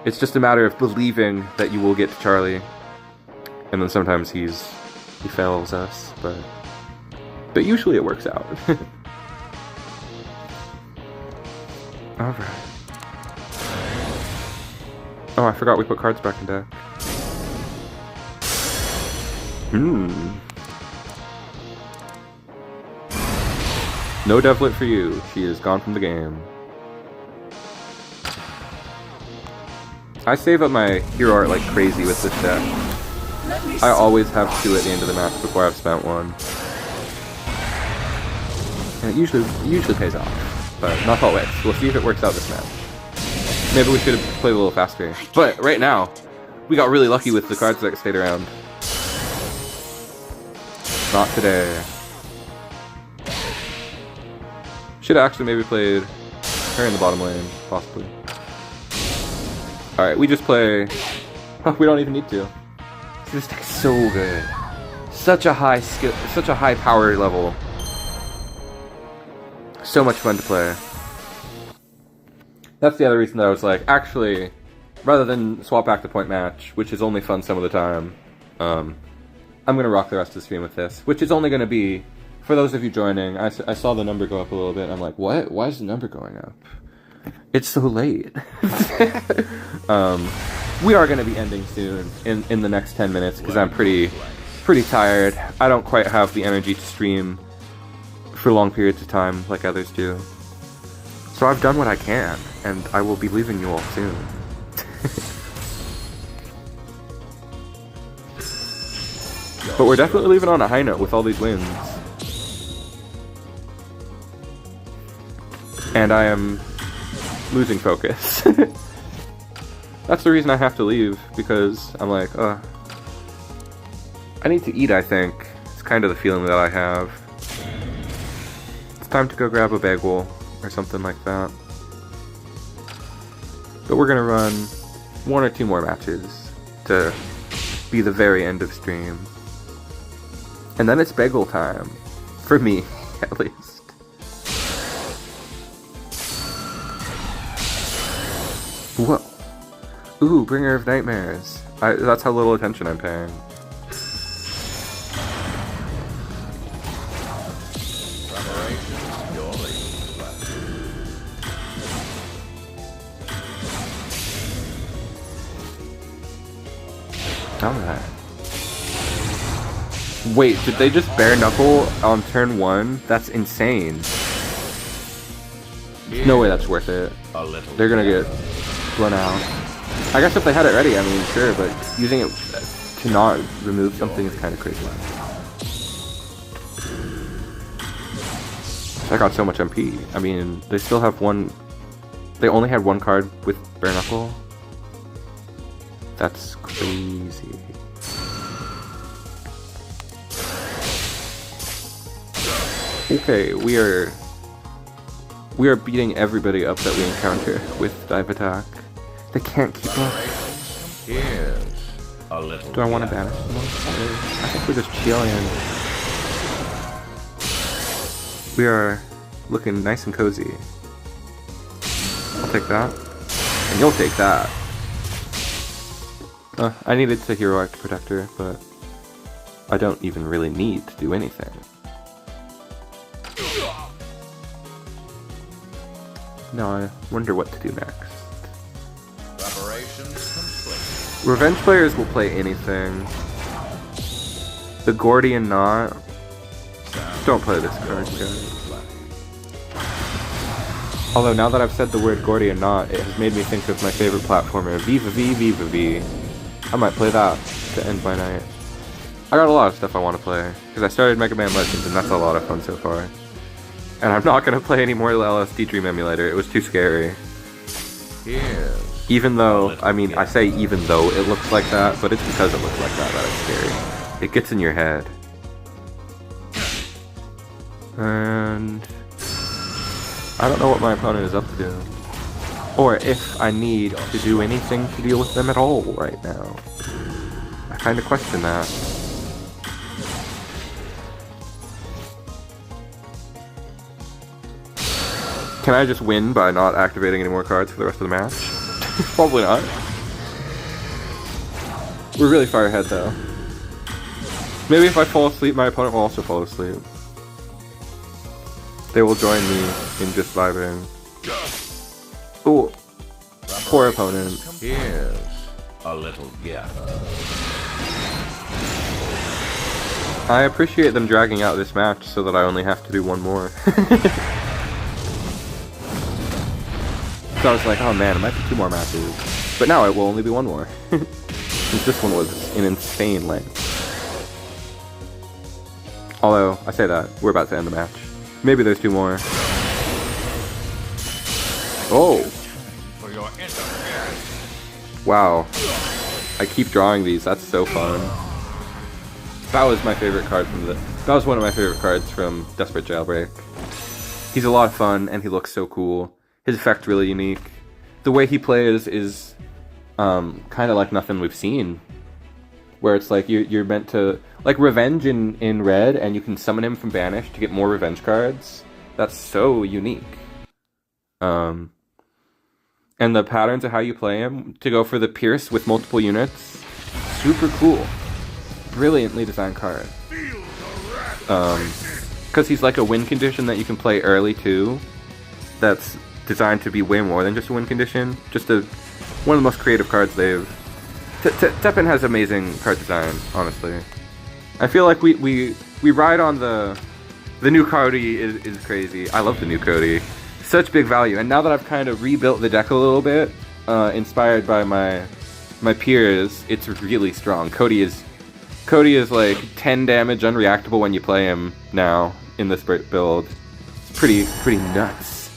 it's just a matter of believing that you will get to Charlie. And then sometimes he fails us, but usually it works out. Alright. Oh, I forgot we put cards back in deck. No Devlet for you. She is gone from the game. I save up my hero art like crazy with this deck. I always have 2 at the end of the match before I've spent 1. And it usually pays off, but not always. We'll see if it works out this match. Maybe we should have played a little faster. But right now, we got really lucky with the cards that stayed around. Not today. Should have actually maybe played her in the bottom lane, possibly. Alright, we just play... Oh, we don't even need to. This deck is so good. Such a high skill, such a high power level. So much fun to play. That's the other reason that I was like, actually, rather than swap back to point match, which is only fun some of the time, I'm gonna rock the rest of the stream with this, which is only gonna be, for those of you joining, I saw the number go up a little bit, and I'm like, what? Why is the number going up? It's so late. We are gonna be ending soon, in the next 10 minutes, because I'm pretty tired. I don't quite have the energy to stream for long periods of time like others do. So I've done what I can, and I will be leaving you all soon. But we're definitely leaving on a high note with all these wins. And I am losing focus. That's the reason I have to leave, because I'm like, I need to eat, I think. It's kind of the feeling that I have. It's time to go grab a bagel or something like that. But we're gonna run 1 or 2 more matches to be the very end of stream. And then it's bagel time. For me, at least. Whoa. Ooh, Bringer of Nightmares. That's how little attention I'm paying. Alright. Wait, did they just bare knuckle on turn 1? That's insane. There's no way that's worth it. They're gonna get run out. I guess if they had it ready, I mean, sure, but using it to not remove something is kind of crazy. I got so much MP. I mean, they still have one... They only had 1 card with bare knuckle. That's crazy. Okay, we are beating everybody up that we encounter with dive attack. They can't keep up. Here's a little. Do I want to banish them? I think we're just chilling. We are looking nice and cozy. I'll take that. And you'll take that. I needed to heroic protector, but I don't even really need to do anything. Now I wonder what to do next. Revenge players will play anything. The Gordian Knot. Don't play this card, guys. Although now that I've said the word Gordian Knot, it has made me think of my favorite platformer, Viva V, Viva V. I might play that to end my night. I got a lot of stuff I want to play, because I started Mega Man Legends and that's a lot of fun so far. And I'm not going to play any more LSD Dream Emulator, it was too scary. Even though, I mean, I say even though it looks like that, but it's because it looks like that that it's scary. It gets in your head. And I don't know what my opponent is up to. Or if I need to do anything to deal with them at all right now. I kind of question that. Can I just win by not activating any more cards for the rest of the match? Probably not. We're really far ahead though. Maybe if I fall asleep, my opponent will also fall asleep. They will join me in just vibing. Ooh. Poor opponent. Here's a little gift. I appreciate them dragging out this match so that I only have to do 1 more. So I was like, oh man, it might be 2 more matches. But now it will only be 1 more. Since this one was an insane length. Although, I say that, we're about to end the match. Maybe there's 2 more. Oh! Wow. I keep drawing these, that's so fun. That was my favorite card from that was one of my favorite cards from Desperate Jailbreak. He's a lot of fun, and he looks so cool. His effect's really unique. The way he plays is kind of like nothing we've seen. Where it's like you're meant to... Like Revenge in red, and you can summon him from Banish to get more Revenge cards. That's so unique. And the patterns of how you play him, to go for the Pierce with multiple units, super cool. Brilliantly designed card. Because he's like a win condition that you can play early too. That's designed to be way more than just a win condition. Just one of the most creative cards they've... Teppen has amazing card design, honestly. I feel like we ride on the new Cody is crazy. I love the new Cody. Such big value. And now that I've kind of rebuilt the deck a little bit, inspired by my peers, it's really strong. Cody is like 10 damage unreactable when you play him now in this build. It's pretty nuts.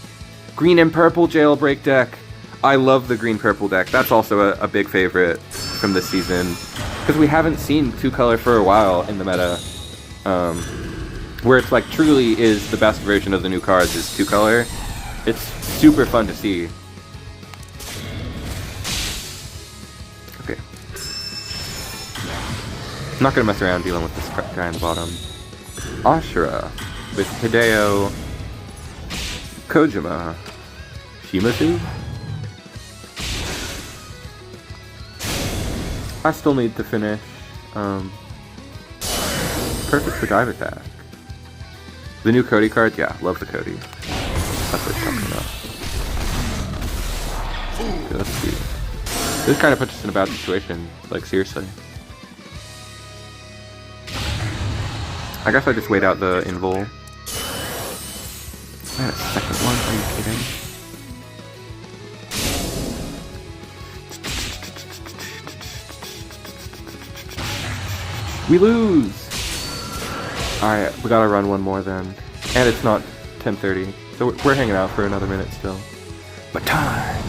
Green and purple jailbreak deck. I love the green-purple deck. That's also a big favorite from this season. Because we haven't seen two-color for a while in the meta. Where it's like truly is the best version of the new cards is two-color. It's super fun to see. Okay. I'm not gonna mess around dealing with this guy on the bottom. Ashura with Hideo Kojima. Shimazu? I still need to finish. Perfect for dive attack. The new Cody card? Yeah, love the Cody. That's what it's talking about. Okay, let's see. This kind of puts us in a bad situation. Like, seriously. I guess I just wait out the invul. I had a second one? Are you kidding? We lose! Alright, we gotta run one more then. And it's not 10:30, so we're hanging out for another minute still. But time!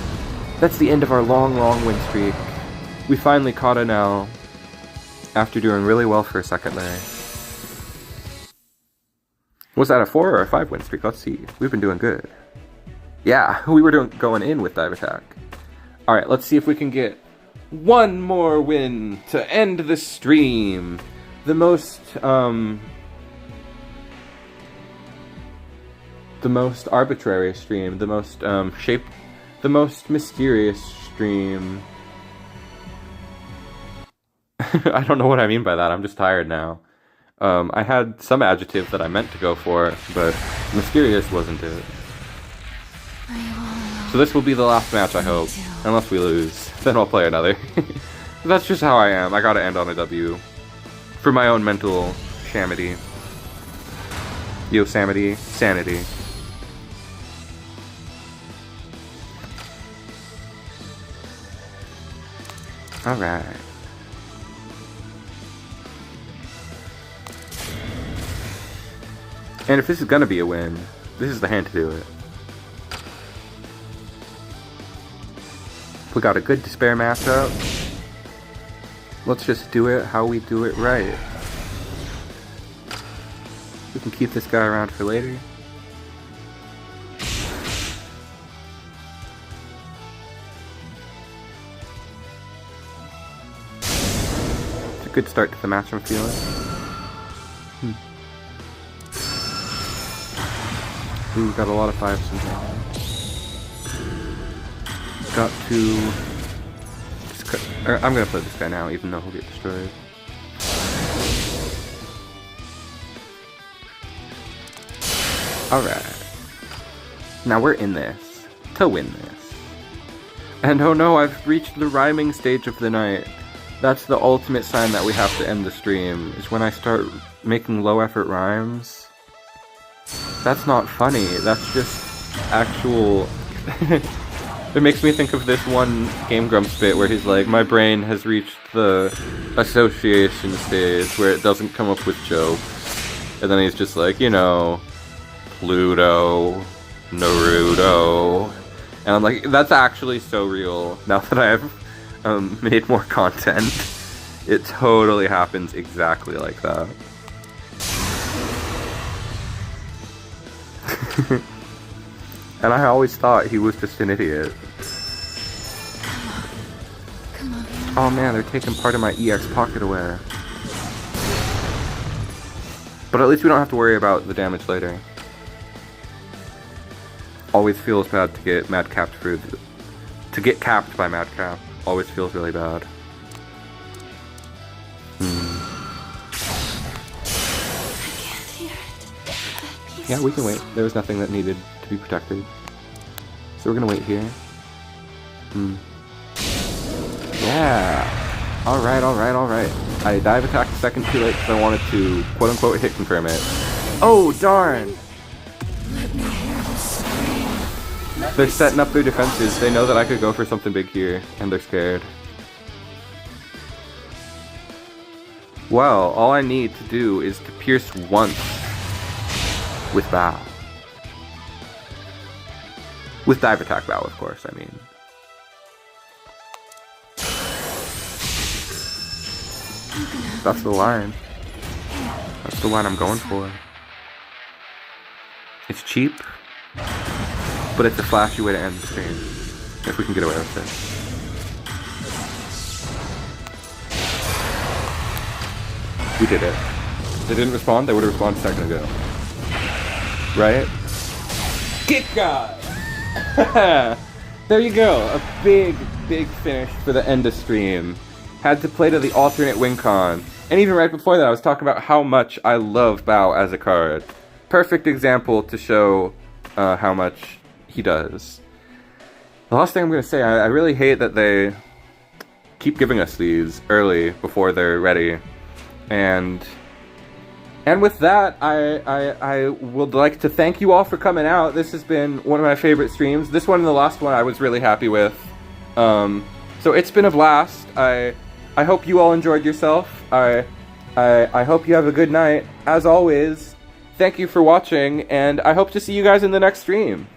That's the end of our long win streak. We finally caught a now, after doing really well for a second there. Was that a 4 or a 5 win streak? Let's see. We've been doing good. Yeah, we were going in with dive attack. Alright, let's see if we can get one more win to end the stream. The most arbitrary stream, the most the most mysterious stream. I don't know what I mean by that. I'm just tired now. I had some adjective that I meant to go for, but mysterious wasn't it. So this will be the last match, I hope. Unless we lose. Then I'll play another. That's just how I am. I gotta end on a W. For my own mental shamity. Yosamity. Sanity. Alright. And if this is gonna be a win, this is the hand to do it. We got a good despair matchup. Let's just do it how we do it right. We can keep this guy around for later. It's a good start to the match, I'm feeling. Ooh, got a lot of 5s in here. Got to... I'm gonna play this guy now, even though he'll get destroyed. Alright. Now we're in this. To win this. And oh no, I've reached the rhyming stage of the night. That's the ultimate sign that we have to end the stream, is when I start making low effort rhymes. That's not funny, that's just actual... It makes me think of this one Game Grumps bit where he's like, my brain has reached the association stage where it doesn't come up with jokes. And then he's just like, you know, Pluto, Naruto. And I'm like, that's actually so real now that I've made more content. It totally happens exactly like that. And I always thought he was just an idiot. Come on. Oh man, they're taking part of my EX pocket away. But at least we don't have to worry about the damage later. Always feels bad to get madcapped for... To get capped by madcap. Always feels really bad. I can't hear it. That piece Yeah, we can was wait. There was nothing that needed to be protected. So we're gonna wait here. Yeah! Alright. I dive attacked a second too late because I wanted to quote-unquote hit confirm it. Oh, darn! Let me hear the scream. They're setting up their defenses. They know that I could go for something big here, and they're scared. Well, all I need to do is to pierce once with bow. With dive attack bow, of course, I mean. That's the line. That's the line I'm going for. It's cheap, but it's a flashy way to end the stream. If we can get away with it. We did it. They didn't respond, they would have responded a second ago. Right? Kick guy! There you go. A big, big finish for the end of stream. Had to play to the alternate win con. And even right before that, I was talking about how much I love Bao as a card. Perfect example to show how much he does. The last thing I'm going to say, I really hate that they keep giving us these early before they're ready. And with that, I would like to thank you all for coming out. This has been one of my favorite streams. This one and the last one I was really happy with. So it's been a blast. I hope you all enjoyed yourself. I hope you have a good night. As always, thank you for watching, and I hope to see you guys in the next stream.